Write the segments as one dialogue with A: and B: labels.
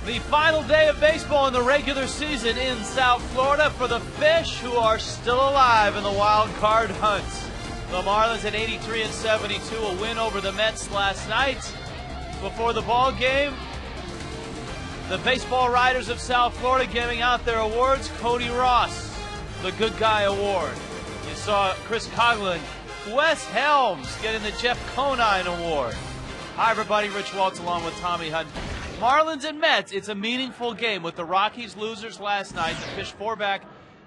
A: The final day of baseball in the regular season in South Florida for the Fish, who are still alive in the wild card hunt. The Marlins at 83-72, a win over the Mets last night. Before the ball game, the Baseball Writers of South Florida giving out their awards. Cody Ross, the Good Guy Award. You saw Chris Coughlin, Wes Helms getting the Jeff Conine Award. Hi everybody, Rich Waltz along with Tommy Hunt. Marlins and Mets, it's a meaningful game with the Rockies losers last night. The Fish 4 back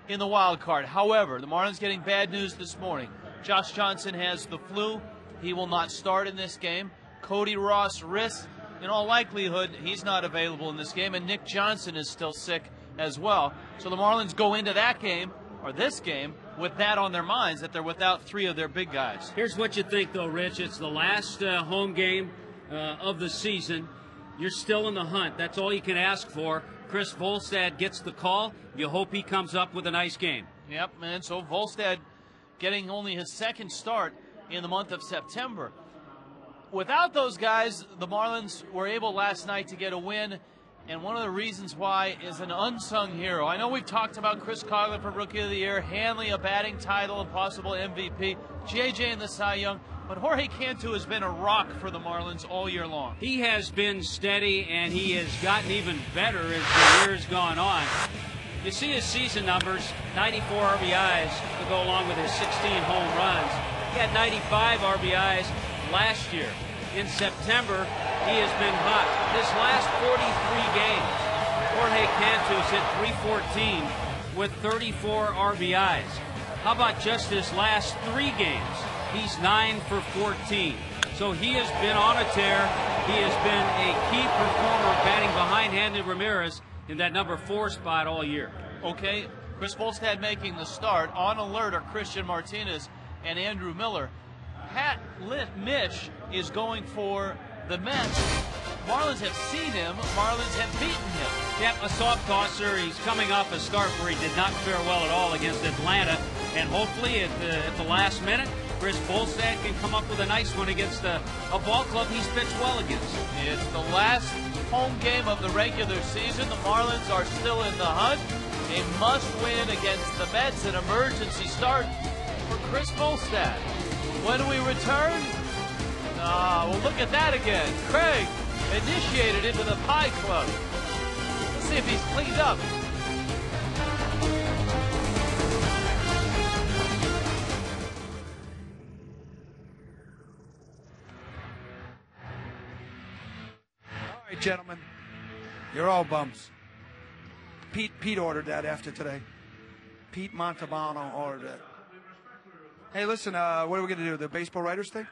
A: in the wild card. However, the Marlins getting bad news this morning. Josh Johnson has the flu. He will not start in this game. Cody Ross wrist. In all likelihood, he's not available in this game. And Nick Johnson is still sick as well. So the Marlins go into that game, or this game, with that on their minds, that they're without three of their big guys.
B: Here's what you think, though, Rich. It's the last home game of the season. You're still in the hunt. That's all you can ask for. Chris Volstad gets the call. You hope he comes up with a nice game.
A: Yep, man. So Volstad getting only his second start in the month of September. Without those guys, the Marlins were able last night to get a win, and one of the reasons why is an unsung hero. I know we've talked about Chris Coughlin for Rookie of the Year, Hanley a batting title and possible MVP, JJ in the Cy Young, but Jorge Cantu has been a rock for the Marlins all year long.
B: He has been steady, and he has gotten even better as the year's gone on. You see his season numbers, 94 RBIs to go along with his 16 home runs. He had 95 RBIs last year. In September, he has been hot. This last 43 games, Jorge Cantu's hit .314 with 34 RBIs. How about just his last 3 games? He's 9 for 14. So he has been on a tear. He has been a key performer batting behind Hanley Ramirez in that number 4 spot all year.
A: Okay, Chris Volstad making the start. On alert are Christian Martinez and Andrew Miller. Pat Mish is going for the Mets. Marlins have seen him. Marlins have beaten him.
B: Yep, a soft tosser. He's coming off a start where he did not fare well at all against Atlanta. And hopefully at the last minute, Chris Volstad can come up with a nice one against a ball club he's pitched well against. It's
A: the last home game of the regular season. The Marlins are still in the hunt. A must-win against the Mets, an emergency start for Chris Volstad. When we return, we'll look at that again. Craig initiated into the Pie Club. Let's see if he's cleaned up.
C: All right, gentlemen, you're all bums. Pete ordered that after today. Pete Montalbano ordered that. Hey, listen, what are we going to do, the Baseball Writers thing?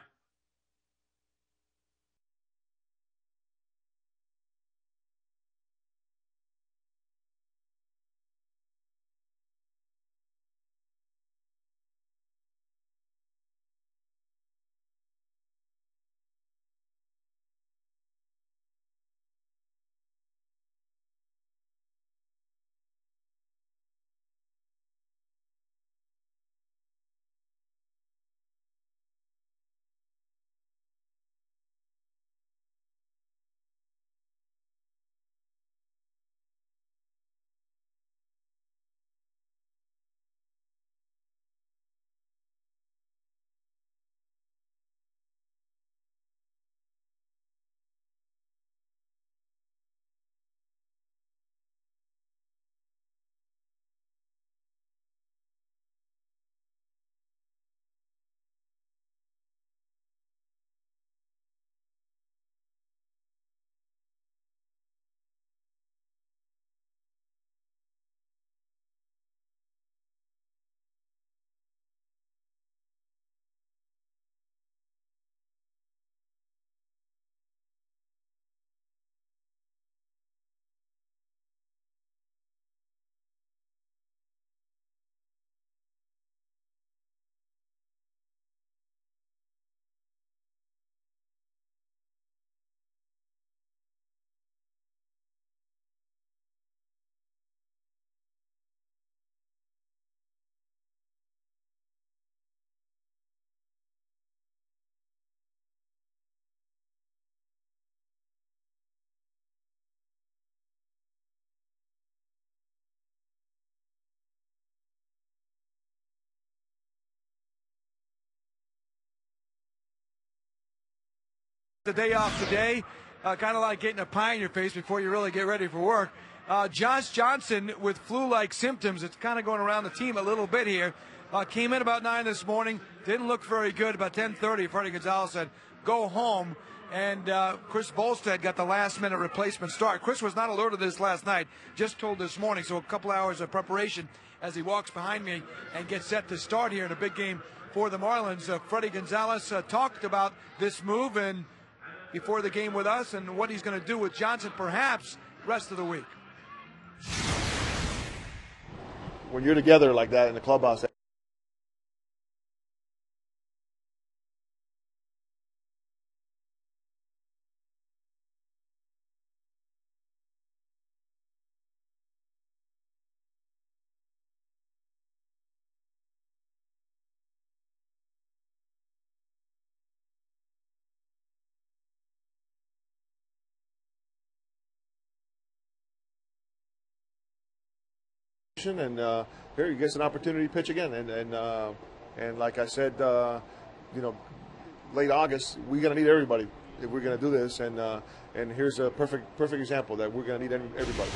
C: The day off today, kind of like getting a pie in your face before you really get ready for work. Josh Johnson with flu-like symptoms. It's kind of going around the team a little bit here. Came in about 9 this morning. Didn't look very good. About 10:30, Freddie Gonzalez said, go home. And Chris Bolstead got the last-minute replacement start. Chris was not alerted to this last night, just told this morning, so a couple hours of preparation as he walks behind me and gets set to start here in a big game for the Marlins. Freddie Gonzalez talked about this move and before the game with us and what he's going to do with Johnson perhaps rest of the week.
D: When you're together like that in the clubhouse, and here he gets an opportunity to pitch again, and like I said, late August we're going to need everybody if we're going to do this, and here's a perfect example that we're going to need everybody.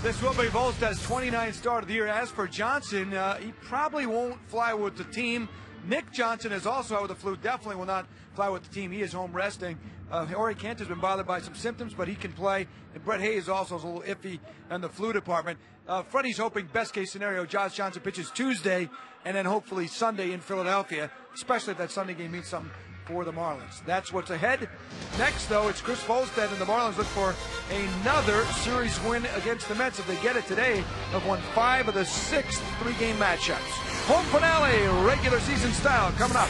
C: This will be Volstad's 29th start of the year. As for Johnson, he probably won't fly with the team. Nick Johnson is also out with the flu, definitely will not fly with the team. He is home resting. Jorge Kent has been bothered by some symptoms, but he can play. And Brett Hayes also is a little iffy in the flu department. Freddie's hoping best case scenario, Josh Johnson pitches Tuesday and then hopefully Sunday in Philadelphia, especially if that Sunday game means something for the Marlins. That's what's ahead. Next, though, it's Chris Volstad and the Marlins look for another series win against the Mets. If they get it today, they've won 5 of the 6 three-game matchups. Home finale, regular season style, coming up.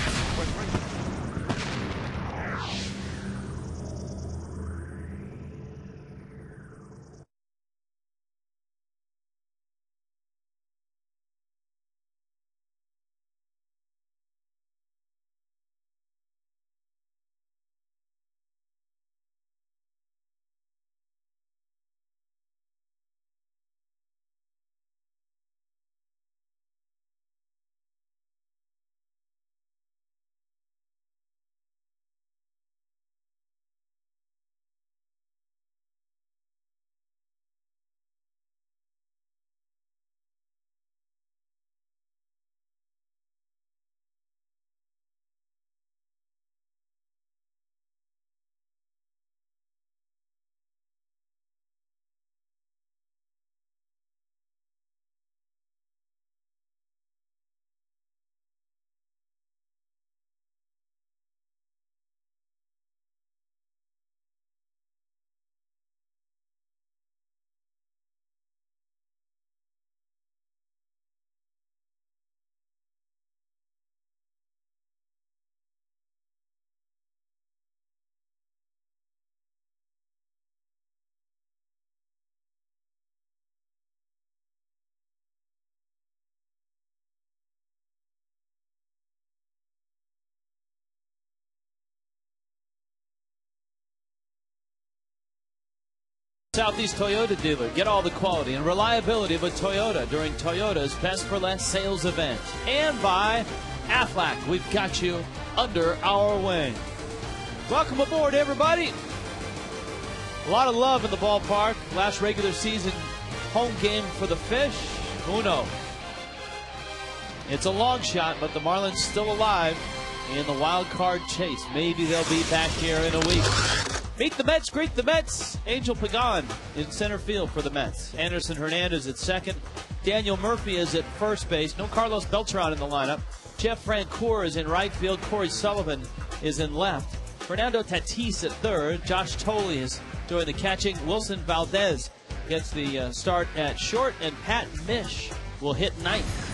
A: Southeast Toyota dealer. Get all the quality and reliability of a Toyota during Toyota's Best for Less sales event. And by Aflac, we've got you under our wing. Welcome aboard, everybody. A lot of love in the ballpark. Last regular season home game for the Fish. Who knows? It's a long shot, but the Marlins still alive in the wild card chase. Maybe they'll be back here in a week. Meet the Mets, greet the Mets. Angel Pagan in center field for the Mets. Anderson Hernandez at second. Daniel Murphy is at first base. No Carlos Beltran in the lineup. Jeff Francoeur is in right field. Corey Sullivan is in left. Fernando Tatis at third. Josh Tolley is doing the catching. Wilson Valdez gets the start at short. And Pat Mish will hit ninth.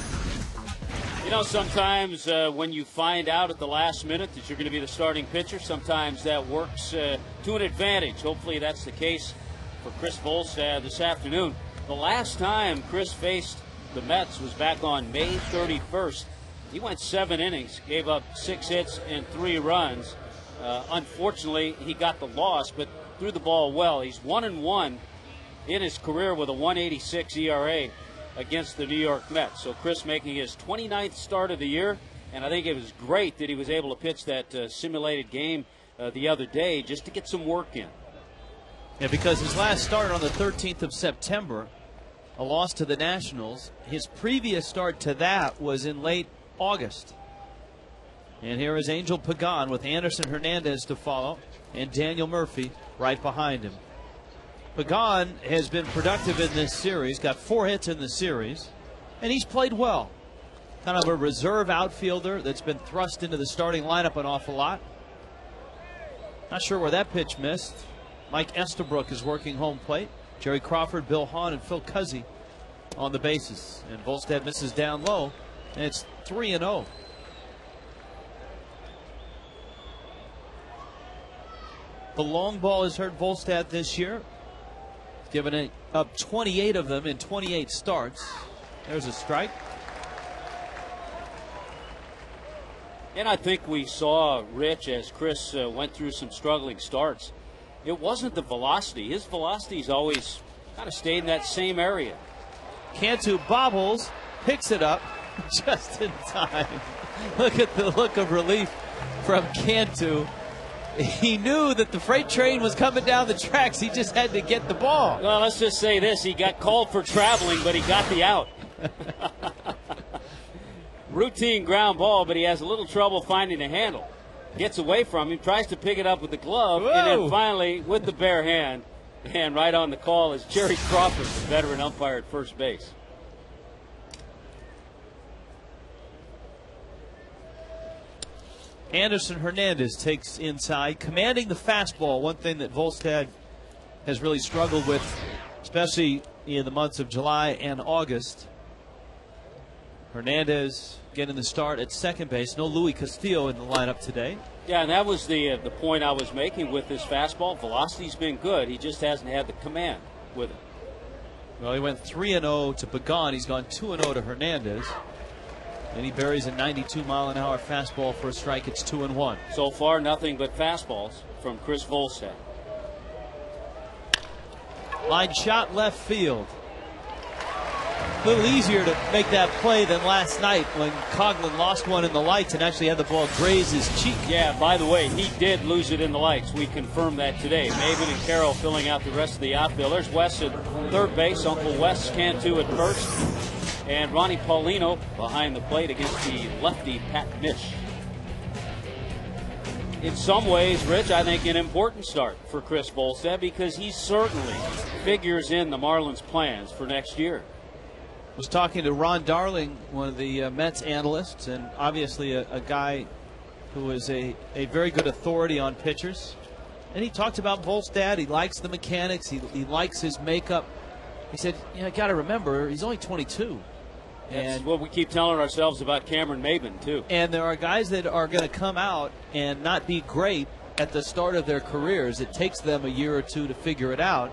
B: You know, sometimes when you find out at the last minute that you're going to be the starting pitcher, sometimes that works to an advantage. Hopefully that's the case for Chris Volstad this afternoon. The last time Chris faced the Mets was back on May 31st. He went 7 innings, gave up 6 hits and 3 runs. Unfortunately, he got the loss, but threw the ball well. He's 1-1 in his career with a 1.86 ERA. Against the New York Mets. So Chris making his 29th start of the year, and I think it was great that he was able to pitch that simulated game the other day just to get some work in.
A: Yeah, because his last start on the 13th of September, a loss to the Nationals. His previous start to that was in late August. And here is Angel Pagan with Anderson Hernandez to follow and Daniel Murphy right behind him. Pagan has been productive in this series, got 4 hits in the series, and he's played well. Kind of a reserve outfielder that's been thrust into the starting lineup an awful lot. Not sure where that pitch missed. Mike Estabrook is working home plate. Jerry Crawford, Bill Hahn, and Phil Cuzzy on the bases. And Volstad misses down low, and it's 3-0. The long ball has hurt Volstad this year. Given it up 28 of them in 28 starts. There's a strike.
B: And I think we saw Rich, as Chris went through some struggling starts, it wasn't the velocity. His velocity's always kind of stayed in that same area.
A: Cantu bobbles, picks it up just in time. Look at the look of relief from Cantu. He knew that the freight train was coming down the tracks. He just had to get the ball.
B: Well, let's just say this. He got called for traveling, but he got the out. Routine ground ball, but he has a little trouble finding the handle. Gets away from him, tries to pick it up with the glove,
A: Whoa.
B: and then finally, with the bare hand, and right on the call is Jerry Crawford, the veteran umpire at first base.
A: Anderson Hernandez takes inside, commanding the fastball. One thing that Volstad has really struggled with, especially in the months of July and August. Hernandez getting the start at second base. No Louis Castillo in the lineup today.
B: Yeah, and that was the point I was making with this fastball. Velocity's been good. He just hasn't had the command with it.
A: Well, he went 3-0 to Pagan. He's gone 2-0 to Hernandez. And he buries a 92-mile-an-hour fastball for a strike. It's 2-1.
B: So far, nothing but fastballs from Chris Volstad.
A: Line shot left field. A little easier to make that play than last night when Coughlin lost one in the lights and actually had the ball graze his cheek.
B: Yeah, by the way, he did lose it in the lights. We confirmed that today. Maven and Carroll filling out the rest of the outfield. There's Wes at third base, Uncle Wes Cantu at first, and Ronnie Paulino behind the plate against the lefty Pat Mish. In some ways, Rich, I think an important start for Chris Volstad because he certainly figures in the Marlins' plans for next year.
A: Was talking to Ron Darling, one of the Mets analysts, and obviously a guy who is a very good authority on pitchers. And he talked about Volstad. He likes the mechanics. He likes his makeup. He said, you know, got to remember, he's only 22.
B: That's what we keep telling ourselves about Cameron Maben, too.
A: And there are guys that are going to come out and not be great at the start of their careers. It takes them a year or two to figure it out.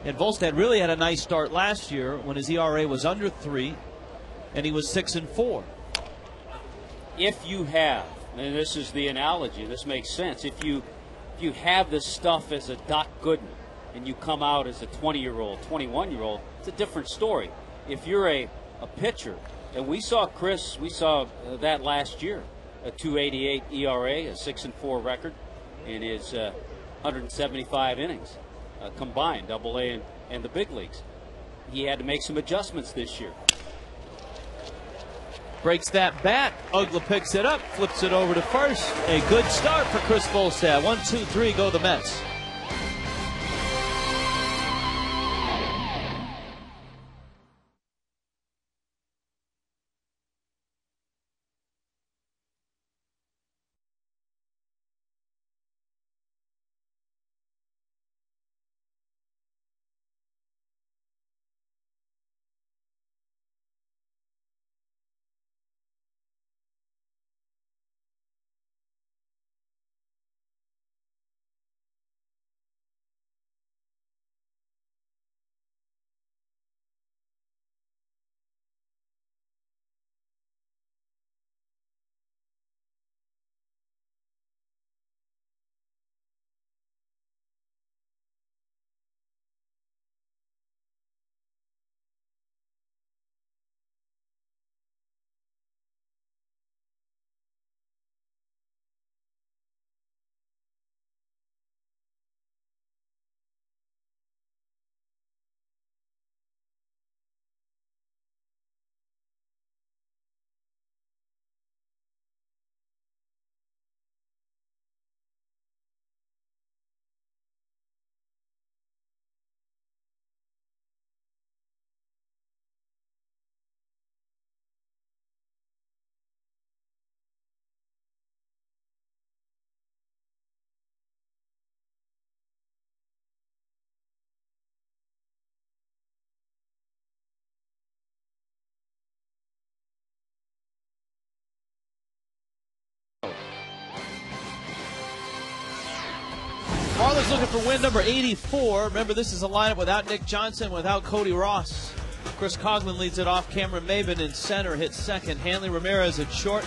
A: And Volstad really had a nice start last year when his ERA was under 3 and he was 6-4.
B: If you have, and this is the analogy, this makes sense, if you have this stuff as a Doc Gooden and you come out as a 20-year-old, 21-year-old, it's a different story. If you're a pitcher, and we saw that last year, a 2.88 ERA, a 6-4 record in his 175 innings. Combined, Double-A and the big leagues. He had to make some adjustments this year.
A: Breaks that bat. Ugla picks it up, flips it over to first. A good start for Chris Volstad. 1, 2, 3, go the Mets. Marlins looking for win number 84. Remember, this is a lineup without Nick Johnson, without Cody Ross. Chris Coughlin leads it off. Cameron Maybin in center hits second. Hanley Ramirez at short.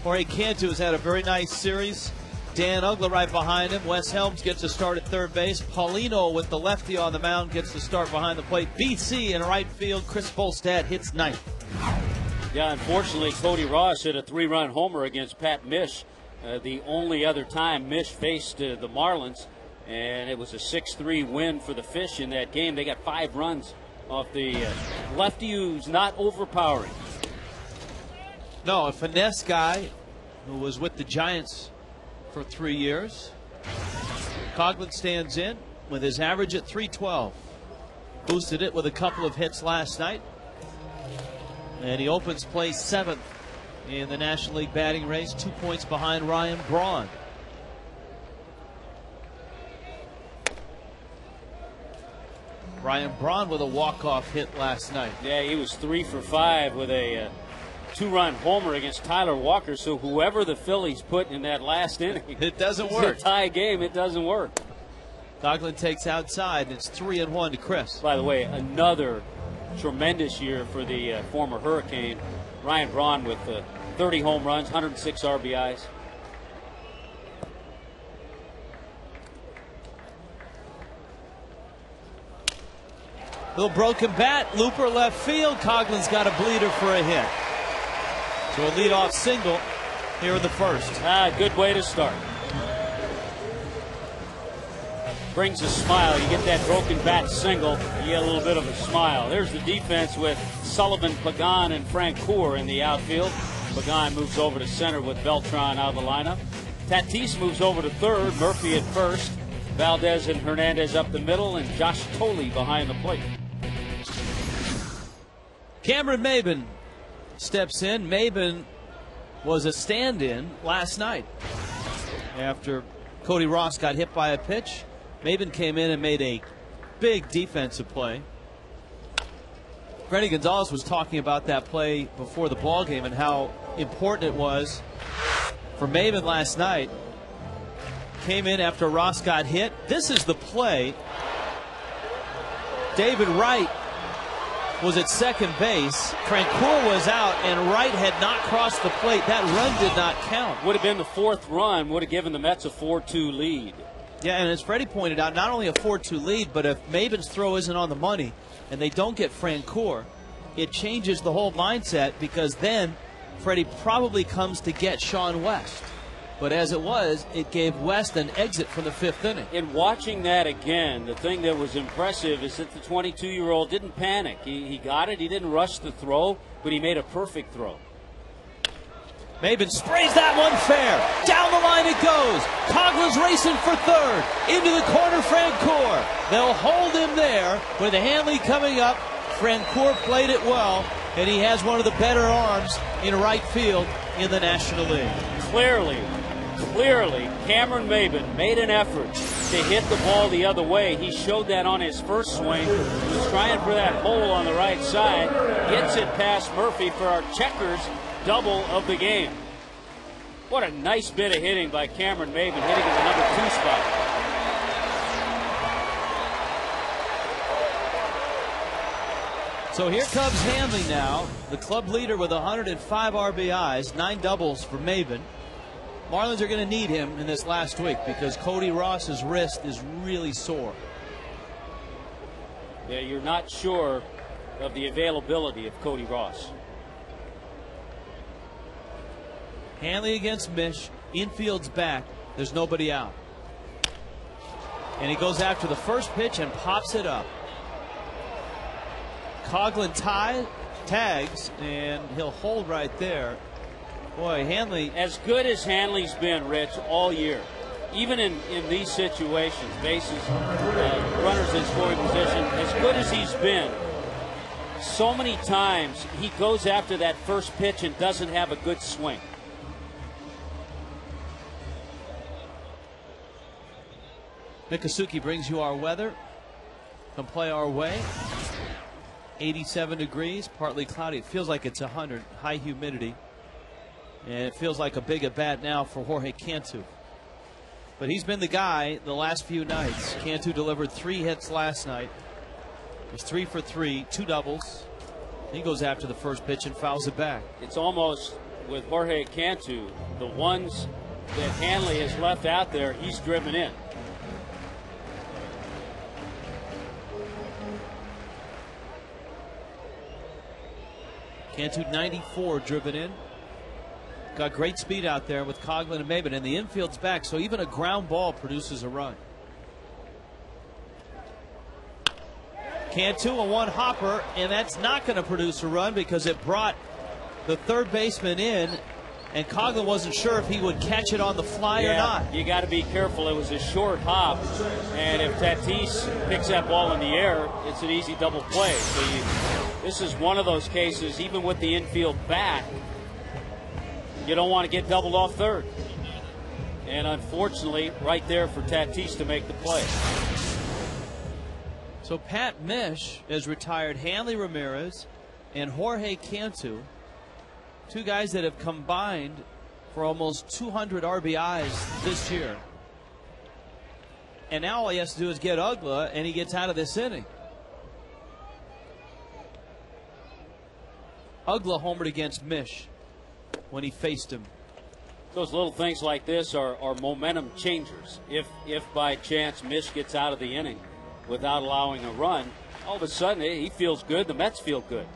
A: Jorge Cantu has had a very nice series. Dan Ugla right behind him. Wes Helms gets a start at third base. Paulino with the lefty on the mound gets the start behind the plate. BC in right field. Chris Volstad hits ninth.
B: Yeah, unfortunately, Cody Ross hit a 3-run homer against Pat Mish. The only other time Mish faced the Marlins, and it was a 6-3 win for the Fish in that game. They got 5 runs off the lefty who's not overpowering.
A: No, a finesse guy who was with the Giants for 3 years. Coughlin stands in with his average at .312. Boosted it with a couple of hits last night. And he opens play 7th in the National League batting race, 2 points behind Ryan Braun. Ryan Braun with a walk-off hit last night.
B: Yeah, he was 3 for 5 with a 2-run homer against Tyler Walker. So whoever the Phillies put in that last inning,
A: it doesn't work.
B: It's a tie game. It doesn't work.
A: Coughlin takes outside, and it's 3-1 to Chris.
B: By the way, another tremendous year for the former Hurricane. Ryan Braun with 30 home runs, 106 RBIs.
A: Little broken bat, looper left field. Coughlin's got a bleeder for a hit. So a leadoff single here in the first.
B: Good way to start. Brings a smile. You get that broken bat single, you get a little bit of a smile. There's the defense with Sullivan, Pagan, and Francoeur in the outfield. Pagan moves over to center with Beltran out of the lineup. Tatis moves over to third, Murphy at first. Valdez and Hernandez up the middle, and Josh Tolley behind the plate.
A: Cameron Maybin steps in. Maybin was a stand-in last night after Cody Ross got hit by a pitch. Maybin came in and made a big defensive play. Freddie Gonzalez was talking about that play before the ball game and how important it was for Maybin last night. Came in after Ross got hit. This is the play. David Wright was at second base. Francoeur was out, and Wright had not crossed the plate. That run did not count.
B: Would have been the 4th run, would have given the Mets a 4-2 lead.
A: Yeah, and as Freddie pointed out, not only a 4-2 lead, but if Maybin's throw isn't on the money and they don't get Francoeur, it changes the whole mindset, because then Freddie probably comes to get Sean West. But as it was, it gave West an exit from the 5th inning.
B: In watching that again, the thing that was impressive is that the 22-year-old didn't panic. He got it. He didn't rush the throw, but he made a perfect throw.
A: Maybin sprays that one fair. Down the line it goes. Coughlin's racing for third. Into the corner, Francoeur. They'll hold him there with Hanley coming up. Francoeur played it well, and he has one of the better arms in right field in the National League.
B: Clearly, Cameron Maybin made an effort to hit the ball the other way. He showed that on his first swing. He was trying for that hole on the right side. Gets it past Murphy for our Checkers double of the game. What a nice bit of hitting by Cameron Maybin, hitting in the number 2 spot.
A: So here comes Hanley now, the club leader with 105 RBIs, 9 doubles for Maybin. Marlins are going to need him in this last week because Cody Ross's wrist is really sore.
B: Yeah, you're not sure of the availability of Cody Ross.
A: Hanley against Mish. Infield's back. There's nobody out. And he goes after the first pitch and pops it up. Coughlin tags, and he'll hold right there. Boy, Hanley.
B: As good as Hanley's been, Rich, all year, even in these situations, bases, runners in scoring position, as good as he's been, so many times he goes after that first pitch and doesn't have a good swing.
A: Miccosukee brings you our weather. Come play our way. 87 degrees, partly cloudy. It feels like it's 100, high humidity. And it feels like a big at bat now for Jorge Cantu. But he's been the guy the last few nights. Cantu delivered 3 hits last night. He's 3 for 3, 2 doubles. He goes after the first pitch and fouls it back.
B: It's almost with Jorge Cantu, the ones that Hanley has left out there, he's driven in.
A: Cantu 94 driven in. Got great speed out there with Coghlan and Maben, and the infield's back, so even a ground ball produces a run. Cantu a 1-hopper, and that's not going to produce a run because it brought the third baseman in, and Coghlan wasn't sure if he would catch it on the fly or not.
B: You got to be careful. It was a short hop, and if Tatis picks that ball in the air, it's an easy double play. So this is one of those cases, even with the infield back, you don't want to get doubled off third. And unfortunately, right there for Tatis to make the play.
A: So Pat Mish has retired Hanley Ramirez and Jorge Cantu, 2 guys that have combined for almost 200 RBIs this year. And now all he has to do is get Uggla, and he gets out of this inning. Uggla homered against Mish when he faced him.
B: Those little things like this are momentum changers. If by chance Mish gets out of the inning without allowing a run, all of a sudden he feels good, the Mets feel good.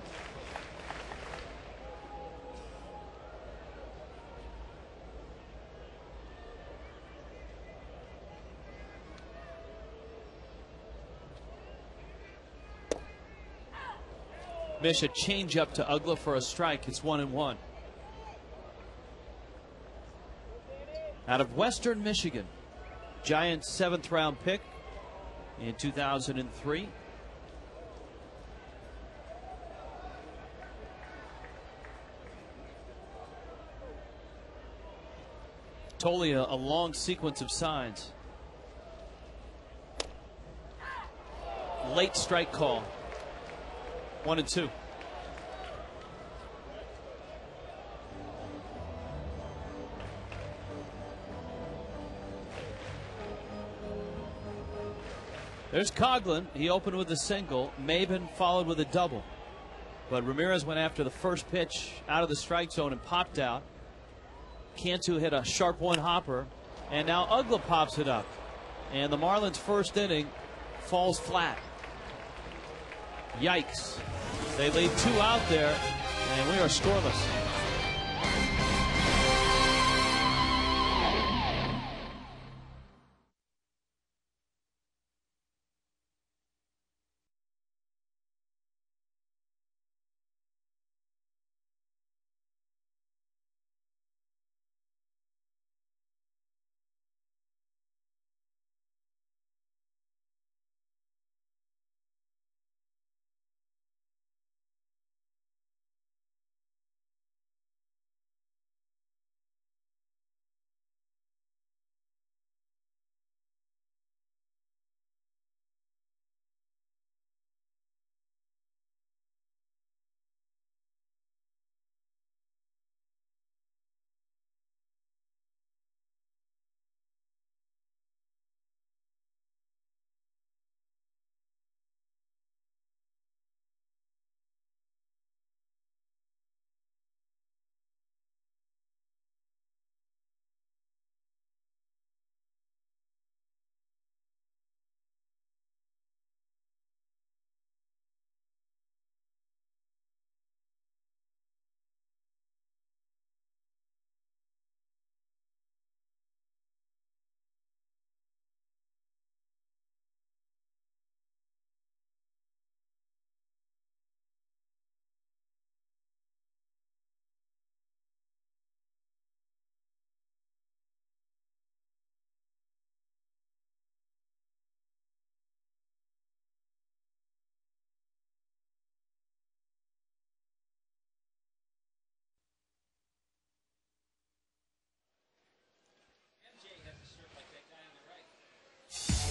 A: Mish a change up to Uggla for a strike. It's 1-1. Out of Western Michigan, Giants 7th round pick in 2003. Totally a long sequence of signs. Late strike call. 1-2. There's Coghlan. He opened with a single. Maben followed with a double. But Ramirez went after the first pitch out of the strike zone and popped out. Cantu hit a sharp 1-hopper. And now Uggla pops it up. And the Marlins' first inning falls flat. Yikes. They leave 2 out there, and we are scoreless.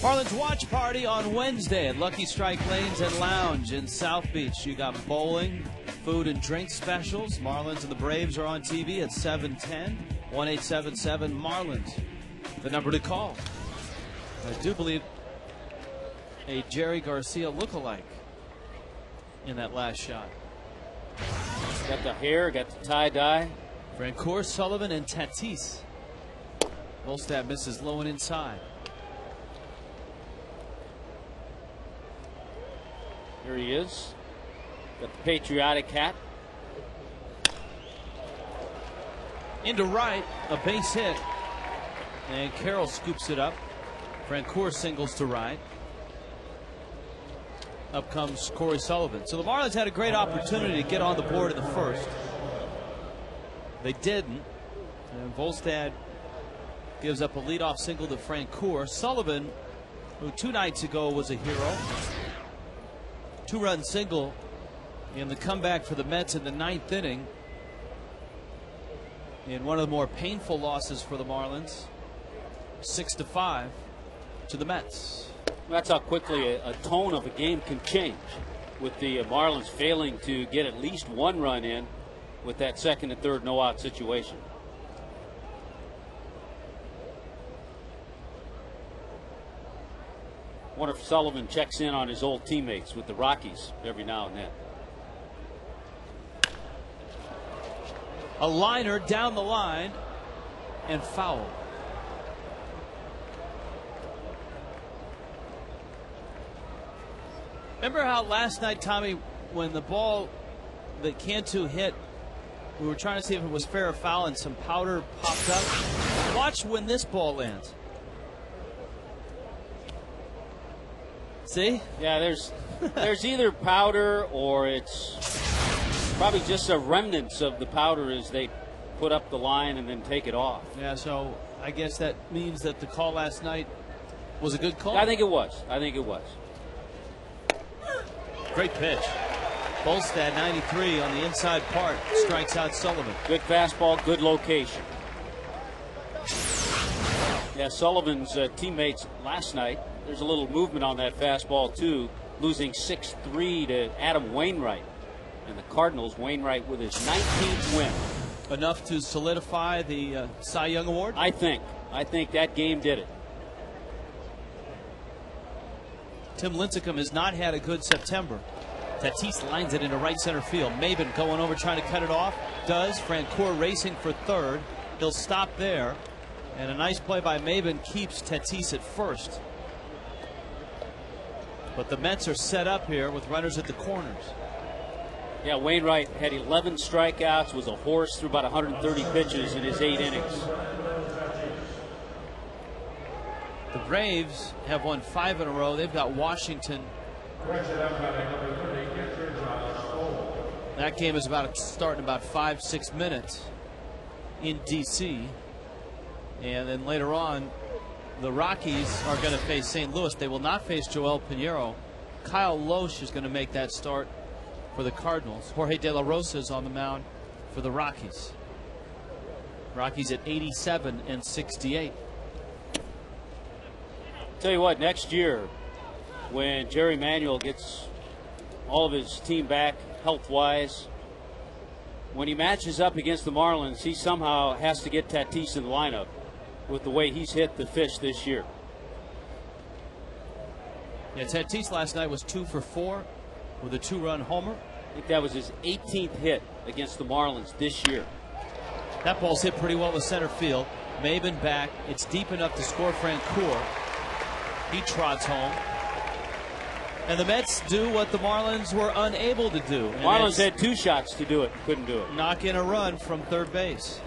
A: Marlins watch party on Wednesday at Lucky Strike Lanes and Lounge in South Beach. You got bowling, food and drink specials. Marlins and the Braves are on TV at 7:10. 1-877 Marlins. the number to call. I do believe a Jerry Garcia lookalike in that last shot.
B: Got the hair, got the tie-dye.
A: Francoeur, Sullivan, and Tatis. Volstad misses low and inside.
B: Here he is. Got the patriotic hat.
A: Into right, a base hit. And Carroll scoops it up. Francoeur singles to right. Up comes Corey Sullivan. So the Marlins had a great opportunity to get on the board in the first. They didn't. And Volstad gives up a leadoff single to Francoeur. Sullivan, who 2 nights ago was a hero. 2-run single in the comeback for the Mets in the 9th inning. In one of the more painful losses for the Marlins. 6-5 to the Mets.
B: That's how quickly a tone of a game can change, with the Marlins failing to get at least 1 run in with that 2nd and 3rd no-out situation. Wonder if Sullivan checks in on his old teammates with the Rockies every now and then.
A: A liner down the line and foul. Remember how last night, Tommy, when the ball that Cantu hit, we were trying to see if it was fair or foul, and some powder popped up? Watch when this ball lands. See?
B: Yeah, there's either powder or it's probably just a remnants of the powder as they put up the line and then take it off.
A: Yeah, so I guess that means that the call last night was a good call?
B: I think it was. I think it was.
A: Great pitch. Volstad, 93 on the inside part, strikes out Sullivan.
B: Good fastball, good location. Yeah, Sullivan's teammates last night, there's a little movement on that fastball too, losing 6-3 to Adam Wainwright. And the Cardinals, Wainwright with his 19th win.
A: Enough to solidify the Cy Young Award?
B: I think that game did it.
A: Tim Lincecum has not had a good September. Tatis lines it into right center field. Maben going over trying to cut it off. Does. Francoeur racing for third. He'll stop there. And a nice play by Maben keeps Tatis at first. But the Mets are set up here with runners at the corners.
B: Yeah, Wainwright had 11 strikeouts, was a horse through about 130 pitches in his 8 innings.
A: The Braves have won 5 in a row. They've got Washington. That game is starting about 5-6 minutes in D.C. And then later on, the Rockies are going to face St. Louis. They will not face Joel Pinheiro. Kyle Loesch is going to make that start for the Cardinals. Jorge De La Rosa is on the mound for the Rockies. Rockies at 87 and 68.
B: Tell you what, next year, when Jerry Manuel gets all of his team back health-wise, when he matches up against the Marlins, he somehow has to get Tatis in the lineup with the way he's hit the fish this year.
A: Yeah, Tatis last night was 2 for 4 with a 2-run homer.
B: I think that was his 18th hit against the Marlins this year.
A: That ball's hit pretty well to center field. Maben back. It's deep enough to score Francoeur. He trots home. And the Mets do what the Marlins were unable to do.
B: The Marlins had 2 shots to do it, couldn't do it.
A: Knock in a run from third base.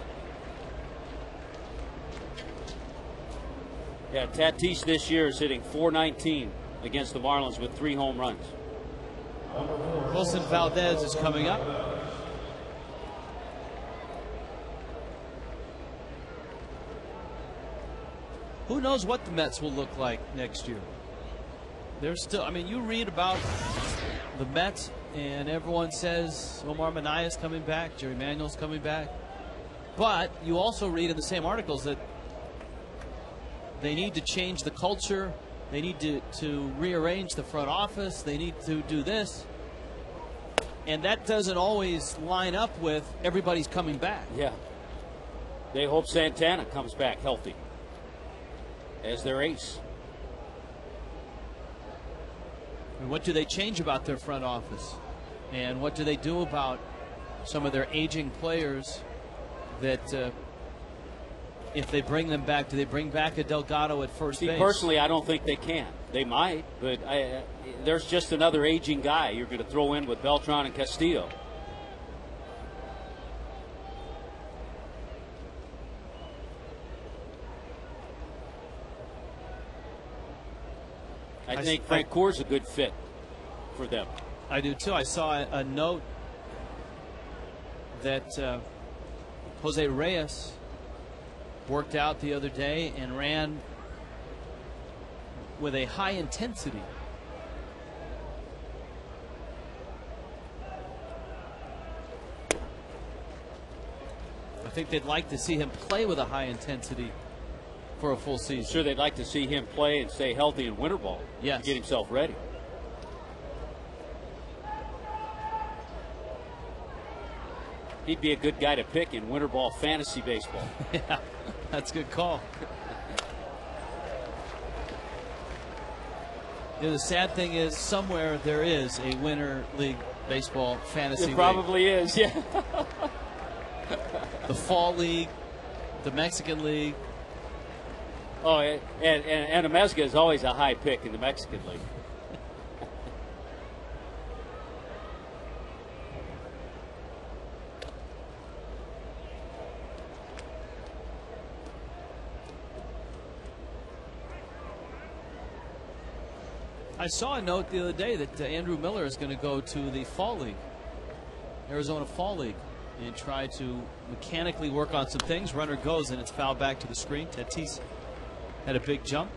B: Yeah, Tatis this year is hitting .419 against the Marlins with 3 home runs.
A: Wilson Valdez is coming up. Who knows what the Mets will look like next year? They're still, I mean, you read about the Mets and everyone says Omar Minaya is coming back, Jerry Manuel's coming back. But you also read in the same articles that they need to change the culture. They need to rearrange the front office. They need to do this. And that doesn't always line up with everybody's coming back.
B: Yeah. They hope Santana comes back healthy. as their ace.
A: And what do they change about their front office? And what do they do about some of their aging players that if they bring them back, do they bring back a Delgado at first base?
B: Personally, I don't think they can. They might, but there's just another aging guy you're going to throw in with Beltran and Castillo. I think Francoeur is a good fit for them.
A: I do too. I saw a note that Jose Reyes worked out the other day and ran with a high intensity. I think they'd like to see him play with a high intensity for a full season.
B: Sure, they'd like to see him play and stay healthy in winter ball.
A: Yes.
B: To get himself ready. He'd be a good guy to pick in winter ball fantasy baseball.
A: Yeah, that's a good call. You know, the sad thing is somewhere there is a winter league baseball fantasy league.
B: It probably is, yeah.
A: The fall league, the Mexican league.
B: Oh, and Amezga is always a high pick in the Mexican league.
A: I saw a note the other day that Andrew Miller is going to go to the fall league, Arizona Fall League, and try to mechanically work on some things. Runner goes and it's fouled back to the screen. Tatis had a big jump.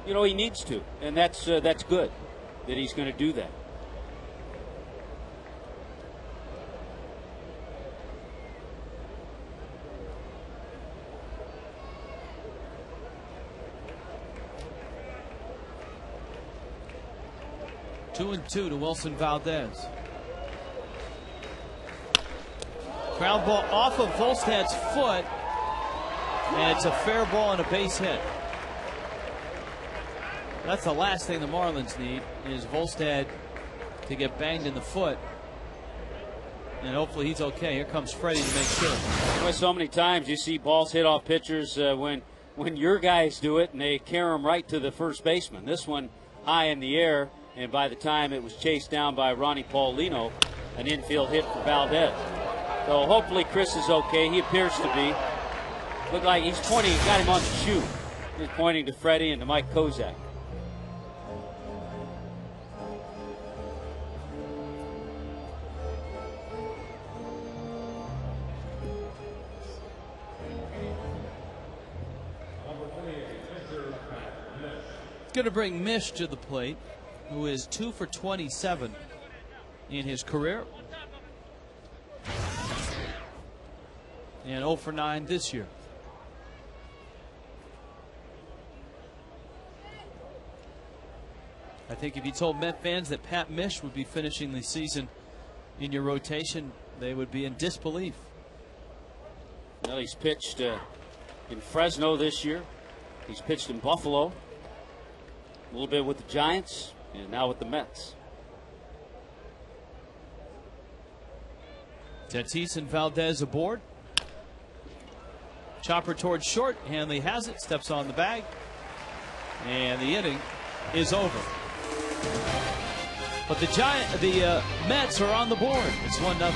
B: You know, he needs to, and that's good that he's going to do that.
A: Two and two to Wilson Valdez. Ground ball off of Volstad's foot, and it's a fair ball and a base hit. That's the last thing the Marlins need, is Volstad to get banged in the foot. And hopefully he's okay. Here comes Freddie to make sure.
B: Well, so many times you see balls hit off pitchers when your guys do it and they carry them right to the first baseman. This one high in the air, and by the time it was chased down by Ronnie Paulino, an infield hit for Valdez. So hopefully Chris is okay. He appears to be. Looked like he's pointing, got him on the shoe. He's pointing to Freddie and to Mike Kozak.
A: Going to bring Mish to the plate, who is 2 for 27 in his career and 0 for 9 this year. I think if you told Met fans that Pat Mish would be finishing the season in your rotation, they would be in disbelief.
B: Well, he's pitched in Fresno this year. He's pitched in Buffalo, a little bit with the Giants, and now with the Mets.
A: Tatis and Valdez aboard. Chopper towards short. Hanley has it, steps on the bag, and the inning is over. But the Mets are on the board. It's 1-0.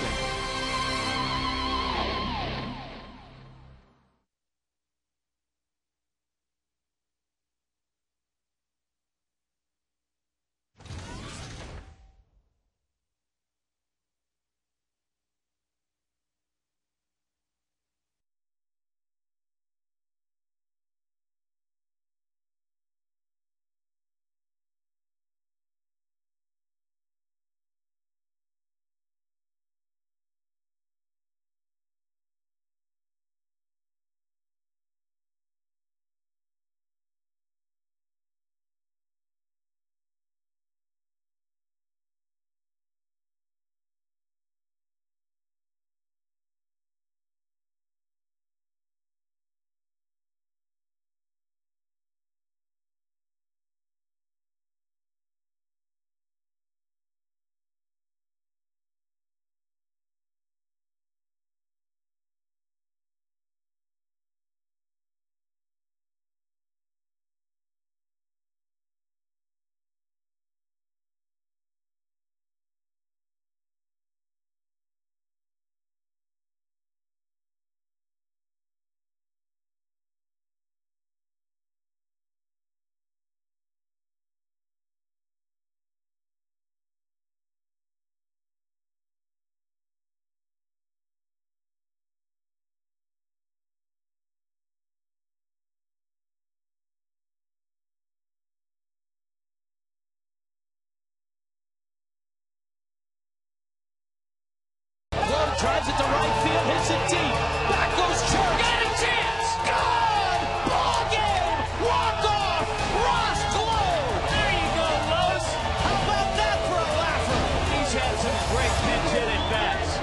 A: drives it to right field, hits it deep. Back goes Church. Got a chance. Gone. Ball game. Walk off. Ross Globe. There you go, Lowe's. How about that for a laugher?
B: He's had some great pinch hit at bats.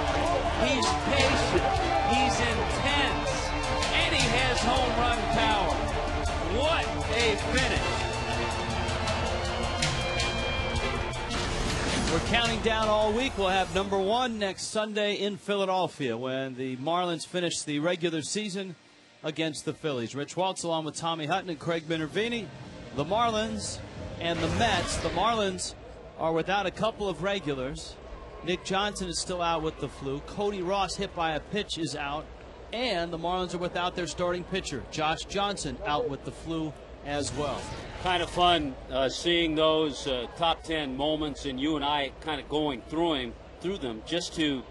B: He's patient. He's intense. And he has home run power. What a finish.
A: We're counting down all week. We'll have number 1 next Sunday in Philadelphia when the Marlins finish the regular season against the Phillies. Rich Waltz along with Tommy Hutton and Craig Minervini. The Marlins and the Mets. The Marlins are without a couple of regulars. Nick Johnson is still out with the flu. Cody Ross, hit by a pitch, is out. And the Marlins are without their starting pitcher, Josh Johnson, out with the flu as well.
B: Kind of fun seeing those top 10 moments and you and I kind of going through them just to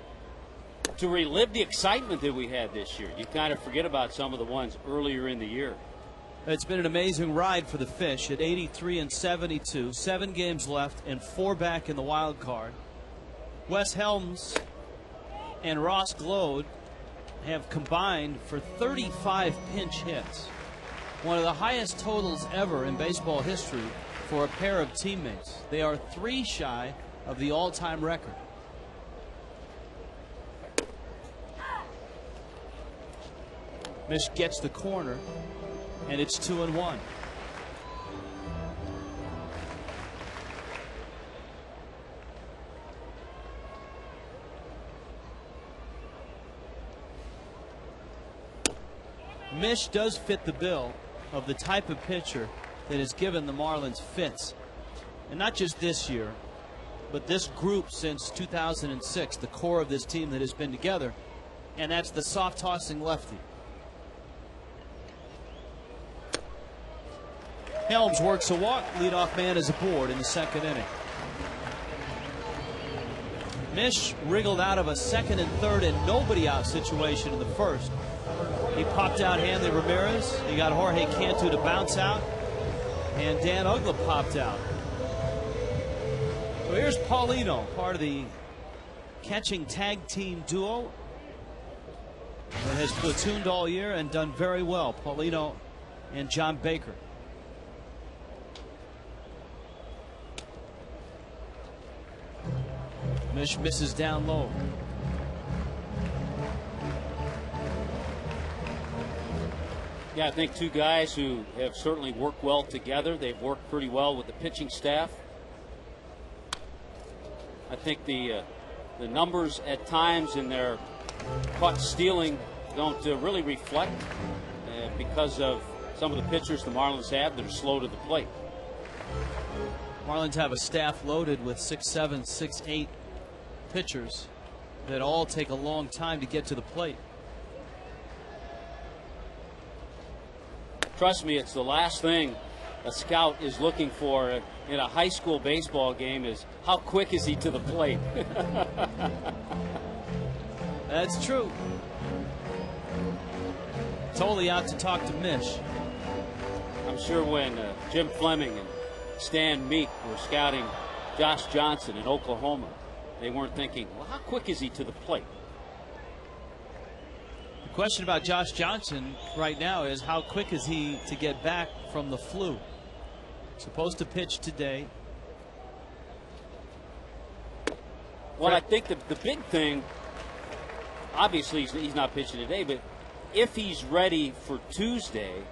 B: relive the excitement that we had this year. You kind of forget about some of the ones earlier in the year.
A: It's been an amazing ride for the Fish at 83 and 72, 7 games left and 4 back in the wild card. Wes Helms and Ross Globe have combined for 35 pinch hits. One of the highest totals ever in baseball history for a pair of teammates. They are 3 shy of the all-time record. Mish gets the corner, and it's 2-1. Mish does fit the bill of the type of pitcher that has given the Marlins fits. And not just this year, but this group since 2006, the core of this team that has been together, and that's the soft-tossing lefty. Helms works a walk. Leadoff man is aboard in the 2nd inning. Mish wriggled out of a 2nd and 3rd and nobody out situation in the 1st. He popped out Hanley Ramirez. He got Jorge Cantu to bounce out. And Dan Uggla popped out. So here's Paulino, part of the catching tag team duo that has platooned all year and done very well. Paulino and John Baker. Mish misses down low.
B: Yeah, I think 2 guys who have certainly worked well together. They've worked pretty well with the pitching staff. I think the numbers at times in their caught stealing don't really reflect because of some of the pitchers the Marlins have that are slow to the plate.
A: Marlins have a staff loaded with 6'7", 6'8" pitchers that all take a long time to get to the plate.
B: Trust me, it's the last thing a scout is looking for in a high school baseball game is how quick is he to the plate.
A: That's true. Totally out to talk to Mish.
B: I'm sure when Jim Fleming and Stan Meek were scouting Josh Johnson in Oklahoma, they weren't thinking, well, how quick is he to the plate?
A: The question about Josh Johnson right now is how quick is he to get back from the flu? Supposed to pitch today.
B: Well, I think the big thing, obviously he's not pitching today, but if he's ready for Tuesday,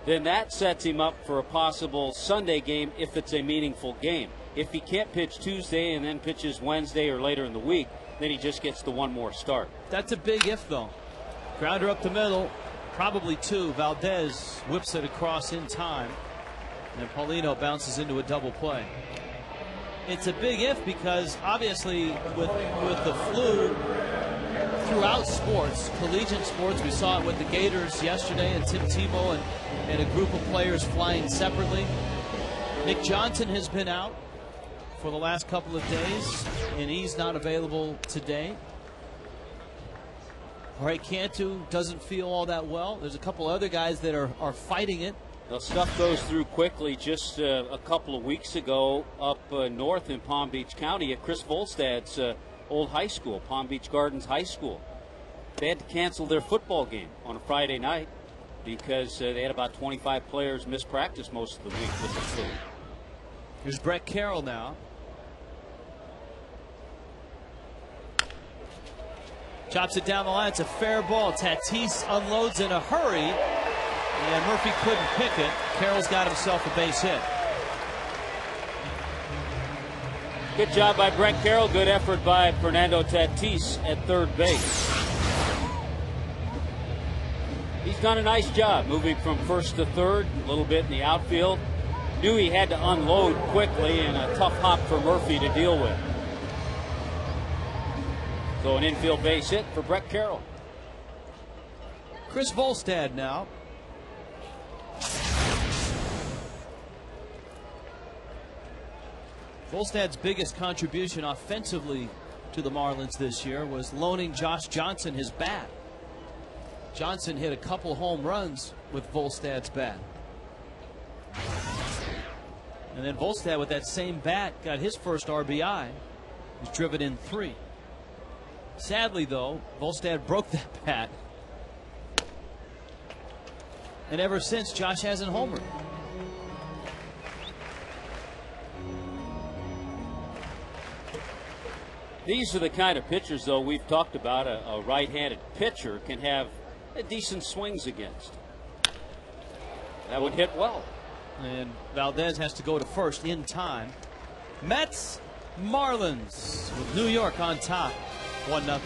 B: then that sets him up for a possible Sunday game if it's a meaningful game. If he can't pitch Tuesday and then pitches Wednesday or later in the week, then he just gets the 1 more start.
A: That's a big if, though. Grounder up the middle, probably 2. Valdez whips it across in time, and Paulino bounces into a double play. It's a big if because obviously with the flu throughout sports, collegiate sports, we saw it with the Gators yesterday and Tim Tebow and a group of players flying separately. Nick Johnson has been out for the last couple of days, and he's not available today. Jorge Cantu doesn't feel all that well. There's a couple other guys that are fighting it.
B: Now, stuff goes through quickly. Just a couple of weeks ago up north in Palm Beach County, Chris Volstad's old high school, Palm Beach Gardens High School. They had to cancel their football game on a Friday night because they had about 25 players miss practice most of the week with the flu.
A: Here's Brett Carroll now. Chops it down the line. It's a fair ball. Tatis unloads in a hurry, and Murphy couldn't pick it. Carroll's got himself a base hit.
B: Good job by Brett Carroll. Good effort by Fernando Tatis at third base. He's done a nice job moving from first to third, a little bit in the outfield. Knew he had to unload quickly, and a tough hop for Murphy to deal with. So an infield base hit for Brett Carroll.
A: Chris Volstad now. Volstad's biggest contribution offensively to the Marlins this year was loaning Josh Johnson his bat. Johnson hit a couple home runs with Volstad's bat. And then Volstad with that same bat got his first RBI. He's driven in 3. Sadly, though, Volstad broke that bat. And ever since, Josh hasn't homered.
B: These are the kind of pitchers, though, we've talked about. A right-handed pitcher can have decent swings against. That would hit well.
A: And Valdez has to go to first in time. Mets, Marlins with New York on top, 1-0.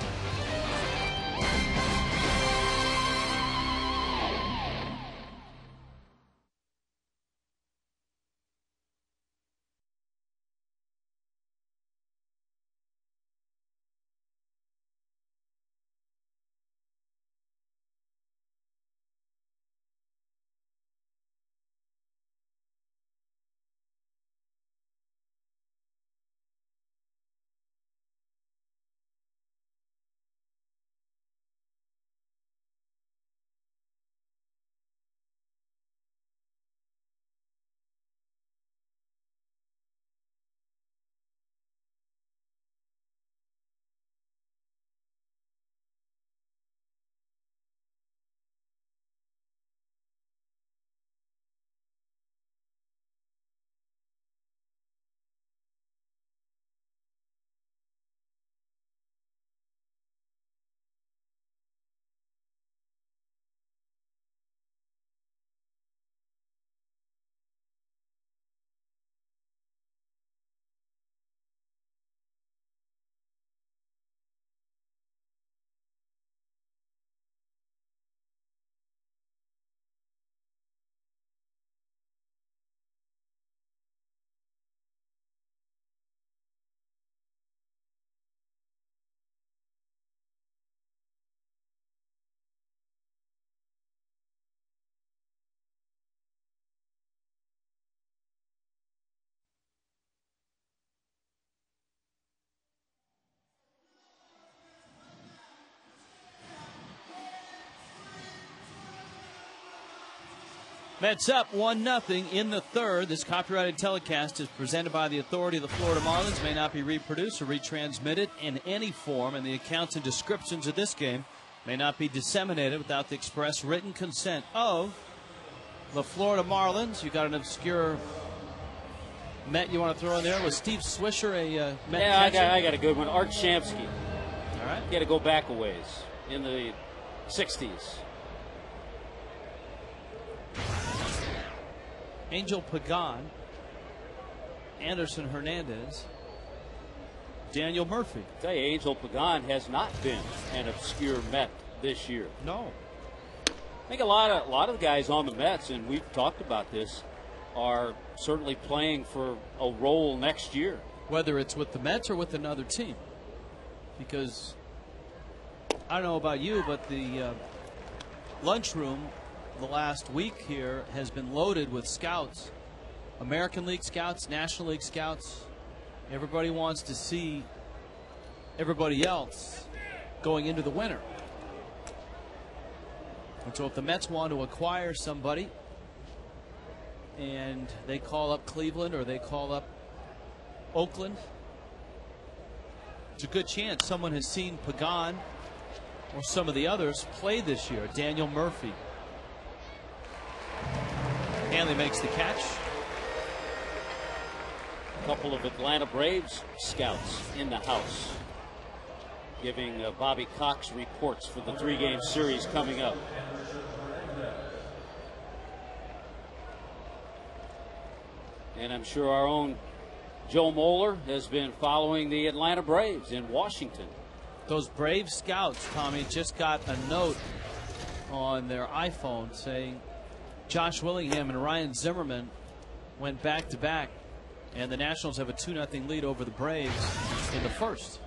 A: Mets up 1-0 in the third. This copyrighted telecast is presented by the authority of the Florida Marlins, may not be reproduced or retransmitted in any form, and the accounts and descriptions of this game may not be disseminated without the express written consent of the Florida Marlins. You got an obscure Met you want to throw in there? Was Steve Swisher a Met catcher?
B: Yeah, I got a good one. Art Shamsky.
A: All right.
B: You got to go back a ways in the 60s.
A: Angel Pagan, Anderson Hernandez, Daniel Murphy.
B: I tell you, Angel Pagan has not been an obscure Met this year.
A: No.
B: I think a lot of the guys on the Mets, and we've talked about this, are certainly playing for a role next year.
A: Whether it's with the Mets or with another team. Because I don't know about you, but the lunchroom the last week here has been loaded with scouts, American League scouts, National League scouts. Everybody wants to see everybody else going into the winter. And so if the Mets want to acquire somebody and they call up Cleveland or they call up Oakland, It's a good chance someone has seen Pagan or some of the others play this year. Daniel Murphy. Hanley makes the catch.
B: A couple of Atlanta Braves scouts in the house, giving Bobby Cox reports for the 3-game series coming up. And I'm sure our own Joe Moeller has been following the Atlanta Braves in Washington.
A: Those Brave scouts, Tommy, just got a note on their iPhone saying Josh Willingham and Ryan Zimmerman went back-to-back, and the Nationals have a 2-0 lead over the Braves in the first.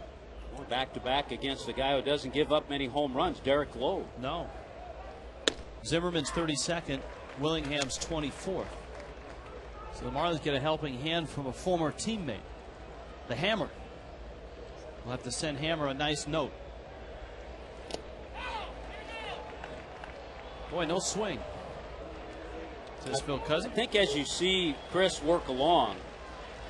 B: Back-to-back against a guy who doesn't give up many home runs, Derek Lowe.
A: No. Zimmerman's 32nd, Willingham's 24th. So the Marlins get a helping hand from a former teammate, the Hammer. We'll have to send Hammer a nice note. Boy, no swing. Says Phil Cousin.
B: I think as you see Chris work along,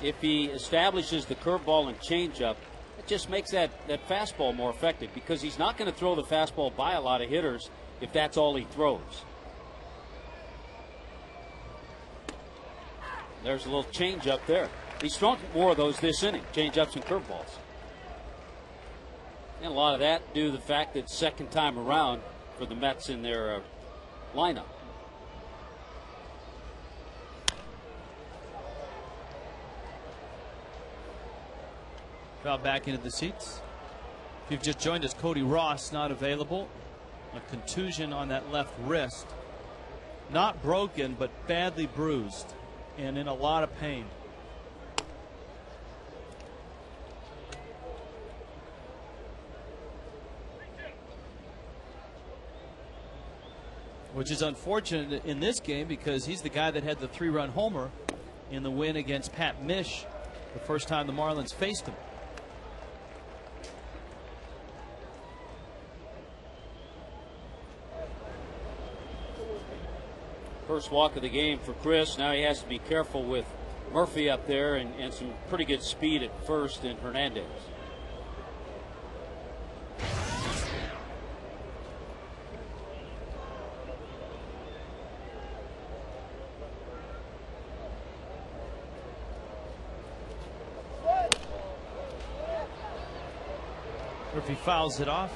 B: if he establishes the curveball and changeup, it just makes that fastball more effective, because he's not going to throw the fastball by a lot of hitters if that's all he throws. There's a little changeup there. He's thrown more of those this inning, changeups and curveballs. And a lot of that due to the fact that second time around for the Mets in their lineup.
A: Crowd back into the seats. If you've just joined us, Cody Ross not available. A contusion on that left wrist. Not broken, but badly bruised and in a lot of pain. Which is unfortunate in this game, because he's the guy that had the 3-run homer in the win against Pat Mish the first time the Marlins faced him.
B: First walk of the game for Chris. Now he has to be careful with Murphy up there, and some pretty good speed at first in Hernandez.
A: Murphy fouls it off.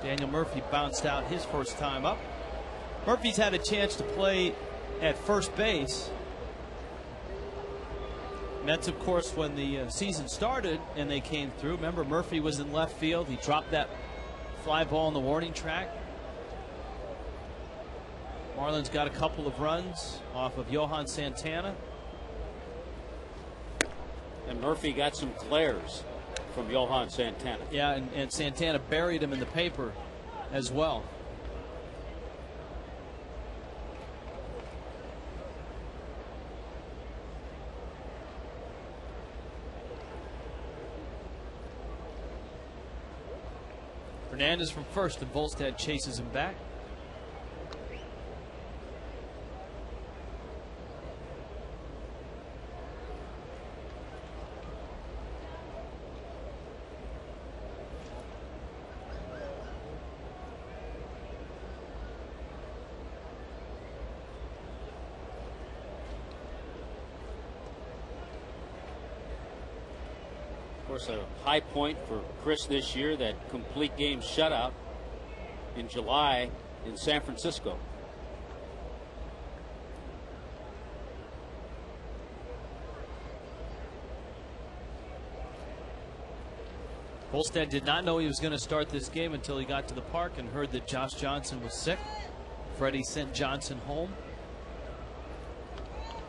A: Daniel Murphy bounced out his first time up. Murphy's had a chance to play at first base. Mets, of course, when the season started and they came through. Remember, Murphy was in left field. He dropped that fly ball on the warning track. Marlins got a couple of runs off of Johan Santana.
B: And Murphy got some glares from Johan Santana.
A: Yeah, and Santana buried him in the paper as well. Hernandez from first, and Volstad chases him back.
B: A high point for Chris this year, that complete game shutout in July in San Francisco.
A: Volstad did not know he was going to start this game until he got to the park and heard that Josh Johnson was sick. Freddie sent Johnson home.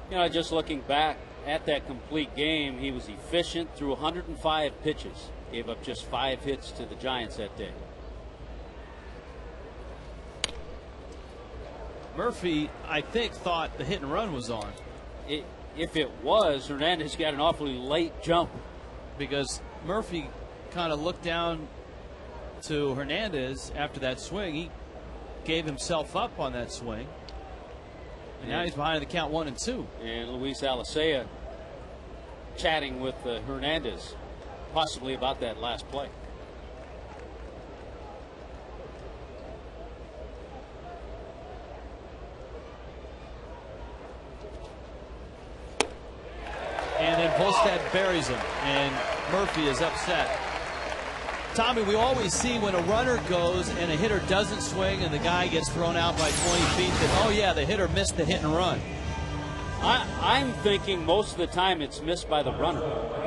B: You know, just looking back at that complete game, he was efficient, threw 105 pitches, gave up just 5 hits to the Giants that day.
A: Murphy, I think, thought the hit and run was on.
B: If it was, Hernandez got an awfully late jump.
A: Because Murphy kind of looked down to Hernandez after that swing. He gave himself up on that swing. And now he's behind the count 1-2.
B: And Luis Alicea chatting with Hernandez. possibly about that last play.
A: And then Volstad buries him, and Murphy is upset. Tommy, we always see when a runner goes and a hitter doesn't swing and the guy gets thrown out by 20 feet that, oh yeah, the hitter missed the hit and run.
B: I'm thinking most of the time it's missed by the runner,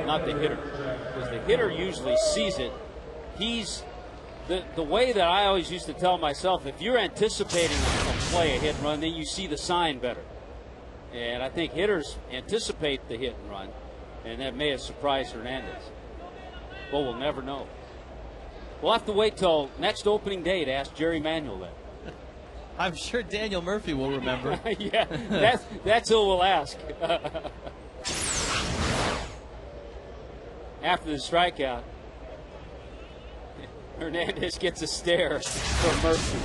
B: not the hitter. Because the hitter usually sees it. He's the way that I always used to tell myself, if you're anticipating a play, a hit and run, then you see the sign better. And I think hitters anticipate the hit and run, and that may have surprised Hernandez. But we'll never know. We'll have to wait till next opening day to ask Jerry Manuel that.
A: I'm sure Daniel Murphy will remember.
B: Yeah, that's who we'll ask. After the strikeout, Hernandez gets a stare from Murphy.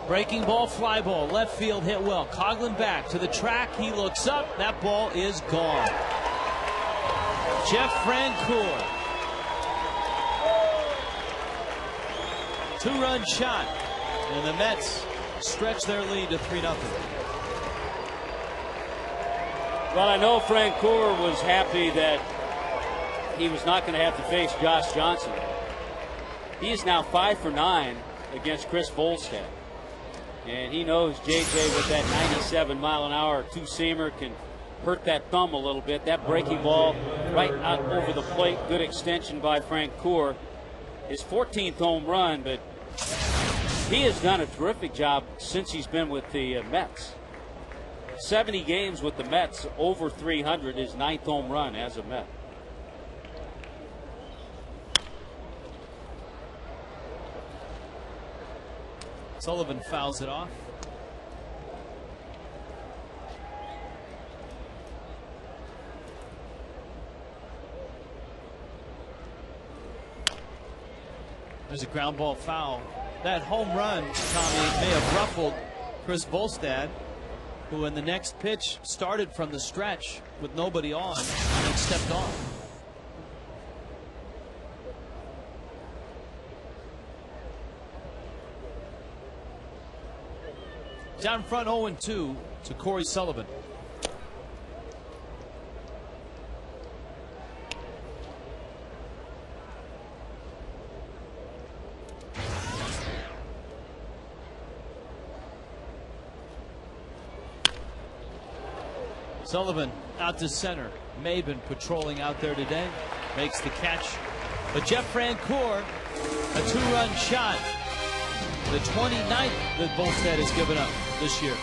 A: Breaking ball, fly ball, left field hit well. Coughlin back to the track. He looks up. That ball is gone. Jeff Francoeur. Two-run shot. And the Mets stretch their lead to 3-0.
B: Well, I know Francoeur was happy that he was not going to have to face Josh Johnson. He is now 5 for 9 against Chris Volstad. And he knows JJ with that 97-mile-an-hour two-seamer can hurt that thumb a little bit. That breaking ball right out over the plate. Good extension by Francoeur. His 14th home run, but he has done a terrific job since he's been with the Mets. 70 games with the Mets, over 300, his 9th home run as a Met.
A: Sullivan fouls it off. There's a ground ball foul. That home run, Tommy, may have ruffled Chris Volstad, who in the next pitch started from the stretch with nobody on and then stepped off. Down front 0-2 to Corey Sullivan. Sullivan out to center. Maben patrolling out there today. Makes the catch. But Jeff Francoeur, a two-run shot. The 29th that Volstad has given up this year.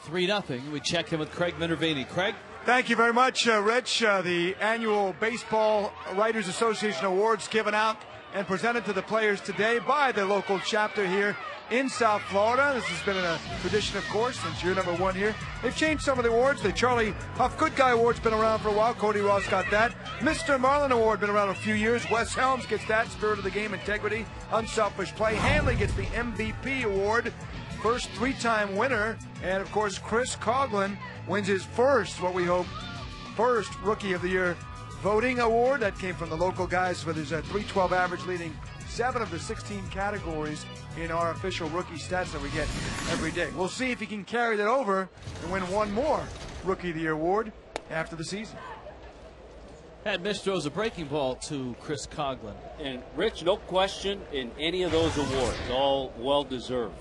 A: Three 0. We check in with Craig Minervini. Craig?
C: Thank you very much, Rich. The annual Baseball Writers Association Awards given out and presented to the players today by the local chapter here in South Florida. This has been a tradition, of course, since year number 1 here. They've changed some of the awards. The Charlie Huff Good Guy Award's been around for a while. Cody Ross got that. Mr. Marlin Award been around a few years. Wes Helms gets that. Spirit of the game, integrity, unselfish play. Hanley gets the MVP award. First 3-time winner. And, of course, Chris Coughlin wins his first, what we hope, first Rookie of the Year voting award. That came from the local guys with his .312 average, leading 7 of the 16 categories in our official rookie stats that we get every day. We'll see if he can carry that over and win one more Rookie of the Year award after the season.
E: Pat Mish throws a breaking ball to Chris Coughlin.
B: And Rich, no question in any of those awards, all well deserved.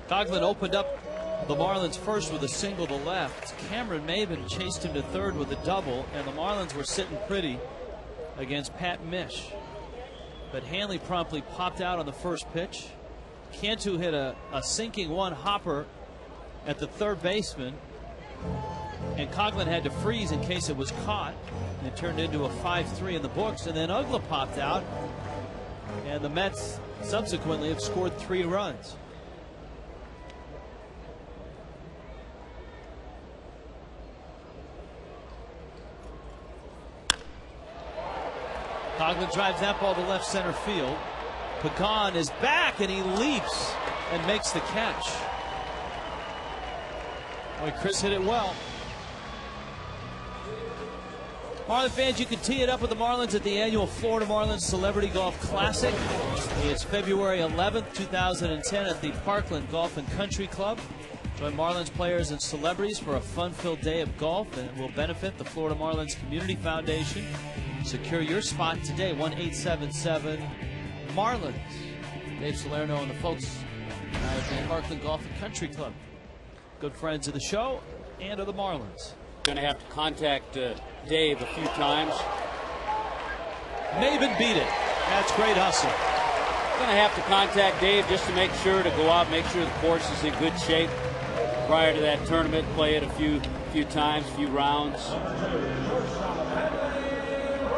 E: Coughlin opened up the Marlins first with a single to left. Cameron Maben chased him to third with a double, and the Marlins were sitting pretty against Pat Mish. But Hanley promptly popped out on the first pitch. Cantu hit a sinking one hopper at the third baseman, and Coughlin had to freeze in case it was caught. It turned into a 5-3 in the books, and then Uggla popped out, and the Mets subsequently have scored 3 runs. Coughlin drives that ball to left center field. Pagan is back, and he leaps and makes the catch. Boy, Chris hit it well. Marlin fans, you can tee it up with the Marlins at the annual Florida Marlins Celebrity Golf Classic. It's February 11th, 2010 at the Parkland Golf and Country Club. Join Marlins players and celebrities for a fun-filled day of golf, and it will benefit the Florida Marlins Community Foundation. Secure your spot today, 1-877-MARLINS. Dave Salerno and the folks at the Parkland Golf and Country Club. Good friends of the show and of the Marlins.
B: Going to have to contact Dave a few times.
E: Maben beat it. That's great hustle.
B: Going to have to contact Dave just to make sure to go out, make sure the course is in good shape prior to that tournament. Play it a few times, a few rounds.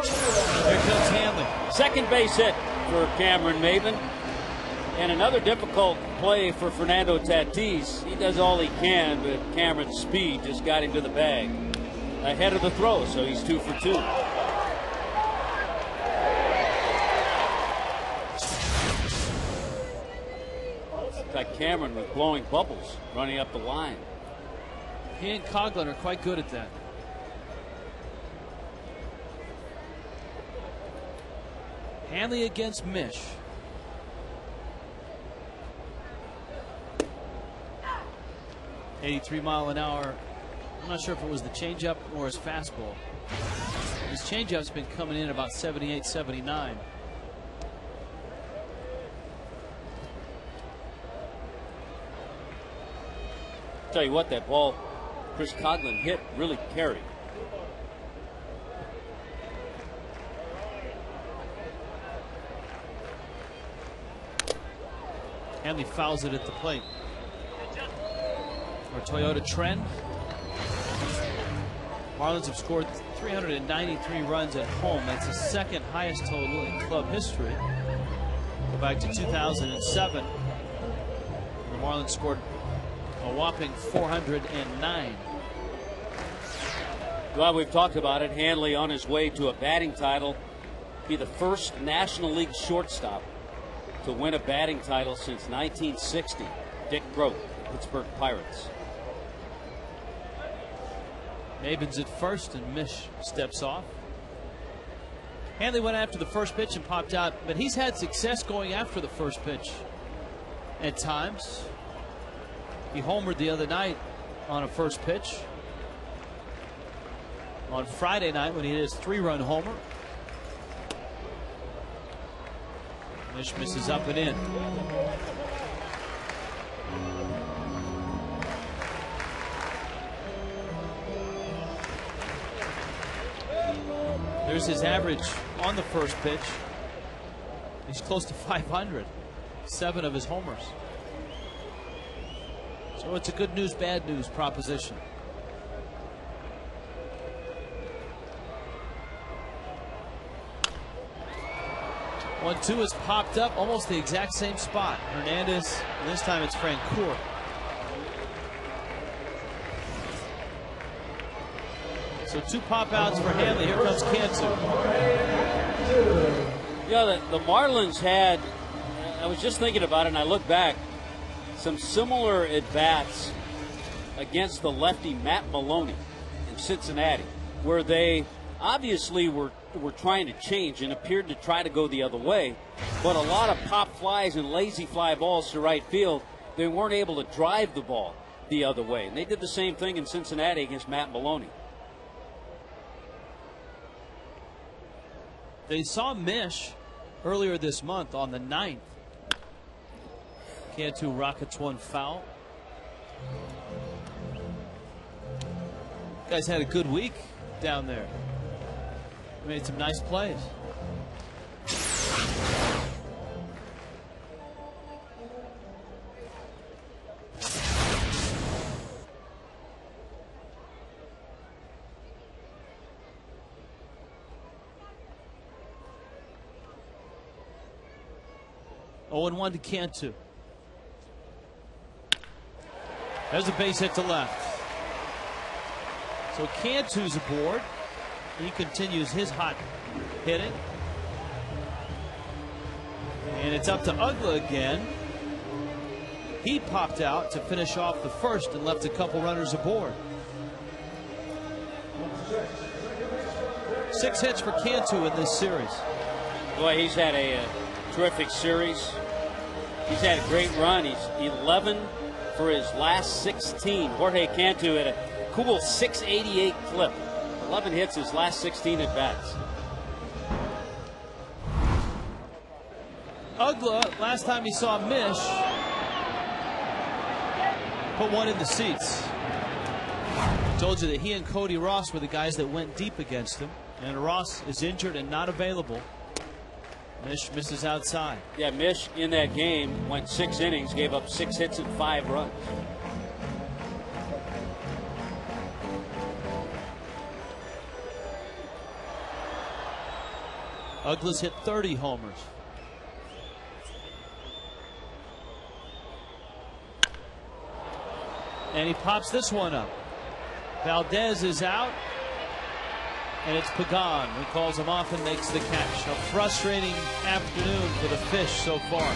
E: Here comes Hanley.
B: Second base hit for Cameron Maben. And another difficult play for Fernando Tatis. He does all he can, but Cameron's speed just got him to the bag ahead of the throw, so he's 2 for 2. Looks like Cameron with blowing bubbles running up the line.
E: He and Coughlin are quite good at that. Hanley against Mish. .83-mile-an-hour. I'm not sure if it was the changeup or his fastball. His changeup's been coming in about 78, 79.
B: Tell you what, that ball Chris Coughlin hit really carried.
E: Hanley fouls it at the plate. Our Toyota trend. Marlins have scored 393 runs at home. That's the second highest total in club history. Go back to 2007. The Marlins scored a whopping 409.
B: Well, we've talked about it. Hanley on his way to a batting title. Be the first National League shortstop to win a batting title since 1960. Dick Groat, Pittsburgh Pirates.
E: Maben's at first, and Mish steps off. Hanley went after the first pitch and popped out, but he's had success going after the first pitch at times. He homered the other night on a first pitch. On Friday night when he hit his 3-run homer. Mish misses up and in. There's his average on the first pitch. He's close to 500. 7 of his homers. So it's a good news, bad news proposition. 1-2 is popped up, almost the exact same spot. Hernandez, and this time it's Francoeur. So 2 pop outs for Hanley. Here comes Cantu.
B: Yeah, the Marlins had, I was just thinking about it and I look back, some similar at-bats against the lefty Matt Maloney in Cincinnati, where they obviously were trying to change and appeared to try to go the other way, but a lot of pop flies and lazy fly balls to right field, they weren't able to drive the ball the other way. And they did the same thing in Cincinnati against Matt Maloney.
E: They saw Mish earlier this month on the 9th. Cantu rockets one foul. Guys had a good week down there. Made some nice plays. Oh, and 1 to Cantu. There's a base hit to left. So Cantu's aboard. He continues his hot hitting. And it's up to Ugla again. He popped out to finish off the first and left a couple runners aboard. 6 hits for Cantu in this series.
B: Boy, he's had a terrific series. He's had a great run. He's 11 for his last 16. Jorge Cantu had a cool 688 clip. 11 hits his last 16 at bats.
E: Ugla, last time he saw Mish, put one in the seats. Told you that he and Cody Ross were the guys that went deep against him. And Ross is injured and not available. Mish misses outside.
B: Yeah, Mish in that game went 6 innings, gave up 6 hits and 5 runs.
E: Ugla's hit 30 homers. And he pops this one up. Valdez is out. And it's Pregame who calls him off and makes the catch. A frustrating afternoon for the Fish so far.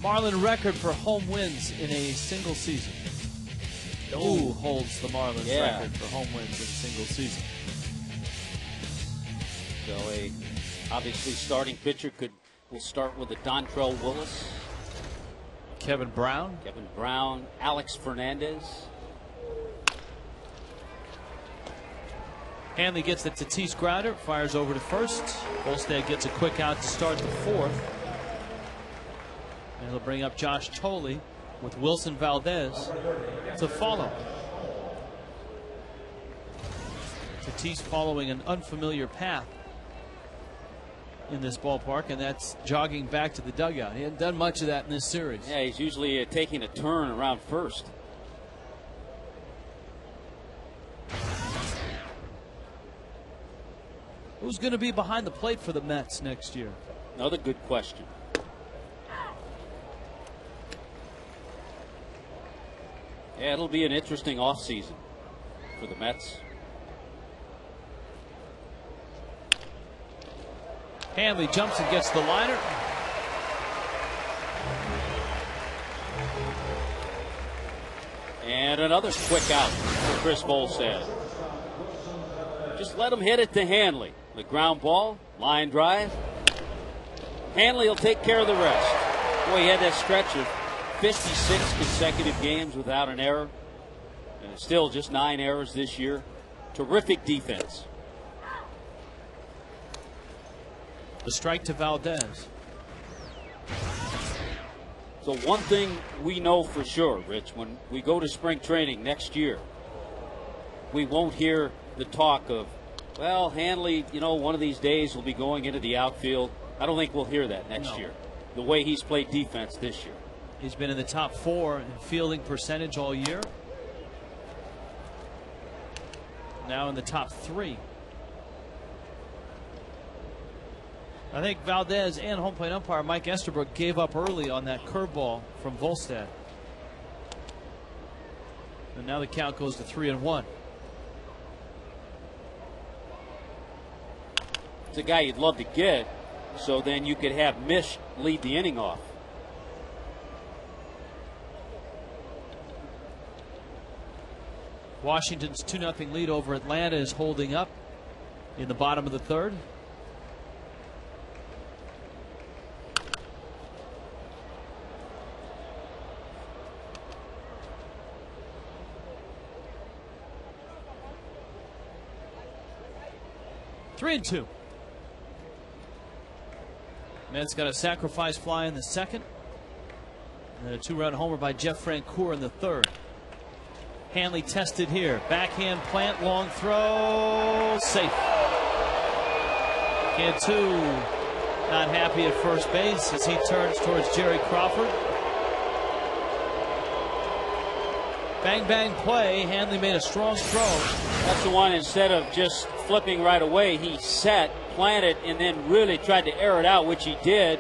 E: Marlin record for home wins in a single season. Who holds the Marlins record for home wins in a single season?
B: So obviously starting pitcher will start with a Dontrell Willis.
E: Kevin Brown,
B: Alex Hernandez.
E: Hanley gets the Tatis grounder, fires over to first. Volstad gets a quick out to start the fourth. And he'll bring up Josh Tolley with Wilson Valdez to follow. Tatis following an unfamiliar path in this ballpark, and that's jogging back to the dugout. He hadn't done much of that in this series.
B: Yeah, he's usually taking a turn around first.
E: Who's going to be behind the plate for the Mets next year?
B: Another good question. Yeah, it'll be an interesting offseason for the Mets.
E: Hanley jumps and gets the liner.
B: And another quick out for Chris Volstad. Just let him hit it to Hanley. The ground ball, line drive. Hanley will take care of the rest. Boy, he had that stretch of 56 consecutive games without an error. And still just 9 errors this year. Terrific defense.
E: The strike to Valdez.
B: So one thing we know for sure, Rich, when we go to spring training next year, we won't hear the talk of, well, Hanley, you know, one of these days will be going into the outfield. I don't think we'll hear that next year, the way he's played defense this year.
E: He's been in the top 4 in fielding percentage all year. Now in the top 3. I think Valdez and home plate umpire Mike Estabrook gave up early on that curveball from Volstad. And now the count goes to 3-1.
B: It's a guy you'd love to get, so then you could have Mish lead the inning off.
E: Washington's 2-0 lead over Atlanta is holding up in the bottom of the third. Three and 2. Mets got a sacrifice fly in the second. And a 2-run homer by Jeff Francoeur in the third. Hanley tested here. Backhand plant, long throw, safe. Cantu not happy at first base as he turns towards Jerry Crawford. Bang, bang play. Hanley made a strong throw.
B: That's the one, instead of just flipping right away, he set, planted, and then really tried to air it out, which he did.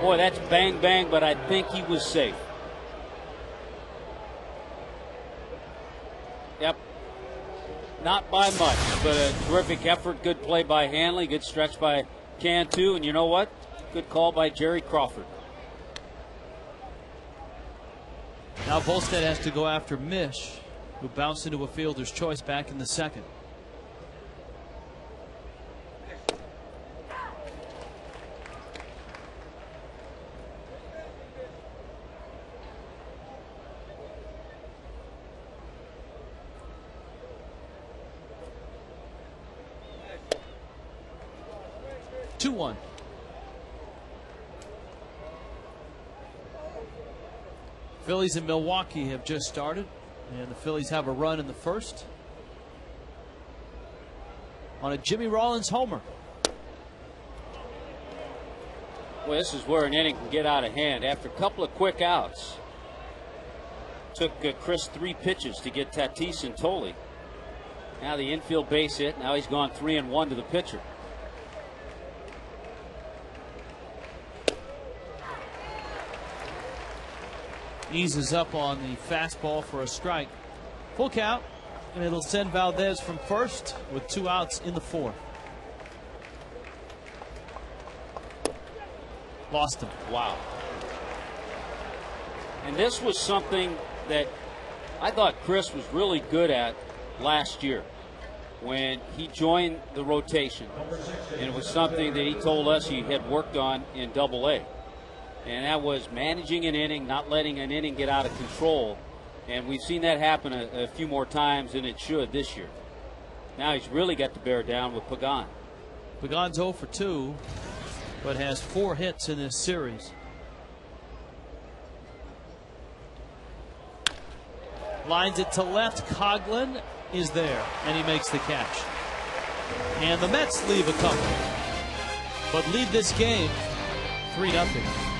B: Boy, that's bang, bang, but I think he was safe. Yep. Not by much, but a terrific effort. Good play by Hanley. Good stretch by Cantu. And you know what? Good call by Jerry Crawford.
E: Now Volstad has to go after Mish, who bounced into a fielder's choice back in the second. Two-one. Phillies in Milwaukee have just started, and the Phillies have a run in the first on a Jimmy Rollins homer.
B: Well, this is where an inning can get out of hand. After a couple of quick outs, took Chris 3 pitches to get Tatis and Tolley. Now the infield base hit. Now he's gone 3-1 to the pitcher.
E: Eases up on the fastball for a strike. Full count, and it'll send Valdez from first with 2 outs in the 4th. Lost him.
B: Wow. And this was something that I thought Chris was really good at last year when he joined the rotation. And it was something that he told us he had worked on in Double-A. And that was managing an inning, not letting an inning get out of control. And we've seen that happen a few more times than it should this year. Now he's really got to bear down with Pregame.
E: Pagan's 0 for 2, but has 4 hits in this series. Lines it to left. Coughlin is there, and he makes the catch. And the Mets leave a couple, but lead this game 3-0.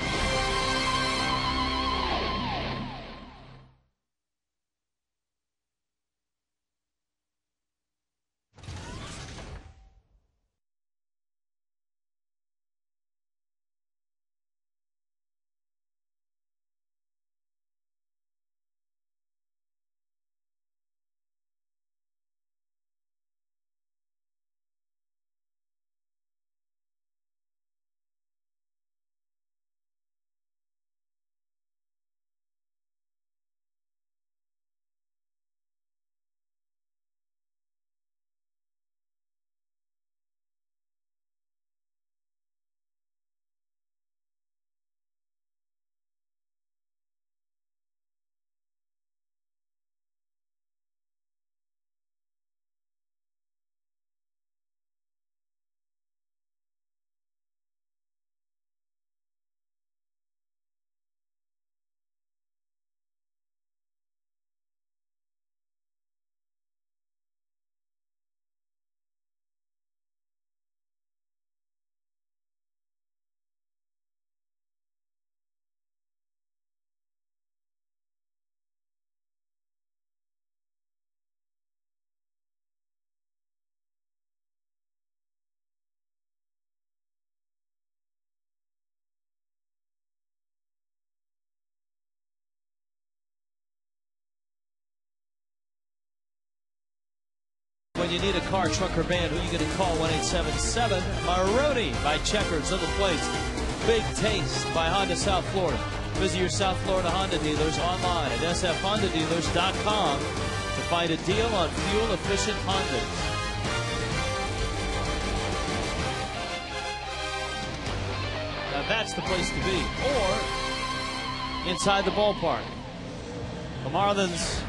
E: When you need a car, truck, or van, who are you going to call? 1-877 Maroney by Checkers on the place. Big Taste by Honda South Florida. Visit your South Florida Honda dealers online at sfhondadealers.com to find a deal on fuel-efficient Hondas. Now that's the place to be, or inside the ballpark. The Marlins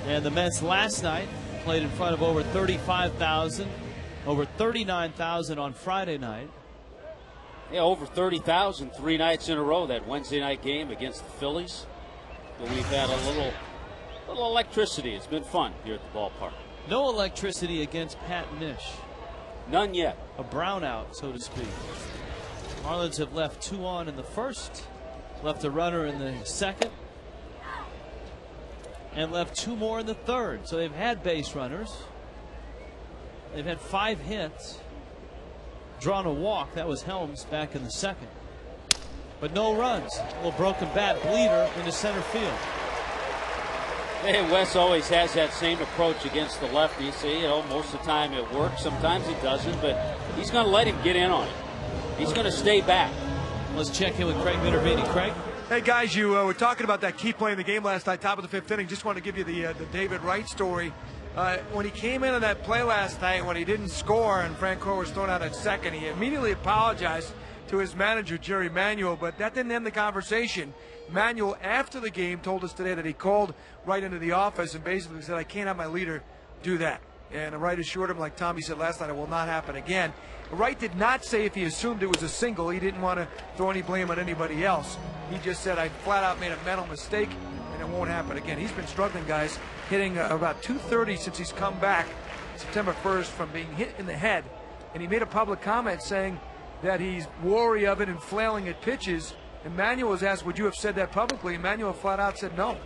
E: and the Mets last night played in front of over 35,000, over 39,000 on Friday night.
B: Yeah, over 30,000 3 nights in a row. That Wednesday night game against the Phillies. But we've had a little electricity. It's been fun here at the ballpark.
E: No electricity against Pat Mish.
B: None yet.
E: A brownout, so to speak. Marlins have left 2 on in the first, left a runner in the second, and left 2 more in the third. So they've had base runners. They've had 5 hits. Drawn a walk. That was Helms back in the second. But no runs. A little broken bat bleeder into center field.
B: Hey, Wes always has that same approach against the lefty. See, most of the time it works. Sometimes it doesn't. But he's going to let him get in on it. He's going to stay back.
E: Let's check in with Craig Minervini. Craig?
C: Hey guys, you were talking about that key play in the game last night, top of the 5th inning. Just want to give you the David Wright story. When he came in on that play last night, when he didn't score and Francoeur was thrown out at second, he immediately apologized to his manager, Jerry Manuel, but that didn't end the conversation. Manuel, after the game, told us today that he called Wright into the office and basically said, I can't have my leader do that. And Wright assured him, like Tommy said last night, it will not happen again. Wright did not say if he assumed it was a single. He didn't want to throw any blame on anybody else. He just said, I flat out made a mental mistake, and it won't happen again. He's been struggling, guys, hitting about .230 since he's come back September 1st from being hit in the head. And he made a public comment saying that he's wary of it and flailing at pitches. And Manuel was asked, would you have said that publicly? And Manuel flat out said, no.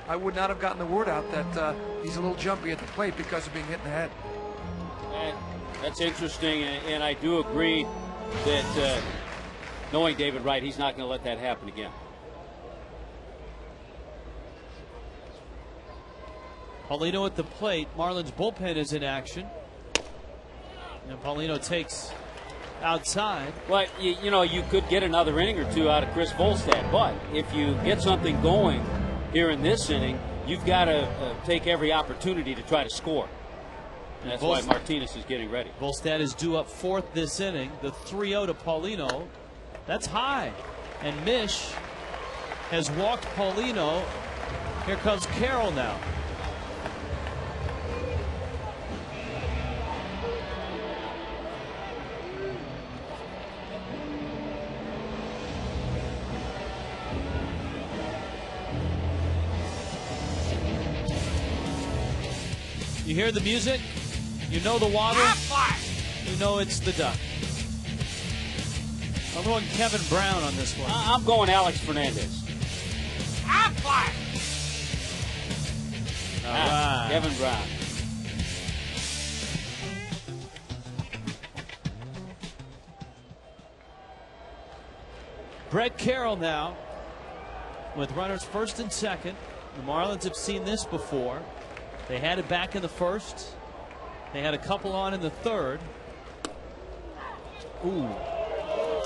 C: I would not have gotten the word out that he's a little jumpy at the plate because of being hit in the head.
B: That's interesting, and I do agree that knowing David Wright, he's not going to let that happen again.
E: Paulino at the plate. Marlins bullpen is in action. And Paulino takes outside.
B: Well, you know, you could get another inning or two out of Chris Volstad, but if you get something going here in this inning, you've got to take every opportunity to try to score. And that's why Martinez is getting ready.
E: Volstad is due up fourth this inning. The 3-0 to Paulino. That's high. And Mish has walked Paulino. Here comes Carroll now. You hear the music, you know the waddle, you know it's the duck. I'm going Kevin Brown on this one.
B: I'm going Alex Hernandez.
E: All right.
B: Kevin Brown.
E: Brett Carroll now with runners first and second. The Marlins have seen this before. They had it back in the first. They had a couple on in the third. Ooh.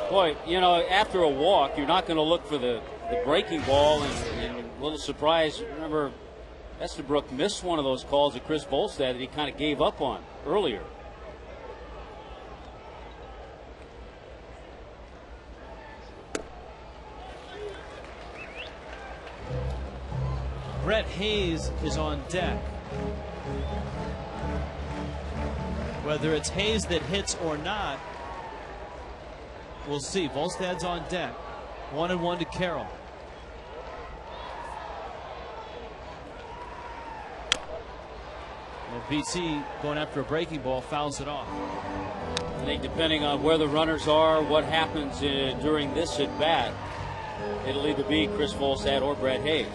B: Boy, you know, after a walk, you're not going to look for the breaking ball. And a little surprise, remember, Estabrook missed one of those calls at Chris Volstad that he kind of gave up on earlier.
E: Brett Hayes is on deck. Whether it's Hayes that hits or not, we'll see. Volstad's on deck. 1-1 to Carroll. And BC going after a breaking ball fouls it off.
B: I think depending on where the runners are, what happens during this at bat, it'll either be Chris Volstad or Brett Hayes.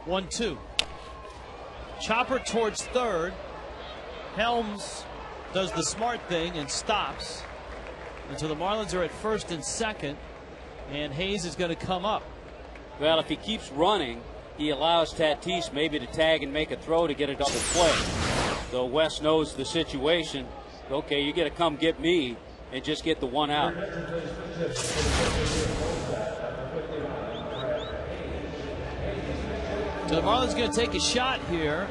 E: One, two. Chopper towards third. Helms does the smart thing and stops. And so the Marlins are at first and second. And Hayes is going to come up.
B: Well, if he keeps running, he allows Tatis maybe to tag and make a throw to get a double play. So West knows the situation. Okay, you got to come get me and just get the one out.
E: So the Marlins going to take a shot here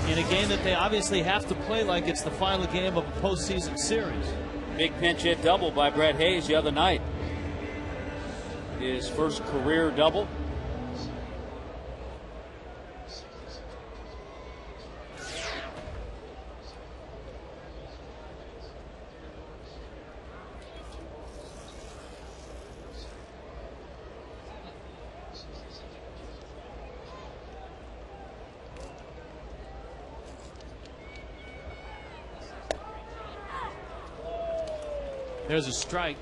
E: in a game that they obviously have to play like it's the final game of a postseason series.
B: Big pinch hit double by Brett Hayes the other night. His first career double.
E: There's a strike.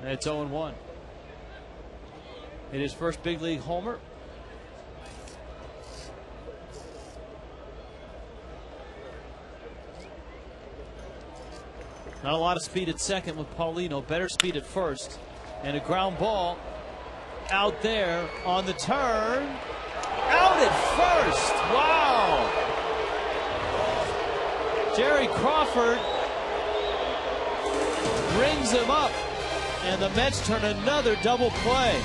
E: And it's 0-1. It is first big league homer. Not a lot of speed at second with Paulino. Better speed at first. And a ground ball out there on the turn. Out at first. Wow. Jerry Crawford brings him up, and the Mets turn another double play.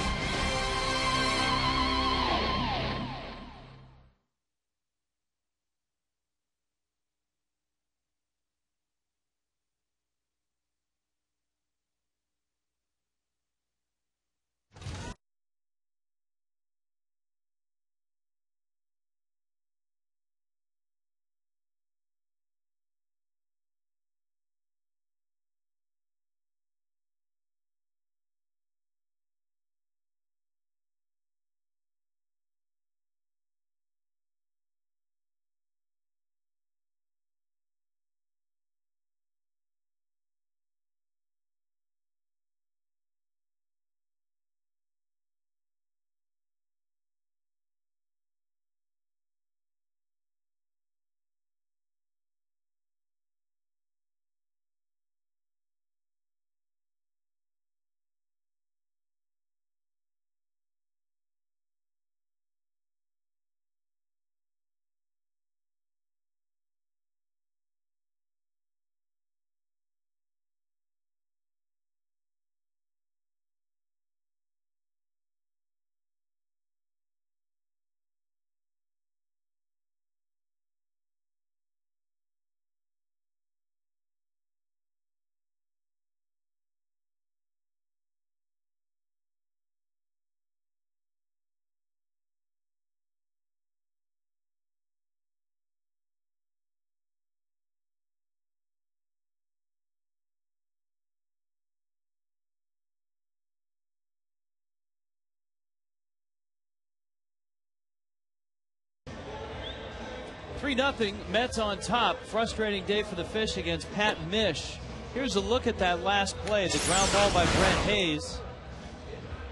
E: 3-0, Mets on top. Frustrating day for the Fish against Pat Mish. Here's a look at that last play. The ground ball by Brent Hayes.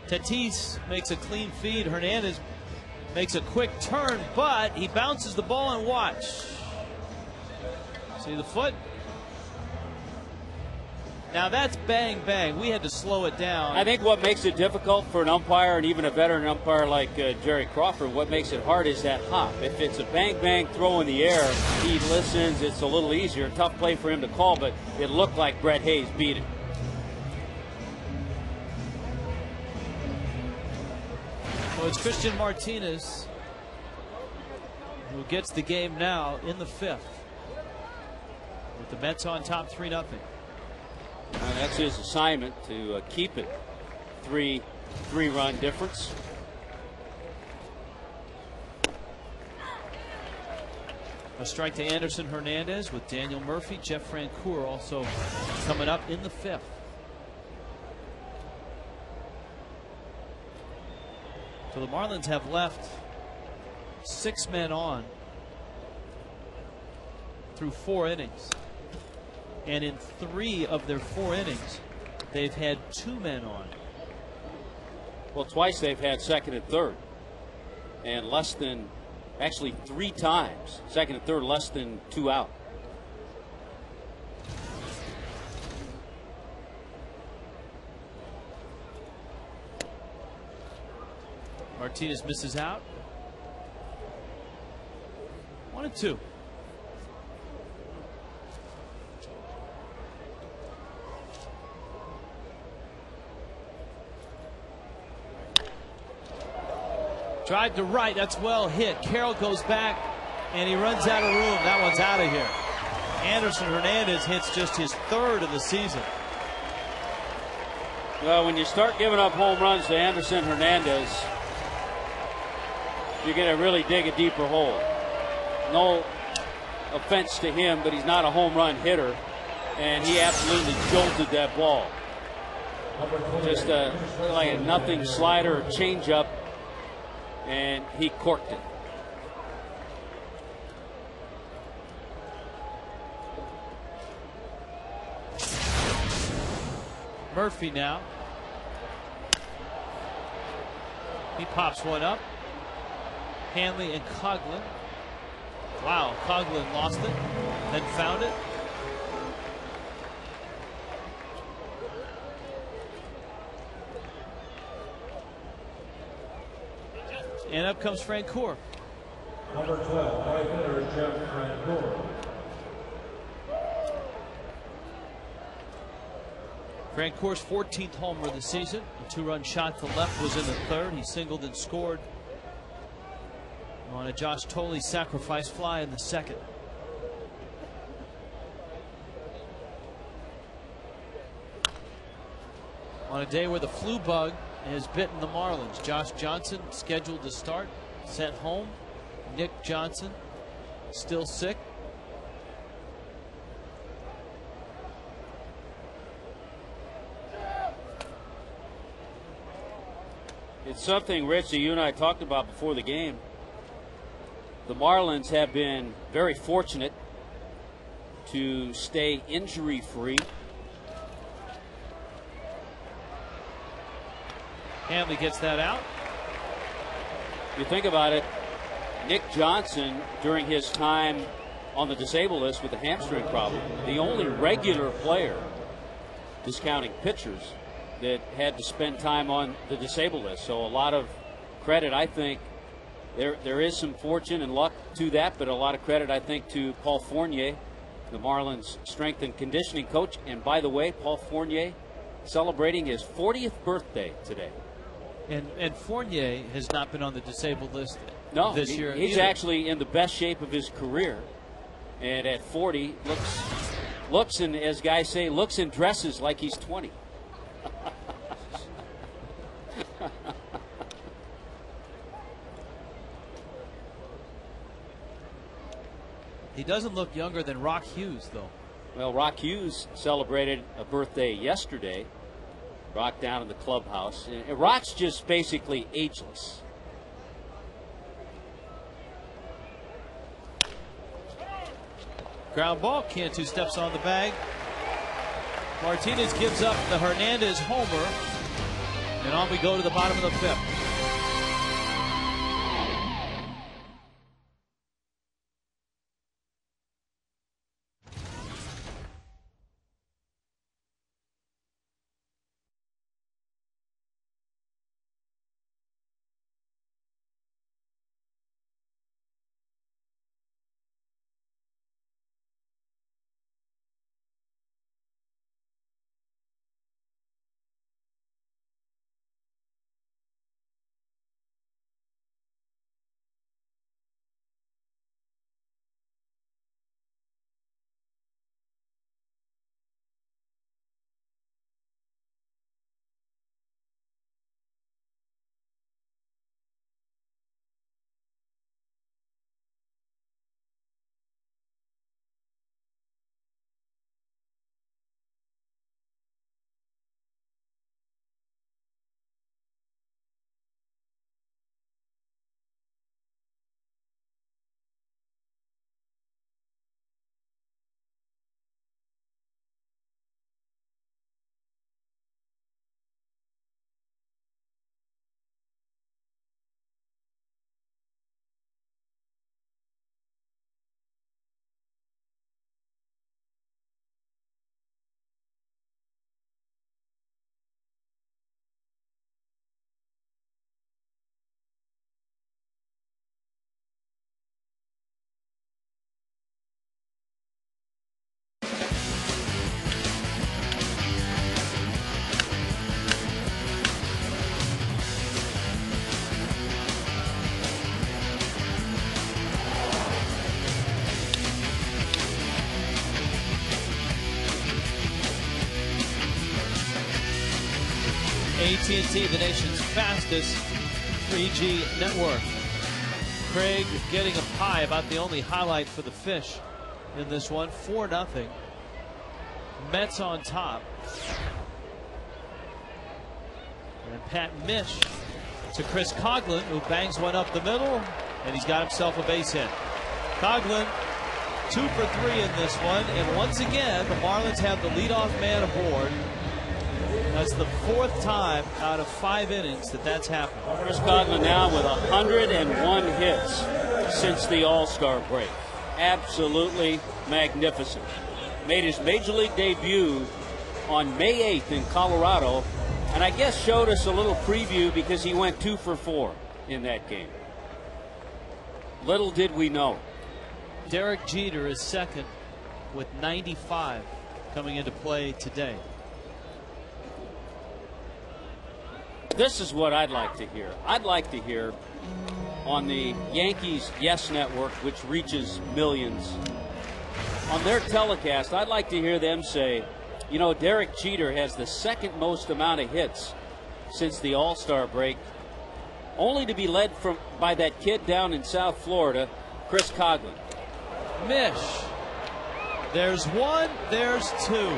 E: Tatis makes a clean feed. Hernandez makes a quick turn, but he bounces the ball and watch. See the foot? Now that's bang, bang. We had to slow it down.
B: I think what makes it difficult for an umpire, and even a veteran umpire like Jerry Crawford, what makes it hard is that hop. If it's a bang, bang throw in the air, he listens. It's a little easier. Tough play for him to call, but it looked like Brett Hayes beat it.
E: So it's Christian Martinez who gets the game now in the 5th. With the Mets on top 3-0.
B: That's his assignment, to keep it three-run difference.
E: A strike to Anderson Hernandez with Daniel Murphy. Jeff Francoeur also coming up in the 5th. So the Marlins have left 6 men on through 4 innings. And in 3 of their 4 innings, they've had 2 men on.
B: Well, twice they've had second and third. And actually 3 times, second and third, less than 2 out.
E: Martinez misses out. 1-2. Drive to right. That's well hit. Carroll goes back and he runs out of room. That one's out of here. Anderson Hernandez hits just his 3rd of the season.
B: Well, when you start giving up home runs to Anderson Hernandez, you're going to really dig a deeper hole. No offense to him, but he's not a home run hitter, and he absolutely jolted that ball. Just like a nothing slider or changeup, and he corked it.
E: Murphy now. He pops one up. Hanley and Coughlin. Wow, Coughlin lost it, then found it. And up comes Francoeur.
F: Number 12, right hitter, Jeff Francoeur.
E: Francoeur's 14th homer of the season. A 2-run shot to left was in the 3rd. He singled and scored on a Josh Tolley sacrifice fly in the 2nd. On a day where the flu bug has bitten the Marlins, Josh Johnson scheduled to start, sent home. Nick Johnson still sick.
B: It's something, Rich, that you and I talked about before the game. The Marlins have been very fortunate to stay injury-free.
E: Hanley gets that out.
B: You think about it, Nick Johnson, during his time on the disabled list with the hamstring problem, the only regular player, discounting pitchers, that had to spend time on the disabled list. So a lot of credit, I think. There is some fortune and luck to that, but a lot of credit, I think, to Paul Fournier, the Marlins strength and conditioning coach. And by the way, Paul Fournier celebrating his 40th birthday today.
E: And Fournier has not been on the disabled list this year.
B: He's actually in the best shape of his career. And at 40, looks and, as guys say, looks and dresses like he's 20.
E: He doesn't look younger than Rock Hughes, though.
B: Well, Rock Hughes celebrated a birthday yesterday. Rock down in the clubhouse. And Rock's just basically ageless.
E: Ground ball. Cantu steps on the bag. Martinez gives up the Hernandez homer. And on we go to the bottom of the fifth. AT&T, the nation's fastest 3G network. Craig getting a pie, about the only highlight for the Fish in this one. 4-0. Mets on top. And Pat Mish to Chris Coghlan, who bangs one up the middle, and he's got himself a base hit. Coghlan 2 for 3 in this one, and once again the Marlins have the leadoff man aboard. That's the 4th time out of 5 innings that that's happened.
B: Chris Coghlan now with 101 hits since the All-Star break. Absolutely magnificent. Made his Major League debut on May 8th in Colorado, and I guess showed us a little preview because he went 2 for 4 in that game. Little did we know.
E: Derek Jeter is second with 95 coming into play today.
B: This is what I'd like to hear. I'd like to hear on the Yankees Yes Network, which reaches millions, on their telecast, I'd like to hear them say, you know, Derek Jeter has the second most amount of hits since the All-Star break, only to be led by that kid down in South Florida, Chris Coghlan.
E: Mish. There's one, there's two.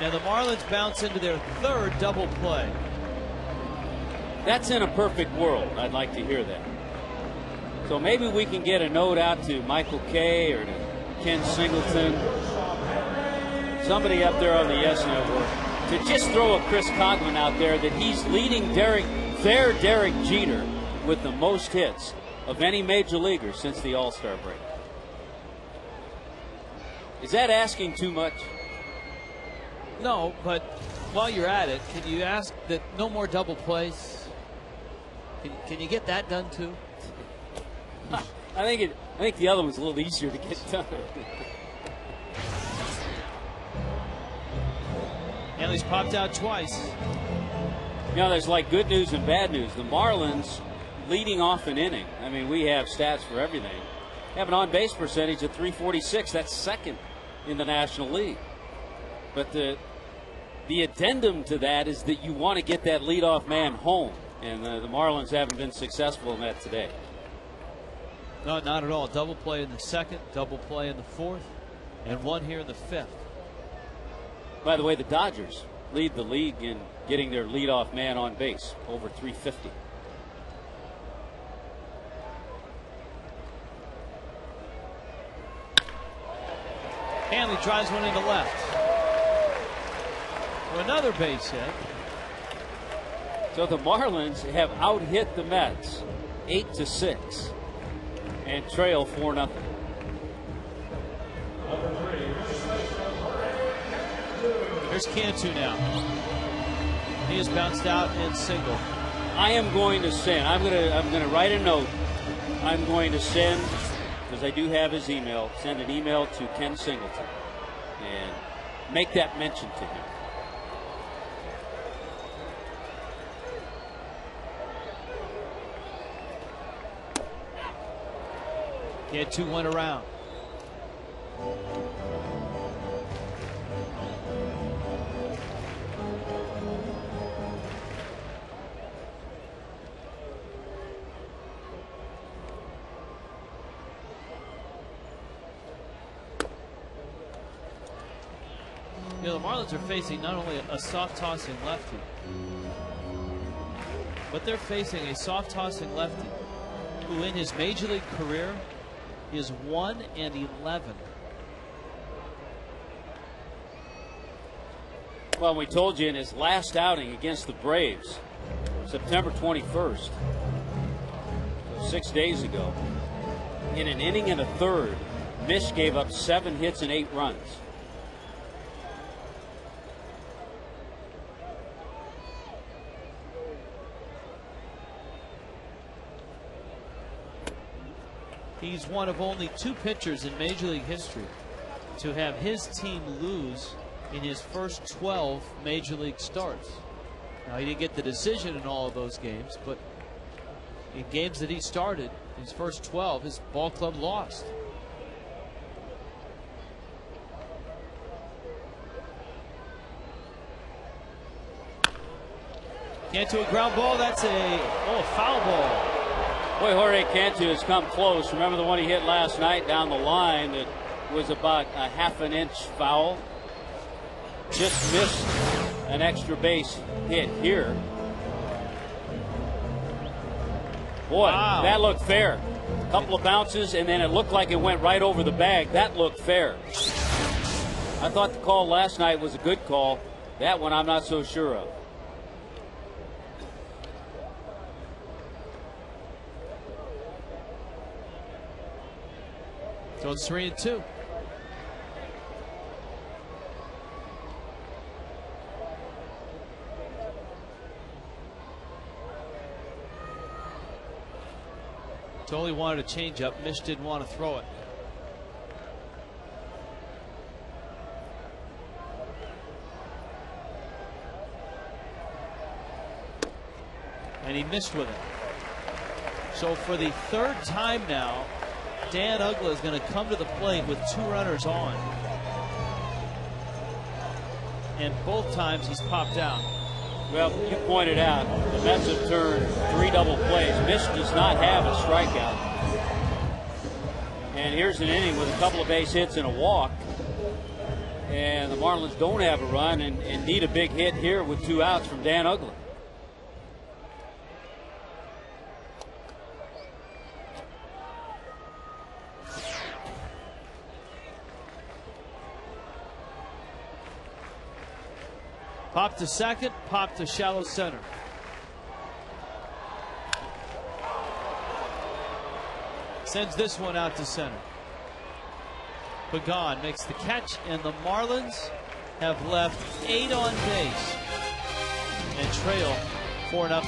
E: And the Marlins bounce into their 3rd double play.
B: That's in a perfect world. I'd like to hear that. So maybe we can get a note out to Michael Kay or to Ken Singleton, somebody up there on the Yes Network, to just throw a Chris Coghlan out there that he's leading Derek Jeter with the most hits of any major leaguer since the All-Star break. Is that asking too much?
E: No, but while you're at it, can you ask that no more double plays? Can you get that done too?
B: I think the other one's a little easier to get done.
E: Hanley's popped out twice.
B: You know, there's like good news and bad news. The Marlins leading off an inning. I mean, we have stats for everything. Have an on-base percentage of .346. That's second in the National League. But the addendum to that is that you want to get that leadoff man home. And the Marlins haven't been successful in that today.
E: No, not at all. Double play in the 2nd, double play in the 4th, and one here in the 5th.
B: By the way, the Dodgers lead the league in getting their leadoff man on base, over .350.
E: Hanley drives one into left for another base hit.
B: So the Marlins have out-hit the Mets 8-6 and trail 4-0.
E: Here's Cantu now. He is bounced out and single.
B: I am going to send. I'm gonna write a note. I'm going to send, because I do have his email. Send an email to Ken Singleton and make that mention to him.
E: Cantu went around. You know, the Marlins are facing not only a soft tossing lefty, but they're facing a soft tossing lefty who in his major league career is 1-11.
B: Well, we told you in his last outing against the Braves, September 21st, so 6 days ago, in an inning and a third, Mish gave up 7 hits and 8 runs.
E: He's one of only 2 pitchers in Major League history to have his team lose in his first 12 Major League starts. Now, he didn't get the decision in all of those games, but in games that he started, his first 12, his ball club lost. Cantu a ground ball. That's a foul ball.
B: Boy, Jorge Cantu has come close. Remember the one he hit last night down the line that was about a ½ inch foul? Just missed an extra base hit here. Boy,
E: wow.
B: That looked fair. A couple of bounces, and then it looked like it went right over the bag. That looked fair. I thought the call last night was a good call. That one I'm not so sure of.
E: So it's 3-2. Totally wanted a changeup. Mish didn't want to throw it. And he missed with it. So for the 3rd time now, Dan Uggla is going to come to the plate with 2 runners on. And both times he's popped out.
B: Well, you pointed out the Mets have turned 3 double plays. Mish does not have a strikeout. And here's an inning with a couple of base hits and a walk. And the Marlins don't have a run and need a big hit here with 2 outs from Dan Uggla.
E: Pop to second, pop to shallow center. Sends this one out to center. Pregame makes the catch, and the Marlins have left 8 on base and trail 4-0.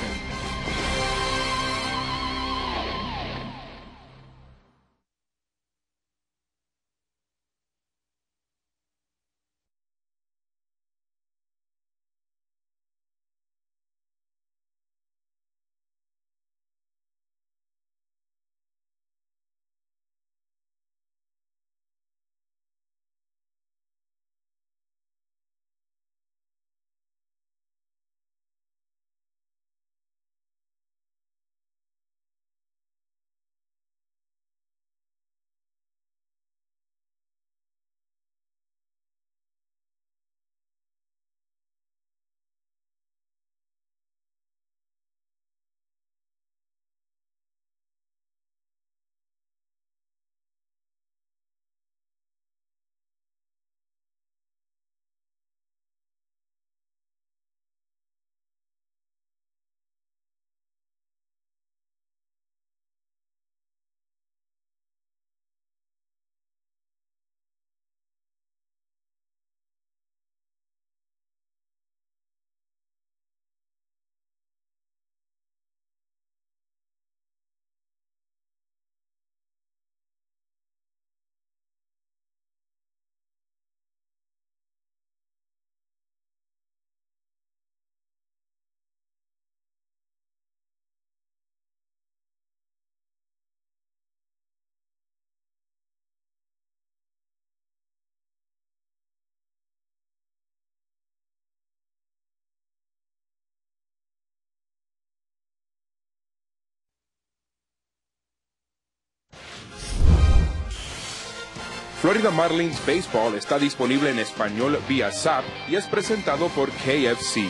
G: Florida Marlins Baseball está disponible en español vía SAP y es presentado por KFC.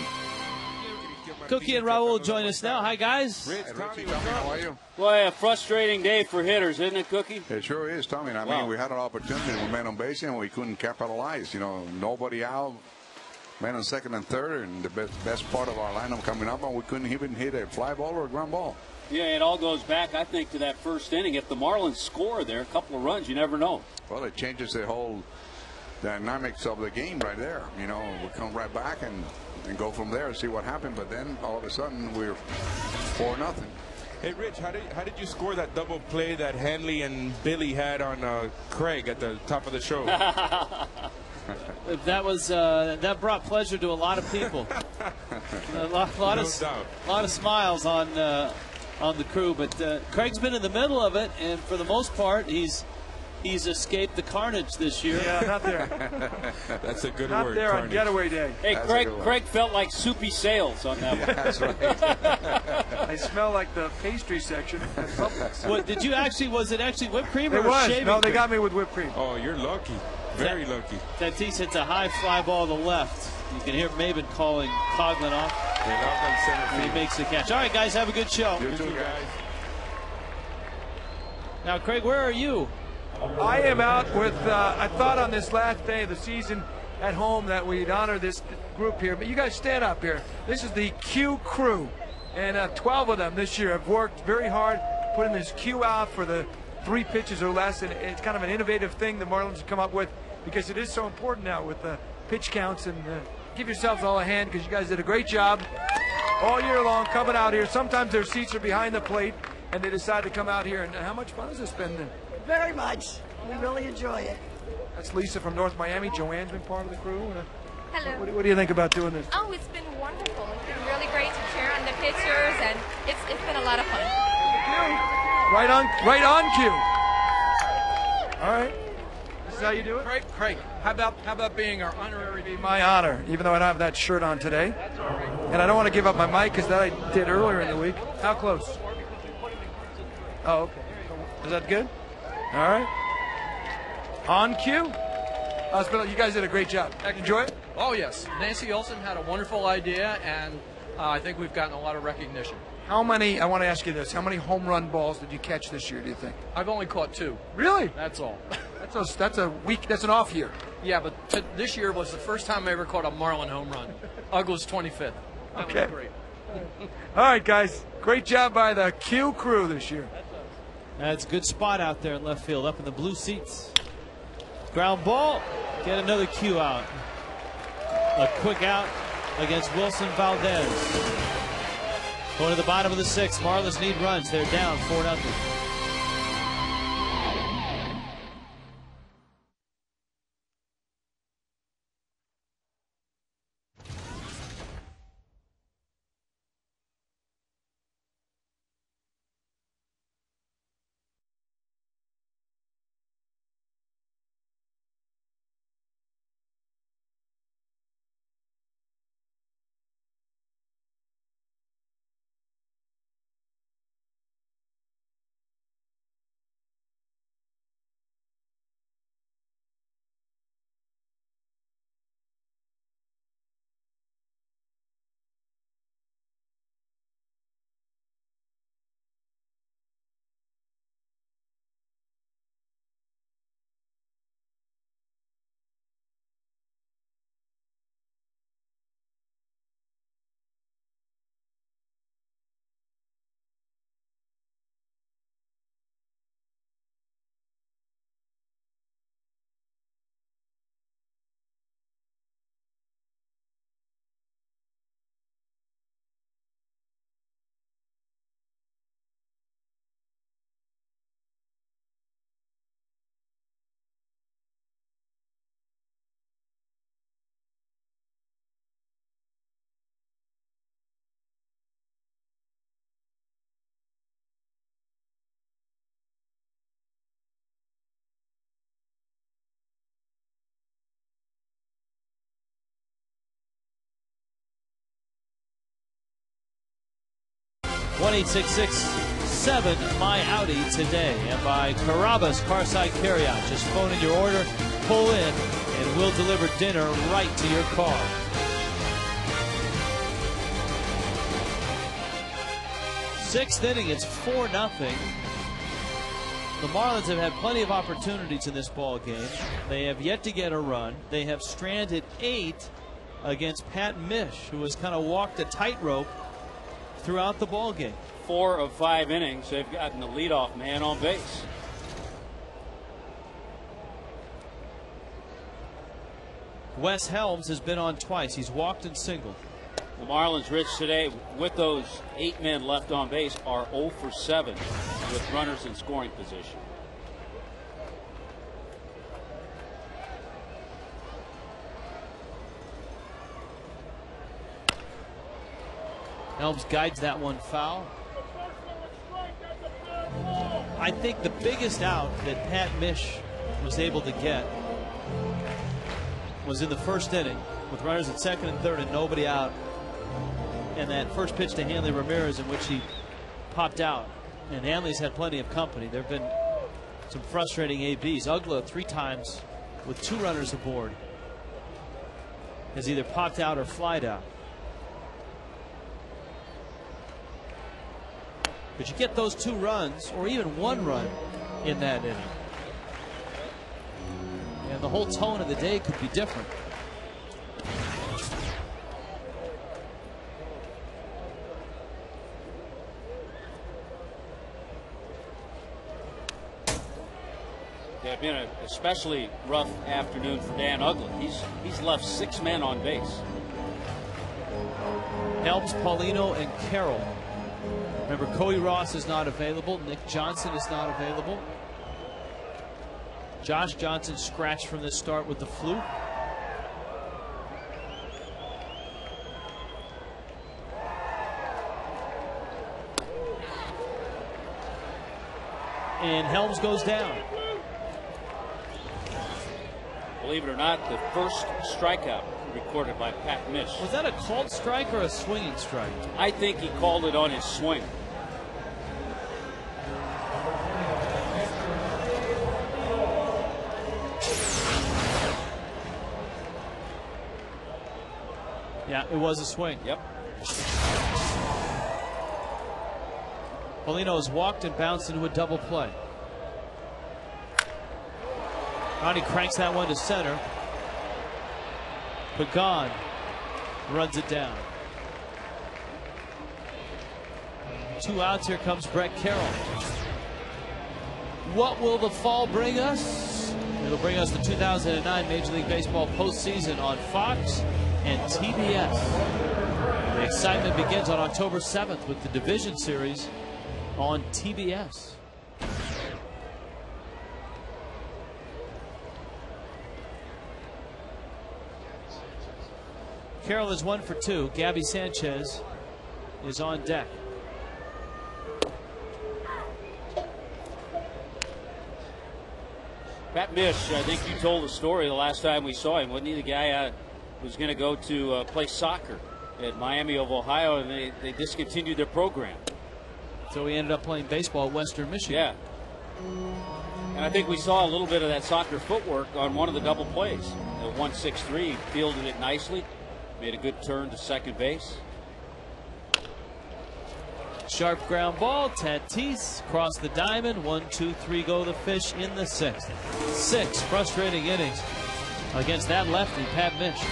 E: Cookie and Raul join us now. Hi, guys.
H: Rich, Tommy, how are you?
B: Boy, a frustrating day for hitters, isn't it, Cookie?
H: It sure is, Tommy. I mean, we had an opportunity with men on base and we couldn't capitalize. You know, nobody out, men on second and third, and the best part of our lineup coming up, and we couldn't even hit a fly ball or a ground ball.
B: Yeah, it all goes back, I think, to that first inning. If the Marlins score there, a couple of runs, you never know.
H: Well, it changes the whole dynamics of the game right there. You know, we come right back and go from there and see what happened. But then all of a sudden we're 4-0.
I: Hey, Rich, how did you score that double play that Hanley and Billy had on Craig at the top of the show?
E: That was that brought pleasure to a lot of people. a lot of smiles on the crew. But Craig's been in the middle of it, and for the most part, he's escaped the carnage this year.
C: Yeah, not there.
I: That's a good
C: not
I: word.
C: Not there
I: carnage.
C: on getaway day.
B: Hey, Craig felt like soupy sales on that one.
H: Yeah, that's right.
C: I smell like the pastry section at Publix.
E: What did you actually? Was it actually whipped cream or
C: It was.
E: shaving
C: No, they
E: cream?
C: got me with whipped cream.
I: Oh, you're lucky. Very lucky.
E: Tatis hits a high fly ball to the left. You can hear Maben calling Coughlin off. He makes the catch. All right, guys, have a good show.
H: You too, guys.
E: Now, Craig, where are you?
C: I am out with, I thought on this last day of the season at home that we'd honor this group here. But you guys stand up here. This is the Q crew. And 12 of them this year have worked very hard putting this Q out for the 3 pitches or less. And it's kind of an innovative thing the Marlins have come up with because it is so important now with the pitch counts. And give yourselves all a hand because you guys did a great job all year long coming out here. Sometimes their seats are behind the plate and they decide to come out here. And how much fun has this been?
J: Very much. We really enjoy it.
C: That's Lisa from North Miami. Joanne's been part of the crew.
K: Hello.
C: What do you think about doing this?
K: Oh, it's been wonderful. It's been really great to cheer on the pitchers, and it's been a lot of fun.
C: Right on cue. All right. This is how you do it?
L: Craig, how about being our honorary?
C: It'd be my honor, even though I don't have that shirt on today. And I don't want to give up my mic because that I did earlier in the week. How close? Oh, okay. Is that good? All right. On cue. You guys did a great job. Enjoy it?
L: Oh, yes. Nancy Olson had a wonderful idea, and I think we've gotten a lot of recognition.
C: How many, I want to ask you this, how many home run balls did you catch this year, do you think?
L: I've only caught 2.
C: Really?
L: That's all.
C: That's an off year.
L: Yeah, but this year was the first time I ever caught a Marlin home run. Ugg was 25th. That
C: Okay.
L: was great.
C: All right, guys. Great job by the Q crew this year.
E: That's a good spot out there in left field, up in the blue seats. Ground ball. Get another cue out. A quick out against Wilson Valdez. Going to the bottom of the 6th. Marlins need runs. They're down 4-0. 7 My Audi today. And by Carrabba's Carside Carryout. Just phone in your order, pull in, and we'll deliver dinner right to your car. Sixth inning, it's 4-0. The Marlins have had plenty of opportunities in this ball game. They have yet to get a run. They have stranded 8 against Pat Mish, who has kind of walked a tightrope throughout the ball game.
B: 4 of 5 innings, they've gotten the leadoff man on base.
E: Wes Helms has been on twice. He's walked and singled.
B: The Marlins, Rich, today, with those 8 men left on base, are 0 for 7 with runners in scoring position.
E: Helms guides that one foul. I think the biggest out that Pat Mish was able to get was in the first inning with runners at second and third and nobody out. And that first pitch to Hanley Ramirez in which he popped out. And Hanley's had plenty of company. There have been some frustrating ABs. Ugla 3 times with 2 runners aboard has either popped out or flied out. But you get those 2 runs or even 1 run in that inning, and the whole tone of the day could be different.
B: It's been an especially rough afternoon for Dan Ugla. He's left 6 men on base.
E: Helms, Paulino, and Carroll. Remember, Cody Ross is not available. Nick Johnson is not available. Josh Johnson scratched from this start with the flu. And Helms goes down.
B: Believe it or not, the first strikeout recorded by Pat Mish.
E: Was that a called strike or a swinging strike?
B: I think he called it on his swing.
E: Yeah, it was a swing.
B: Yep.
E: Paulino has walked and bounced into a double play. Ronnie cranks that one to center. Pagan runs it down. 2 outs. Here comes Brett Carroll. What will the fall bring us? It'll bring us the 2009 Major League Baseball postseason on Fox and TBS. The excitement begins on October 7th with the division series on TBS. Carroll is 1 for 2. Gabby Sanchez is on deck.
B: Pat Mish, I think you told the story the last time we saw him. Wasn't he the guy who was going to go to play soccer at Miami of Ohio, and they discontinued their program?
E: So he ended up playing baseball at Western Michigan.
B: Yeah. And I think we saw a little bit of that soccer footwork on one of the double plays. The 1-6-3, fielded it nicely. Made a good turn to second base.
E: Sharp ground ball. Tatis across the diamond. 1, 2, 3 go the Fish in the 6th. 6 frustrating innings against that lefty, Pat Mish.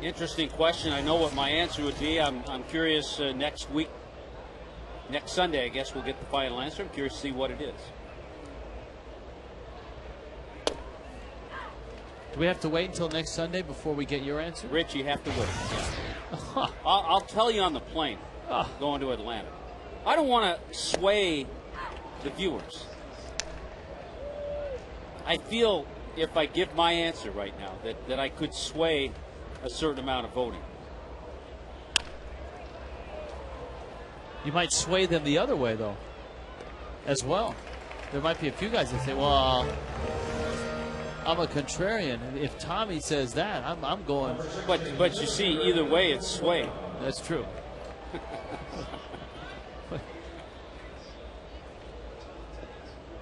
B: Interesting question. I know what my answer would be. I'm curious next week. Next Sunday, I guess we'll get the final answer. I'm curious to see what it is.
E: Do we have to wait until next Sunday before we get your answer?
B: Rich, you have to wait. Yeah. I'll tell you on the plane going to Atlanta. I don't want to sway the viewers. I feel if I give my answer right now that I could sway a certain amount of voting.
E: You might sway them the other way, though, as well. There might be a few guys that say, well, I'm a contrarian. If Tommy says that, I'm going.
B: But you see, either way, it's sway.
E: That's true.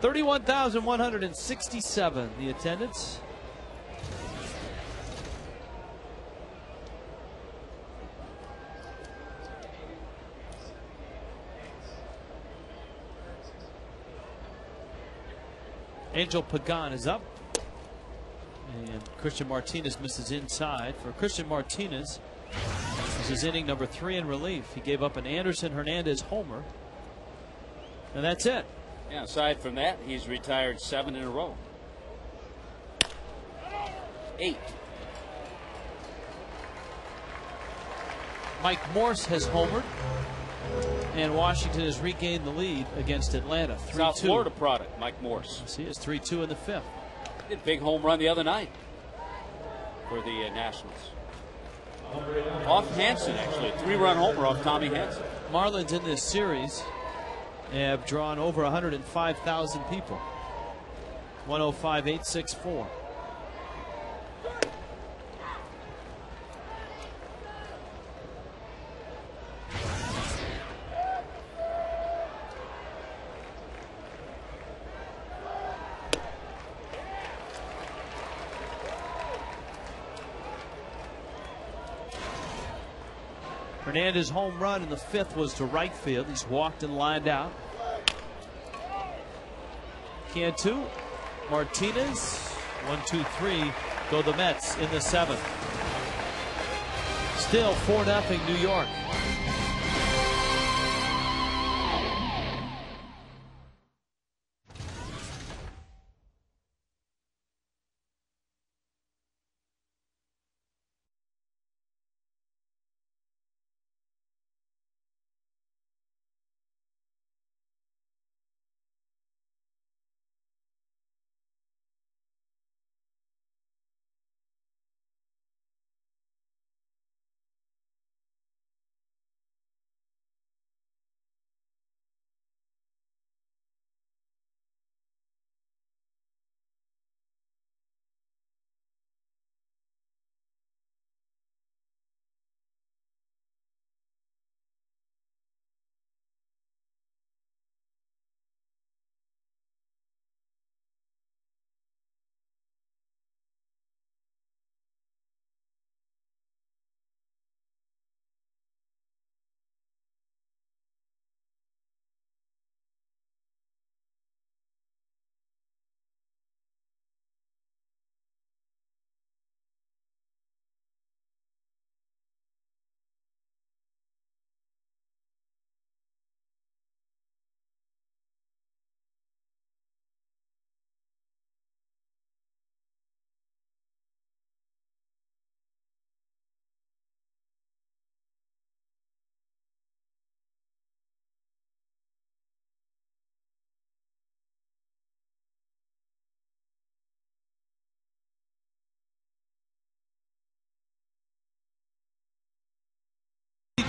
E: 31,167 the attendance. Angel Pagan is up. And Christian Martinez misses inside. For Christian Martinez, this is inning number 3 in relief. He gave up an Anderson Hernandez homer. And that's it.
B: Yeah, aside from that, he's retired 7 in a row. 8.
E: Mike Morse has homered. And Washington has regained the lead against Atlanta. 3-2.
B: South Florida product, Mike Morse.
E: See, it's 3-2 in the 5th.
B: Did a big home run the other night for the Nationals. Off Hansen, actually. A 3-run homer off Tommy Hansen.
E: Marlins in this series have drawn over 105,000 people. 105,864. Hernandez home run in the 5th was to right field. He's walked and lined out. Cantu, Martinez, 1, 2, 3 go the Mets in the 7th. Still 4-0 New York.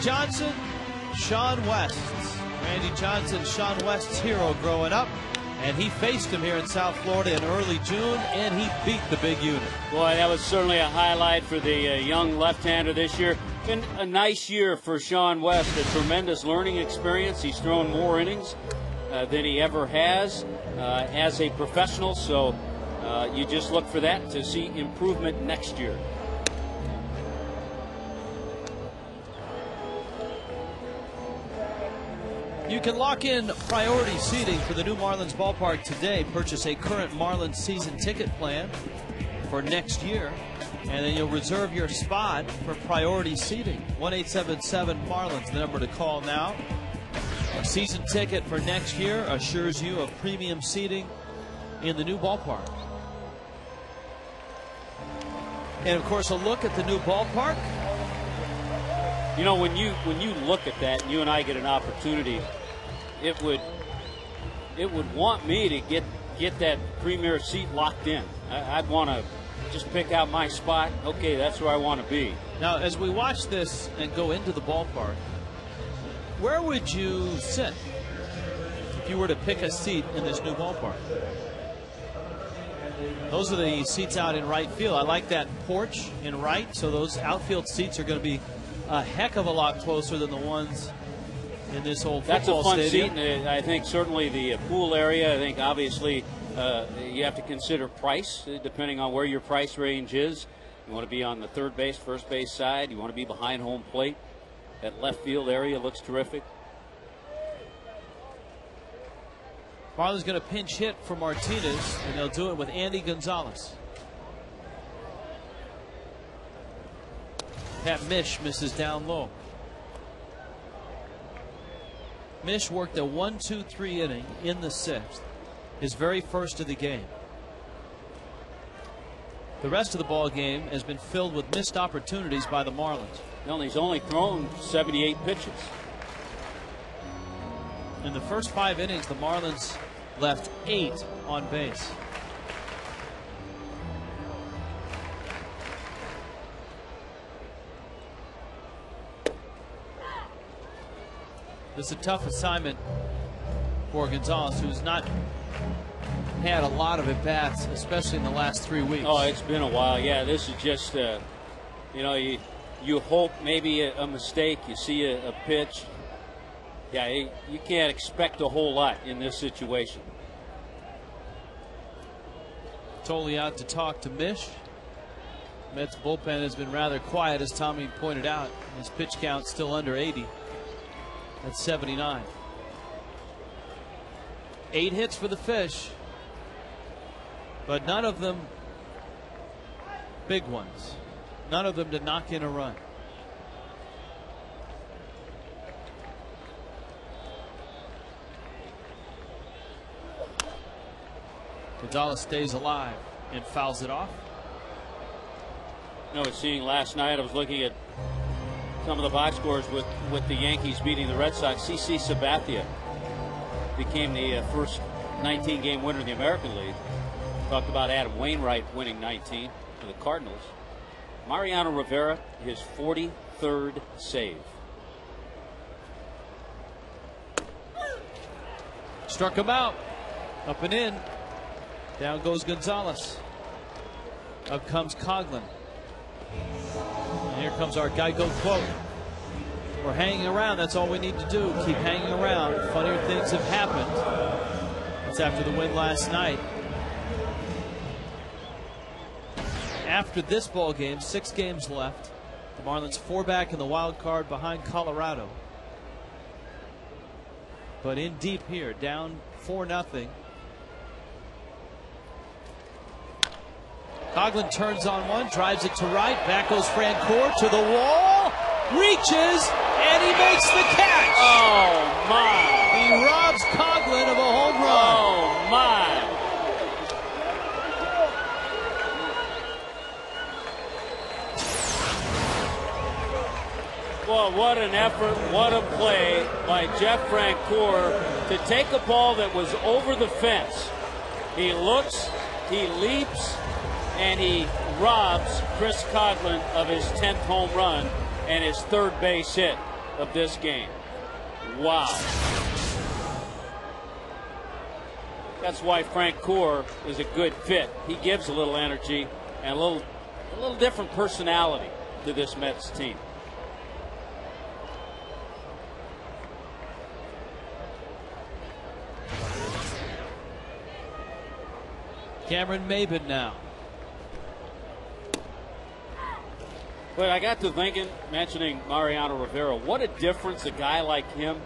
E: Johnson, Sean West. Randy Johnson, Sean West's hero growing up, and he faced him here in South Florida in early June, and he beat the big unit.
B: Boy, that was certainly a highlight for the young left-hander this year. Been a nice year for Sean West, a tremendous learning experience. He's thrown more innings than he ever has as a professional, so you just look for that to see improvement next year.
E: You can lock in priority seating for the new Marlins ballpark today. Purchase a current Marlins season ticket plan for next year. And then you'll reserve your spot for priority seating. 1-877 Marlins, the number to call now. A season ticket for next year assures you of premium seating in the new ballpark. And of course, a look at the new ballpark.
B: You know, when you look at that, and you and I get an opportunity, it would want me to get that premier seat locked in. I'd want to just pick out my spot. Okay, that's where I want to be.
E: Now, as we watch this and go into the ballpark, where would you sit if you were to pick a seat in this new ballpark? Those are the seats out in right field. I like that porch in right, so those outfield seats are going to be a heck of a lot closer than the ones in this old football stadium.
B: That's a fun seat. I think certainly the pool area, I think obviously you have to consider price, depending on where your price range is. You want to be on the third base, first base side. You want to be behind home plate. That left field area looks terrific.
E: Marlins going to pinch hit for Martinez, and they'll do it with Andy Gonzalez. Pat Mish misses down low. Mish worked a 1-2-3 inning in the sixth, his very first of the game. The rest of the ball game has been filled with missed opportunities by the Marlins.
B: Well, he's only thrown 78 pitches.
E: In the first 5 innings, the Marlins left 8 on base. This is a tough assignment for Gonzalez, who's not had a lot of at-bats, especially in the last 3 weeks.
B: Oh, it's been a while. Yeah, this is just, you know, you hope maybe a mistake. You see a pitch. Yeah, you can't expect a whole lot in this situation.
E: Totally out to talk to Mish. Mets bullpen has been rather quiet, as Tommy pointed out. His pitch count still under 80. That's 79. 8 hits for the Fish, but none of them big ones. None of them to knock in a run. Gonzalez stays alive and fouls it off.
B: I was seeing last night, I was looking at some of the box scores with the Yankees beating the Red Sox. CC Sabathia became the first 19-game winner in the American League. Talked about Adam Wainwright winning 19 for the Cardinals. Mariano Rivera, his 43rd save.
E: Struck him out. Up and in. Down goes Gonzalez. Up comes Coghlan. And here comes our Geico quote. We're hanging around. That's all we need to do. Keep hanging around. Funnier things have happened. That's after the win last night. After this ball game, 6 games left. The Marlins 4 back in the wild card behind Colorado. But in deep here, down 4-0. Coghlan turns on one, drives it to right. Back goes Francoeur to the wall, reaches, and he makes the catch.
B: Oh, my.
E: He robs Coghlan of a home run.
B: Oh, my. Well, what an effort, what a play by Jeff Francoeur to take a ball that was over the fence. He looks, he leaps, and he robs Chris Coghlan of his 10th home run and his 3rd base hit of this game. Wow. That's why Francoeur is a good fit. He gives a little energy and a little different personality to this Mets team.
E: Cameron Maybin now.
B: But I got to thinking, mentioning Mariano Rivera, what a difference a guy like him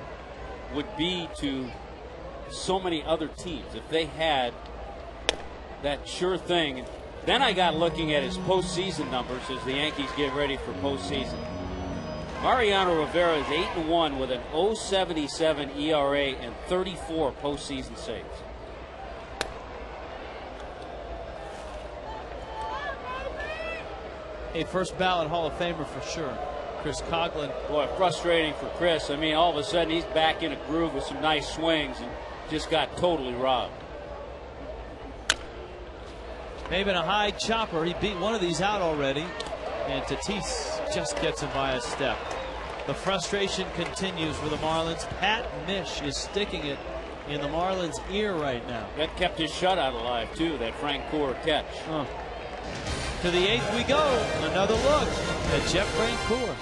B: would be to so many other teams if they had that sure thing Then I got looking at his postseason numbers as the Yankees get ready for postseason. Mariano Rivera is 8-1 with an .077 ERA and 34 postseason saves.
E: A first ballot Hall of Famer for sure. Chris Coughlin.
B: Boy, frustrating for Chris. I mean, all of a sudden he's back in a groove with some nice swings and just got totally robbed.
E: Maybe a high chopper. He beat one of these out already. And Tatis just gets him by a step. The frustration continues for the Marlins. Pat Mish is sticking it in the Marlins' ear right now.
B: That kept his shutout alive, too, that Francoeur catch.
E: To the 8th we go. Another look at Jeff Francoeur.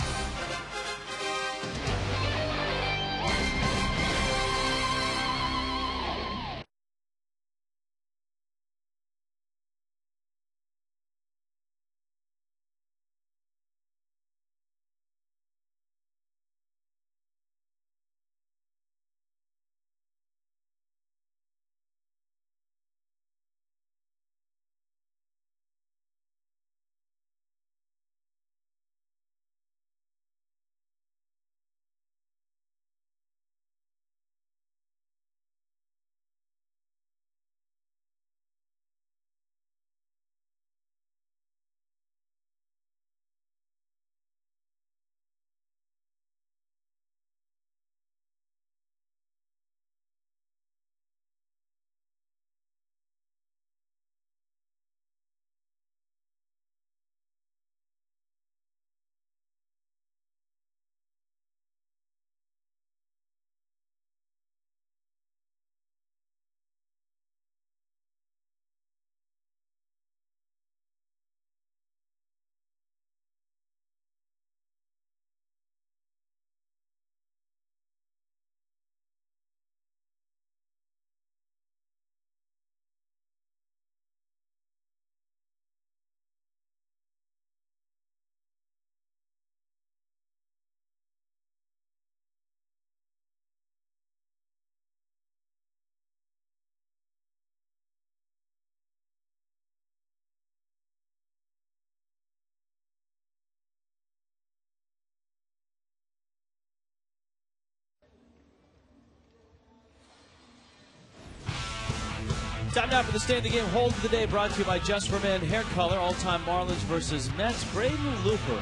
E: Time now for the Stay in the Game hold of the day, brought to you by Just for Men Hair Color. All-time Marlins versus Mets. Braden Looper,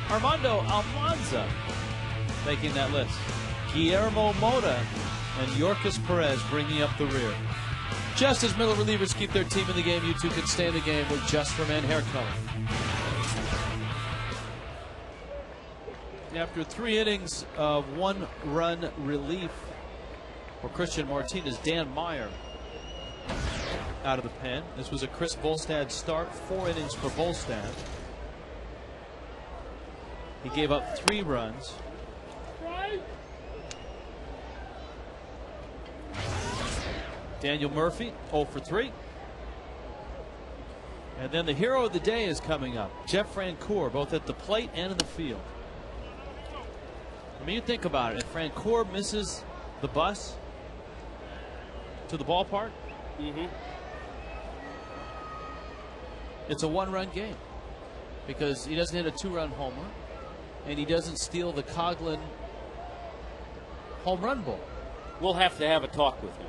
E: Armando Almanza making that list. Guillermo Mota and Yorkis Perez bringing up the rear. Just as Miller relievers keep their team in the game, you too can stay in the game with Just for Men Hair Color. After 3 innings of 1-run relief for Christian Martinez, Dan Meyer out of the pen. This was a Chris Volstad start, 4 innings for Volstad. He gave up 3 runs. Daniel Murphy 0 for 3. And then the hero of the day is coming up, Jeff Francoeur, both at the plate and in the field. I mean, you think about it, if Francoeur misses the bus to the ballpark, it's a 1-run game because he doesn't hit a 2-run homer and he doesn't steal the Coughlin home run ball.
B: We'll have to have a talk with him.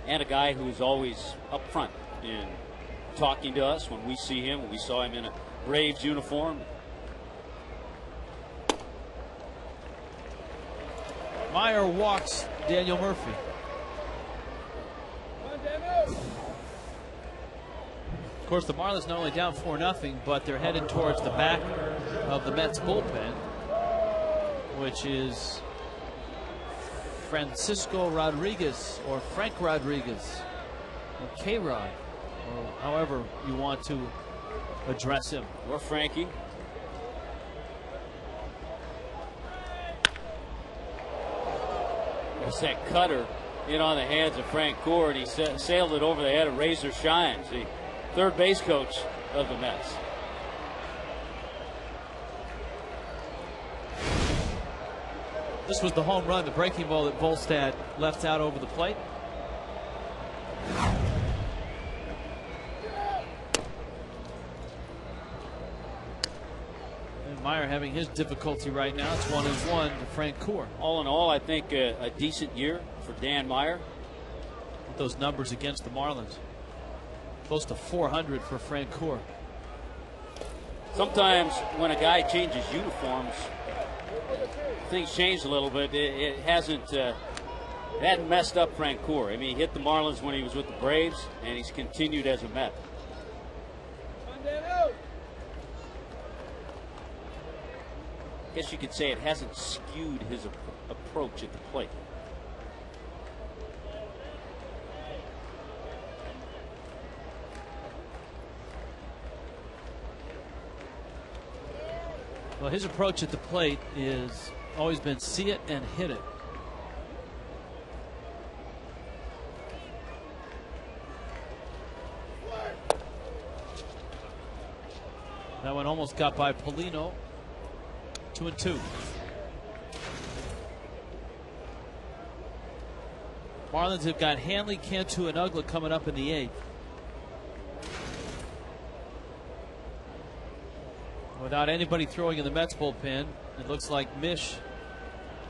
B: And a guy who's always up front in talking to us when we see him, when we saw him in a Braves uniform.
E: Meyer walks Daniel Murphy. Of course, the Marlins not only down 4-0, but they're headed towards the back of the Mets bullpen, which is Francisco Rodriguez or Frank Rodriguez or K-Rod, or however you want to address him.
B: Or Frankie. There's that cutter in on the hands of Francoeur, and he sailed it over the head of Razor Shines, the third base coach of the Mets.
E: This was the home run, the breaking ball that Volstad left out over the plate. And Meyer having his difficulty right now. It's 1-1 to Francoeur.
B: All in all, I think a decent year for Dan Meyer.
E: With those numbers against the Marlins. Close to 400 for Francoeur.
B: Sometimes when a guy changes uniforms, things change a little bit. It hasn't messed up Francoeur. I mean, he hit the Marlins when he was with the Braves, and he's continued as a Met. I guess you could say it hasn't skewed his approach at the plate.
E: Well, his approach at the plate is always been see it and hit it. That one almost got by Polino. 2-2. Marlins have got Hanley, Cantu, and Ugla coming up in the 8th. Without anybody throwing in the Mets bullpen, it looks like Mish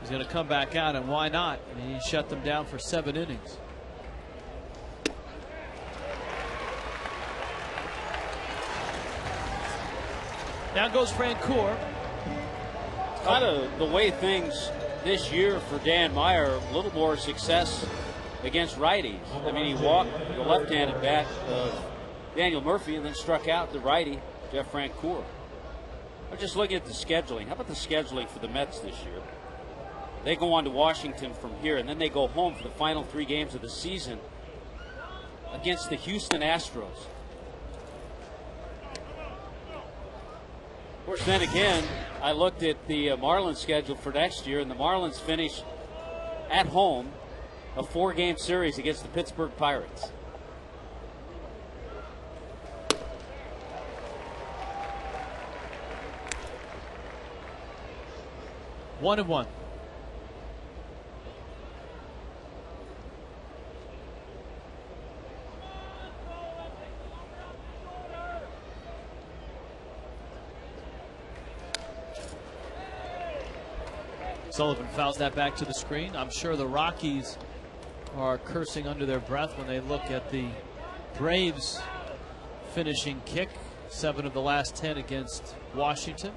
E: is going to come back out, and why not? I mean, he shut them down for 7 innings. Now goes Francoeur.
B: Kind of the way things this year for Dan Meyer, a little more success against righties. I mean, he walked the left-handed bat of Daniel Murphy and then struck out the righty, Jeff Francoeur. I'm just looking at the scheduling. How about the scheduling for the Mets this year? They go on to Washington from here, and then they go home for the final 3 games of the season against the Houston Astros. Of course, then again, I looked at the Marlins schedule for next year, and the Marlins finish at home a 4-game series against the Pittsburgh Pirates.
E: One and one. Sullivan fouls that back to the screen. I'm sure the Rockies are cursing under their breath when they look at the Braves finishing kick. 7 of the last 10 against Washington.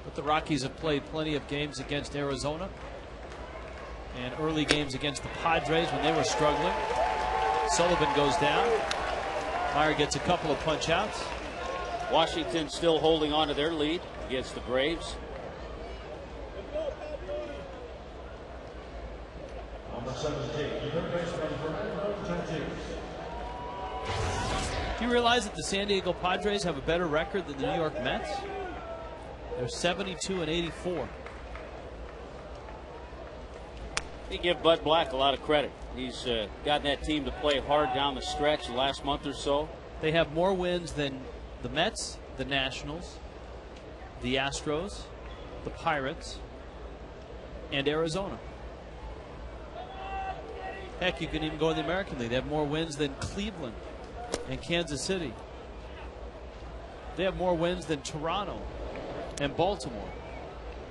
E: But the Rockies have played plenty of games against Arizona and early games against the Padres when they were struggling. Sullivan goes down. Meyer gets a couple of punch outs.
B: Washington still holding on to their lead against the Braves.
E: Do you realize that the San Diego Padres have a better record than the New York Mets? They're 72-84.
B: They give Bud Black a lot of credit. He's gotten that team to play hard down the stretch the last month or so.
E: They have more wins than the Mets, the Nationals, the Astros, the Pirates, and Arizona. Heck, you can even go in the American League. They have more wins than Cleveland and Kansas City. They have more wins than Toronto and Baltimore.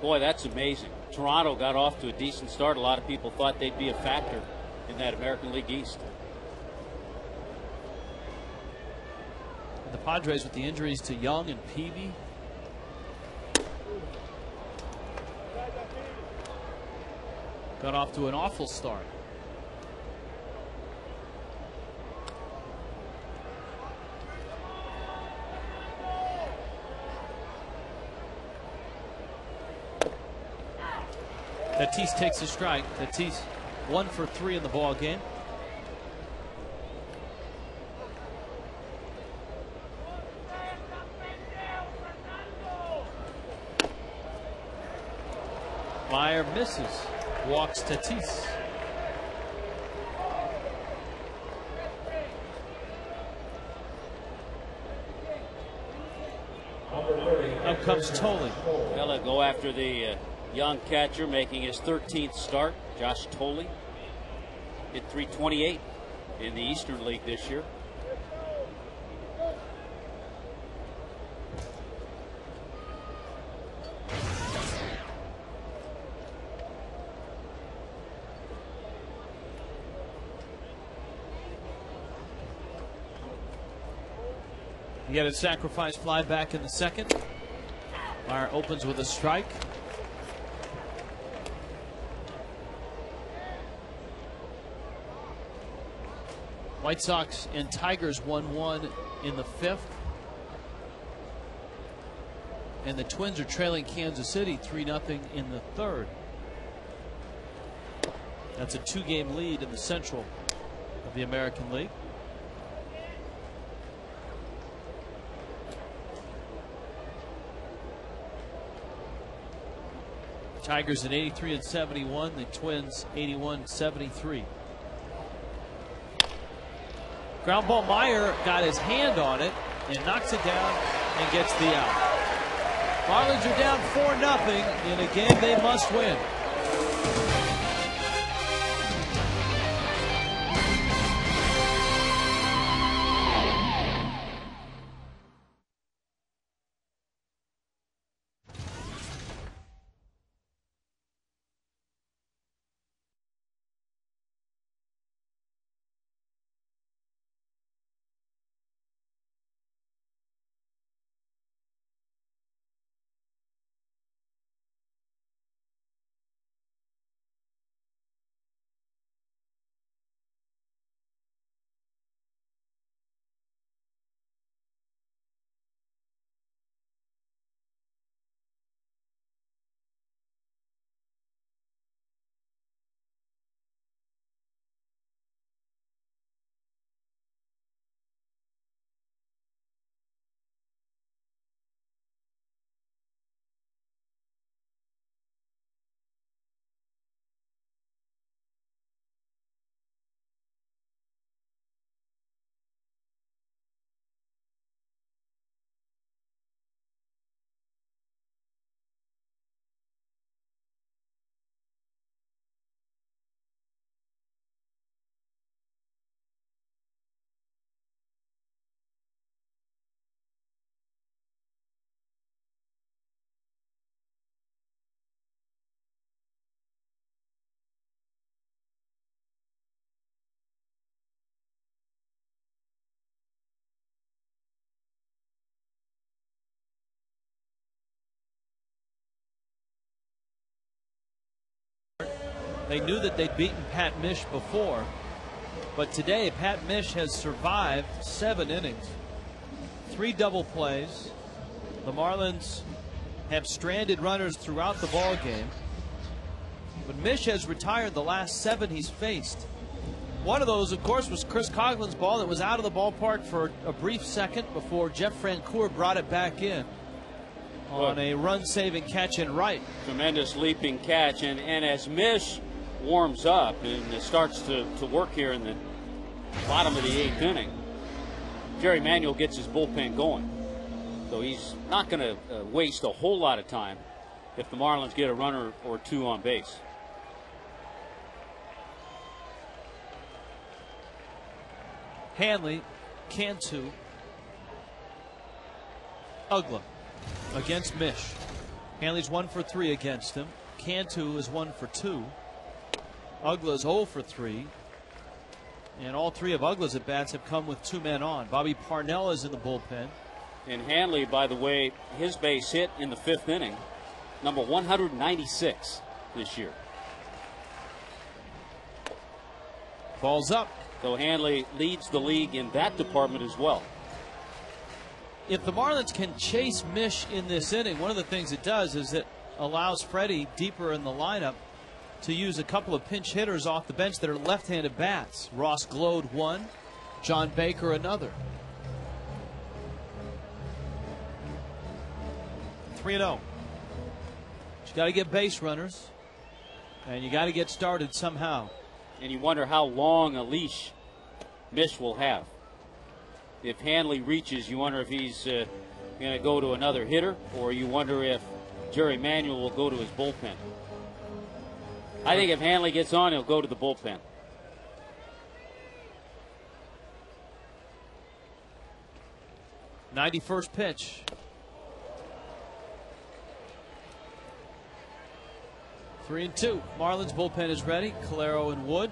B: Boy, that's amazing. Toronto got off to a decent start. A lot of people thought they'd be a factor in that American League East.
E: And the Padres with the injuries to Young and Peavy. Got off to an awful start. Tatis takes a strike. Tatis 1 for 3 in the ball game. Meyer misses. Walks Tatis. Now comes Tolley.
B: Well, they'll go after the young catcher making his 13th start, Josh Tolley. Hit .328 in the Eastern League this year.
E: He had a sacrifice fly back in the second. Meyer opens with a strike. White Sox and Tigers 1-1 in the fifth. And the Twins are trailing Kansas City 3-0 in the third. That's a 2-game lead in the Central of the American League. Tigers at 83-71, the Twins 81-73. Ground ball, Meyer got his hand on it and knocks it down and gets the out. Marlins are down 4-0 in a game they must win. They knew that they'd beaten Pat Mish before, but today Pat Mish has survived 7 innings, 3 double plays. The Marlins have stranded runners throughout the ball game, but Mish has retired the last 7 he's faced. One of those, of course, was Chris Coughlin's ball that was out of the ballpark for a brief second before Jeff Francoeur brought it back in on a run-saving catch in Wright.
B: Tremendous leaping catch, and as Mish warms up and starts to work here in the bottom of the 8th inning, Jerry Manuel gets his bullpen going. So he's not going to waste a whole lot of time if the Marlins get a runner or 2 on base.
E: Hanley, Cantu, Ugla against Mish. Hanley's 1 for 3 against him. Cantu is 1 for 2. Ugla's 0 for 3. And all 3 of Ugla's at bats have come with 2 men on. Bobby Parnell is in the bullpen.
B: And Hanley, by the way, his base hit in the 5th inning, number 196 this year.
E: Falls up.
B: So Hanley leads the league in that department as well.
E: If the Marlins can chase Mish in this inning, one of the things it does is it allows Freddie deeper in the lineup to use a couple of pinch hitters off the bench that are left-handed bats. Ross Glode 1, John Baker another. 3-0. You got to get base runners, and you got to get started somehow.
B: And you wonder how long a leash Mish will have. If Hanley reaches, you wonder if he's going to go to another hitter, or you wonder if Jerry Manuel will go to his bullpen. I think if Hanley gets on, he'll go to the bullpen.
E: '91st pitch. Three and two. Marlins bullpen is ready. Calero and Wood.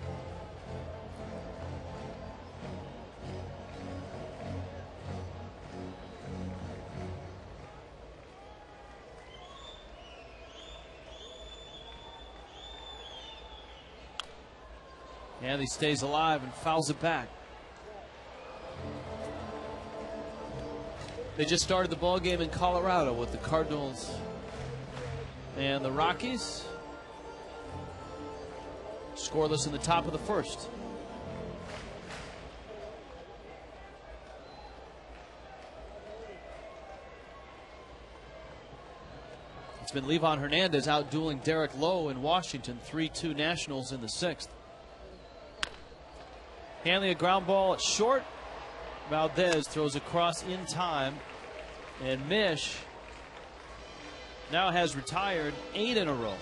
E: And he stays alive and fouls it back. They just started the ball game in Colorado with the Cardinals and the Rockies. Scoreless in the top of the first. It's been Levon Hernandez out dueling Derek Lowe in Washington. 3-2 Nationals in the sixth. Hanley a ground ball at short. Valdez throws across in time. And Mish now has retired 8 in a row.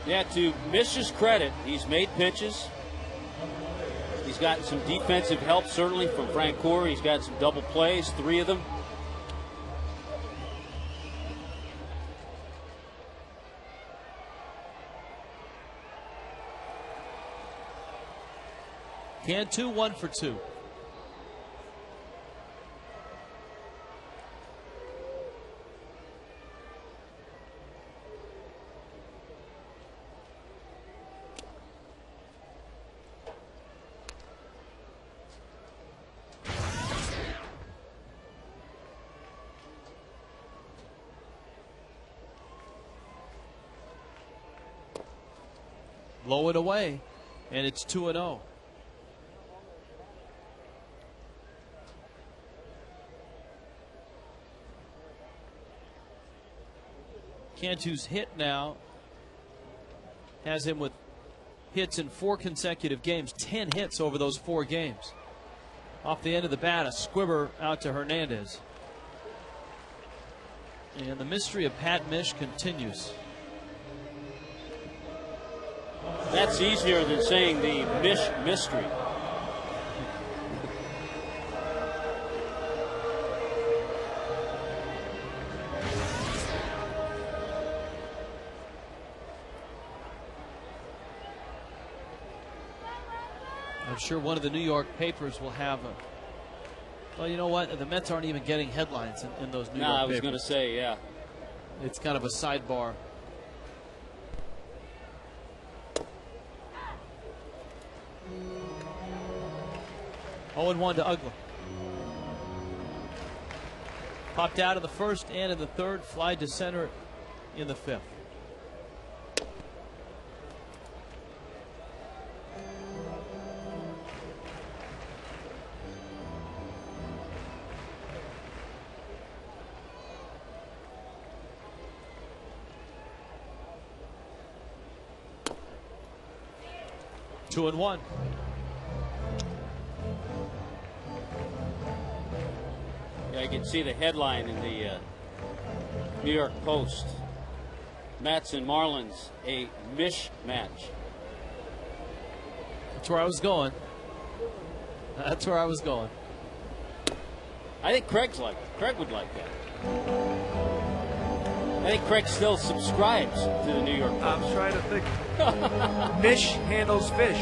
B: Yeah, to Mish's credit, he's made pitches. He's gotten some defensive help, certainly, from Francoeur. He's got some double plays, 3 of them.
E: Cantu 1 for 2. Blow it away, and it's 2-0. Cantu's hit now has him with hits in 4 consecutive games. 10 hits over those 4 games. Off the end of the bat, a squibber out to Hernandez. And the mystery of Pat Mish continues.
B: That's easier than saying the Mish mystery.
E: I'm sure one of the New York papers will have a. Well, you know what? The Mets aren't even getting headlines in those New York papers.
B: I was going to say, yeah.
E: It's kind of a sidebar. Oh, 0-1 to Ugla. Popped out in the first and in the third. Fly to center in the fifth. Two and one.
B: Yeah, you can see the headline in the New York Post. Mets and Marlins, a Mish match.
E: That's where I was going. That's where I was going.
B: I think Craig would like that. I think Craig still subscribes to the New York Post.
C: I'm trying to think. Mish handles fish.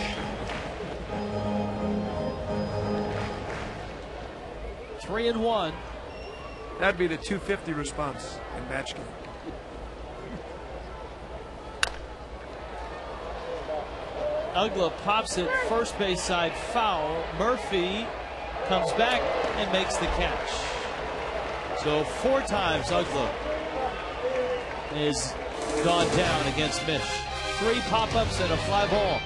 E: Three and one.
C: That'd be the 250 response in match game.
E: Ugla pops it first base side foul. Murphy comes back and makes the catch. So 4 times Ugla is gone down against Mish. 3 pop-ups and a fly ball.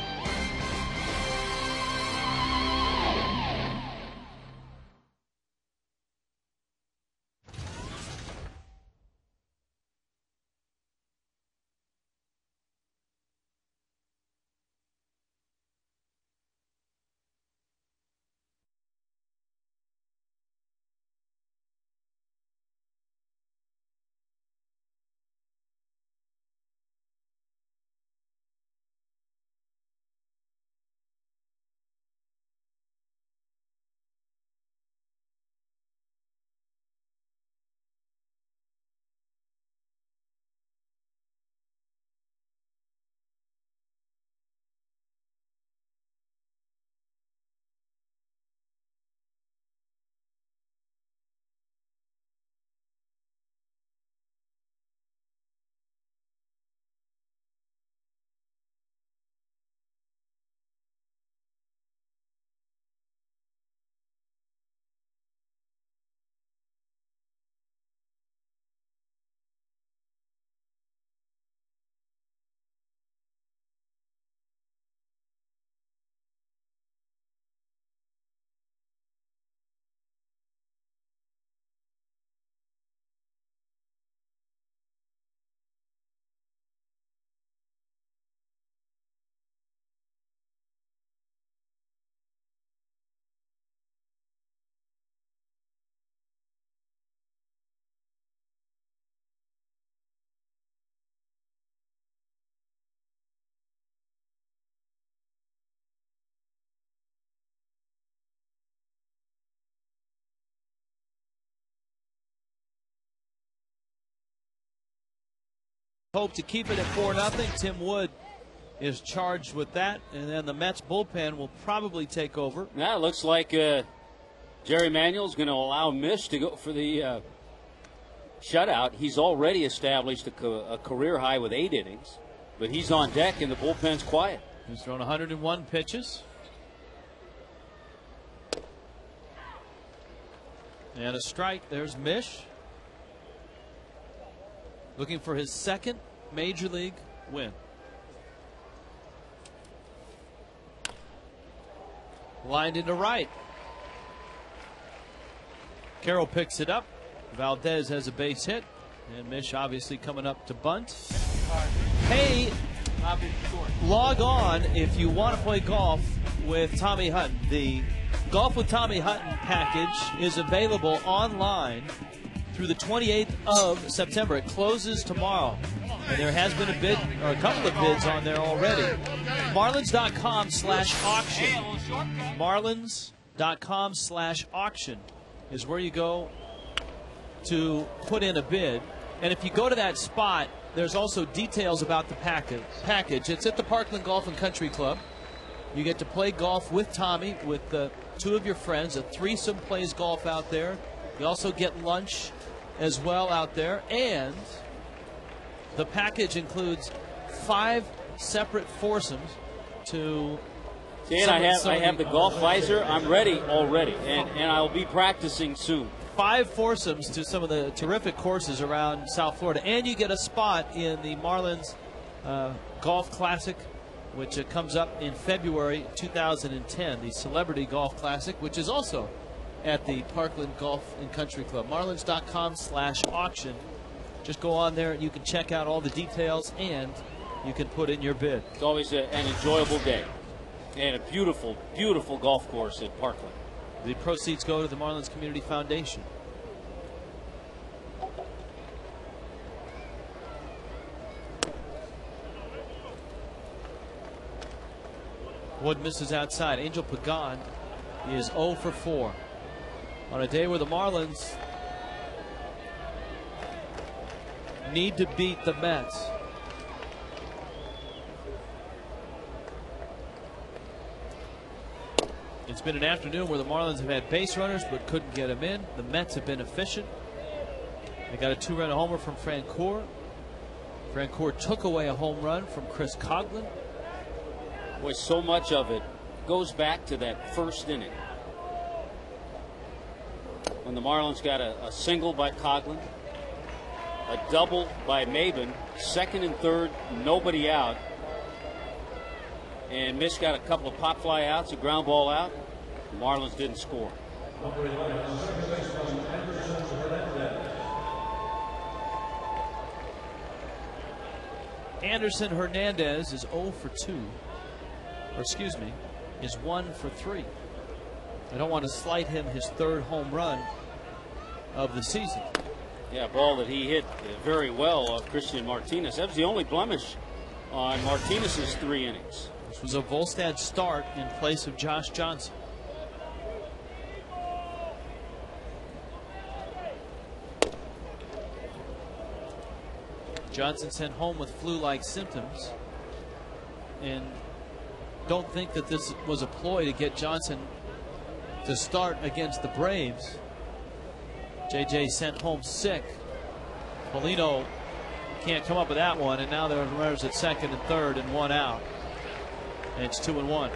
E: Hope to keep it at 4-0. Tim Wood is charged with that, and then the Mets bullpen will probably take over.
B: Now it looks like Jerry Manuel's going to allow Mish to go for the shutout. He's already established a career high with 8 innings, but he's on deck and the bullpen's quiet.
E: He's thrown 101 pitches. And a strike. There's Mish, looking for his second major league win. Lined into right. Carroll picks it up. Valdez has a base hit. And Mish obviously coming up to bunt. Hey, log on if you want to play golf with Tommy Hutton. The Golf with Tommy Hutton package is available online through the 28th of September. It closes tomorrow. And there has been a bid, or a couple of bids on there already. Marlins.com/auction. Marlins.com/auction is where you go to put in a bid. And if you go to that spot, there's also details about the package. It's at the Parkland Golf and Country Club. You get to play golf with Tommy, with 2 of your friends. A threesome plays golf out there. You also get lunch as well out there. And the package includes 5 separate foursomes to...
B: Dan, I have the golf visor. I'm ready already, and I'll be practicing soon.
E: 5 foursomes to some of the terrific courses around South Florida. And you get a spot in the Marlins Golf Classic, which comes up in February 2010, the Celebrity Golf Classic, which is also at the Parkland Golf and Country Club. Marlins.com/auction. Just go on there and you can check out all the details and you can put in your bid.
B: It's always an enjoyable day and a beautiful, beautiful golf course at Parkland.
E: The proceeds go to the Marlins Community Foundation. Wood misses outside. Angel Pagan is 0 for 4. On a day where the Marlins need to beat the Mets. It's been an afternoon where the Marlins have had base runners but couldn't get them in. The Mets have been efficient. They got a 2-run homer from Francoeur. Francoeur took away a home run from Chris Coghlan.
B: Boy, so much of it goes back to that first inning, when the Marlins got a single by Coghlan, a double by Maben, second and third, nobody out, and Mish got a couple of pop fly outs, a ground ball out. The Marlins didn't score.
E: Anderson Hernandez is 0 for 2. Or excuse me, is 1 for 3. I don't want to slight him his 3rd home run of the season.
B: Yeah, ball that he hit very well of Christian Martinez. That was the only blemish on Martinez's 3 innings.
E: This was a Volstad start in place of Josh Johnson. Johnson sent home with flu-like symptoms, and don't think that this was a ploy to get Johnson to start against the Braves. JJ sent home sick. Paulino can't come up with that one, and now there are runners at second and third and 1 out. And it's 2-1.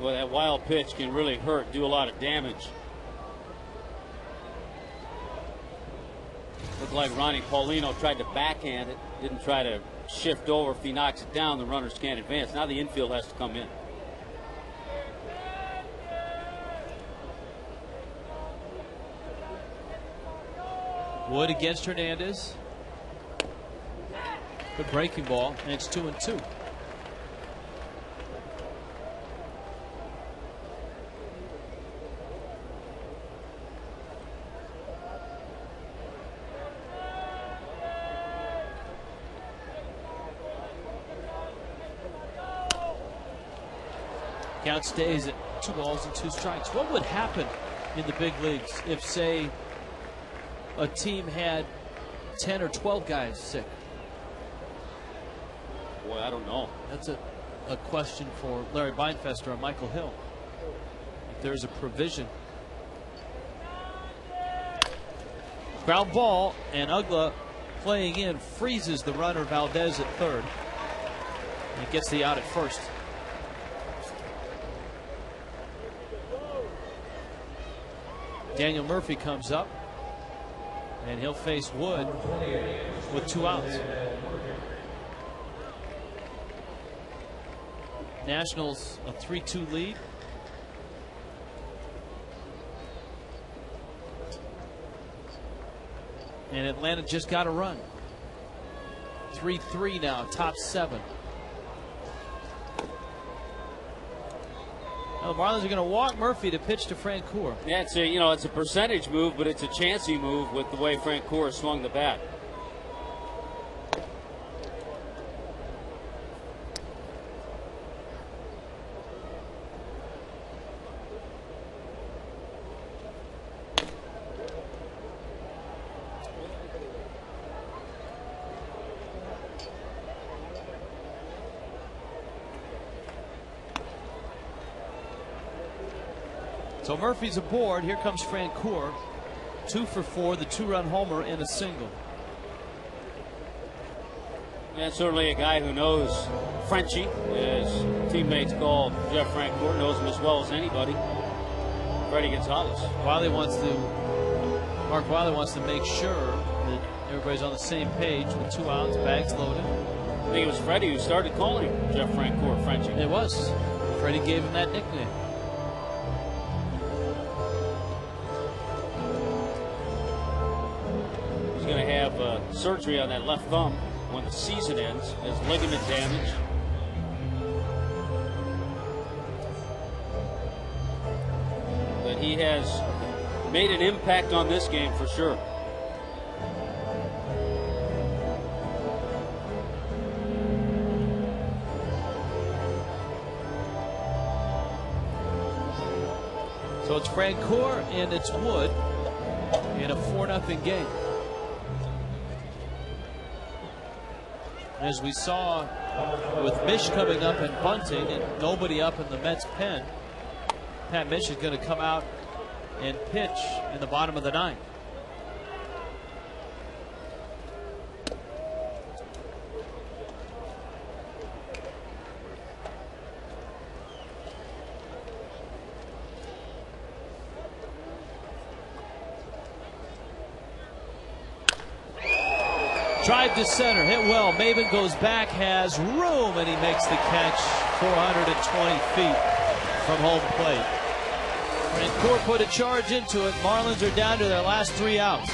B: Well, that wild pitch can really hurt, do a lot of damage. Looked like Ronnie Paulino tried to backhand it, didn't try to shift over. If he knocks it down, the runners can't advance. Now the infield has to come in.
E: Wood against Hernandez. Good breaking ball, and it's 2-2. Count stays at 2 balls and 2 strikes. What would happen in the big leagues if, say, a team had 10 or 12 guys sick?
B: Boy, I don't know.
E: That's a question for Larry Beinfester and Michael Hill. If there's a provision. Ground ball, and Ugla playing in freezes the runner Valdez at third. He gets the out at first. Daniel Murphy comes up, and he'll face Wood with 2 outs. Nationals a 3-2 lead. And Atlanta just got a run. 3-3 now, top 7. Now the Marlins are going to walk Murphy to pitch to Francoeur.
B: Yeah, it's a percentage move, but it's a chancy move with the way Francoeur swung the bat.
E: So Murphy's aboard. Here comes Francoeur. 2 for 4, the 2-run homer and a single.
B: And certainly a guy who knows Frenchie, as teammates call Jeff Francoeur, knows him as well as anybody. Freddie Gonzalez.
E: Mark Wiley wants to make sure that everybody's on the same page with 2 outs, bags loaded.
B: I think it was Freddie who started calling Jeff Francoeur Frenchie.
E: It was. Freddie gave him that nickname.
B: Going to have surgery on that left thumb when the season ends as ligament damage. But he has made an impact on this game for sure.
E: So it's Francoeur and it's Wood in a 4-0 game. As we saw with Mish coming up and bunting and nobody up in the Mets pen, Pat Mish is going to come out and pitch in the bottom of the 9th. Drive to center, hit well. Maben goes back, has room, and he makes the catch 420 feet from home plate. Francoeur put a charge into it. Marlins are down to their last 3 outs.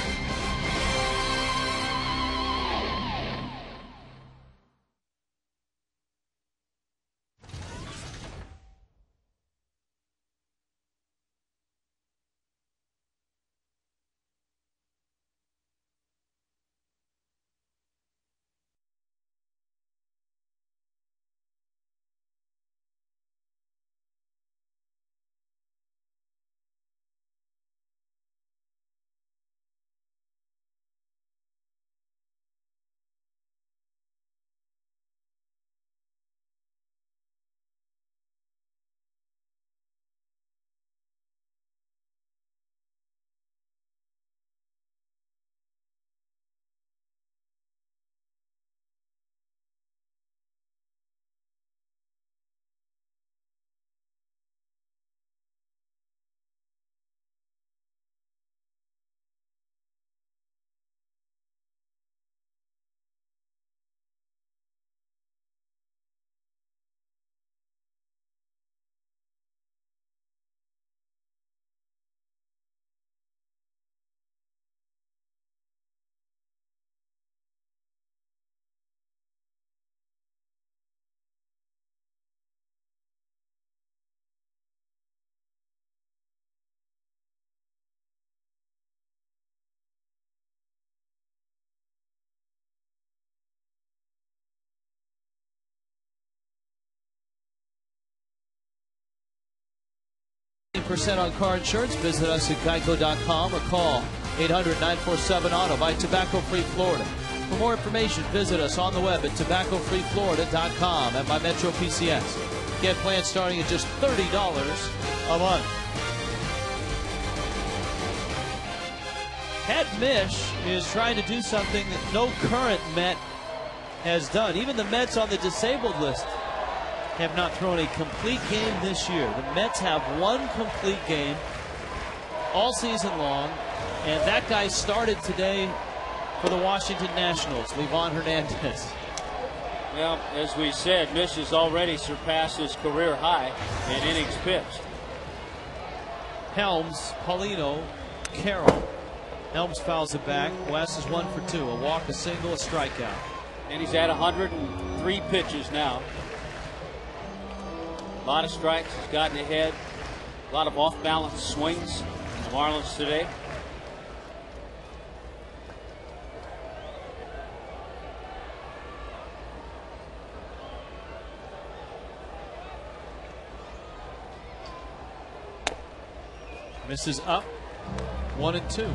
E: 10% on car insurance. Visit us at geico.com or call 800-947-AUTO. By Tobacco Free Florida. For more information, visit us on the web at tobaccofreeflorida.com and by Metro PCS. Get plans starting at just $30 a month. Pat Mish is trying to do something that no current Met has done. Even the Mets on the disabled list have not thrown a complete game this year. The Mets have one complete game all season long, and that guy started today for the Washington Nationals, Hernandez.
B: Well, as we said, Mish has already surpassed his career high in innings pitched.
E: Helms, Paulino, Carroll. Helms fouls it back. West is 1 for 2. A walk, a single, a strikeout.
B: And he's at 103 pitches now. A lot of strikes. He's gotten ahead. A lot of off-balance swings in the Marlins today.
E: Misses up. 1 and 2.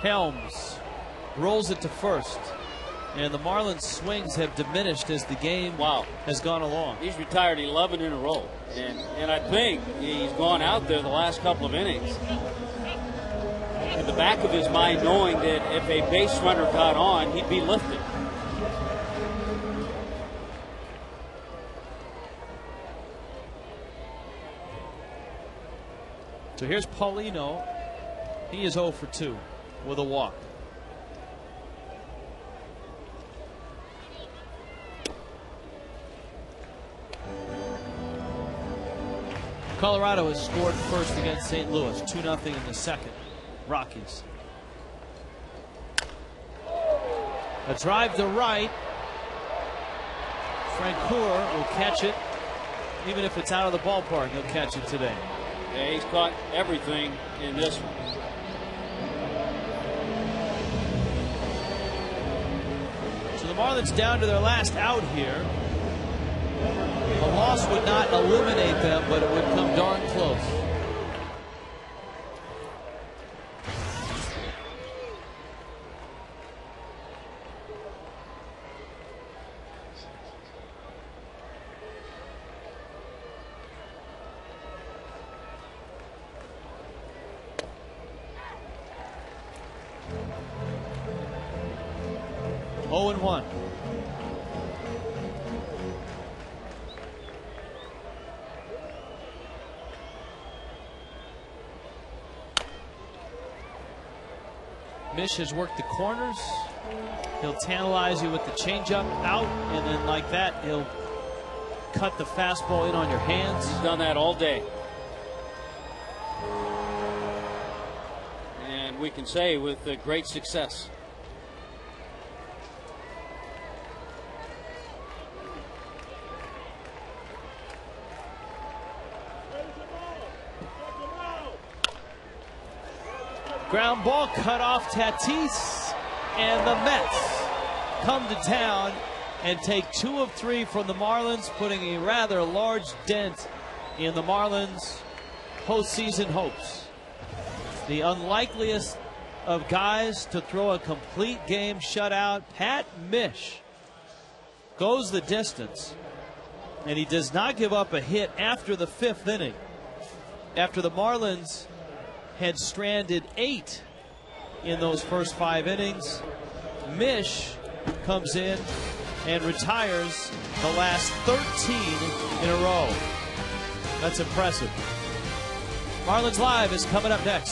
E: Helms rolls it to first, and the Marlins swings have diminished as the game has gone along.
B: He's retired 11 in a row, and I think he's gone out there the last couple of innings in the back of his mind knowing that if a base runner got on, he'd be lifted.
E: So here's Paulino. He is 0 for 2 with a walk. Colorado has scored first against St. Louis, 2-0 in the second. Rockies. A drive to right. Francoeur will catch it. Even if it's out of the ballpark, he'll catch it today.
B: Yeah, he's caught everything in this one.
E: So the Marlins down to their last out here. A loss would not eliminate them, but it would come darn close. Oh and 1. Mish has worked the corners. He'll tantalize you with the changeup out, and then like that, he'll cut the fastball in on your hands.
B: He's done that all day. And we can say with great success.
E: Ground ball cut off Tatis, and the Mets come to town and take 2 of 3 from the Marlins, putting a rather large dent in the Marlins' postseason hopes. The unlikeliest of guys to throw a complete game shutout, Pat Mish, goes the distance, and he does not give up a hit after the 5th inning. After the Marlins had stranded 8 in those first 5 innings, Mish comes in and retires the last 13 in a row. That's impressive. Marlins Live is coming up next.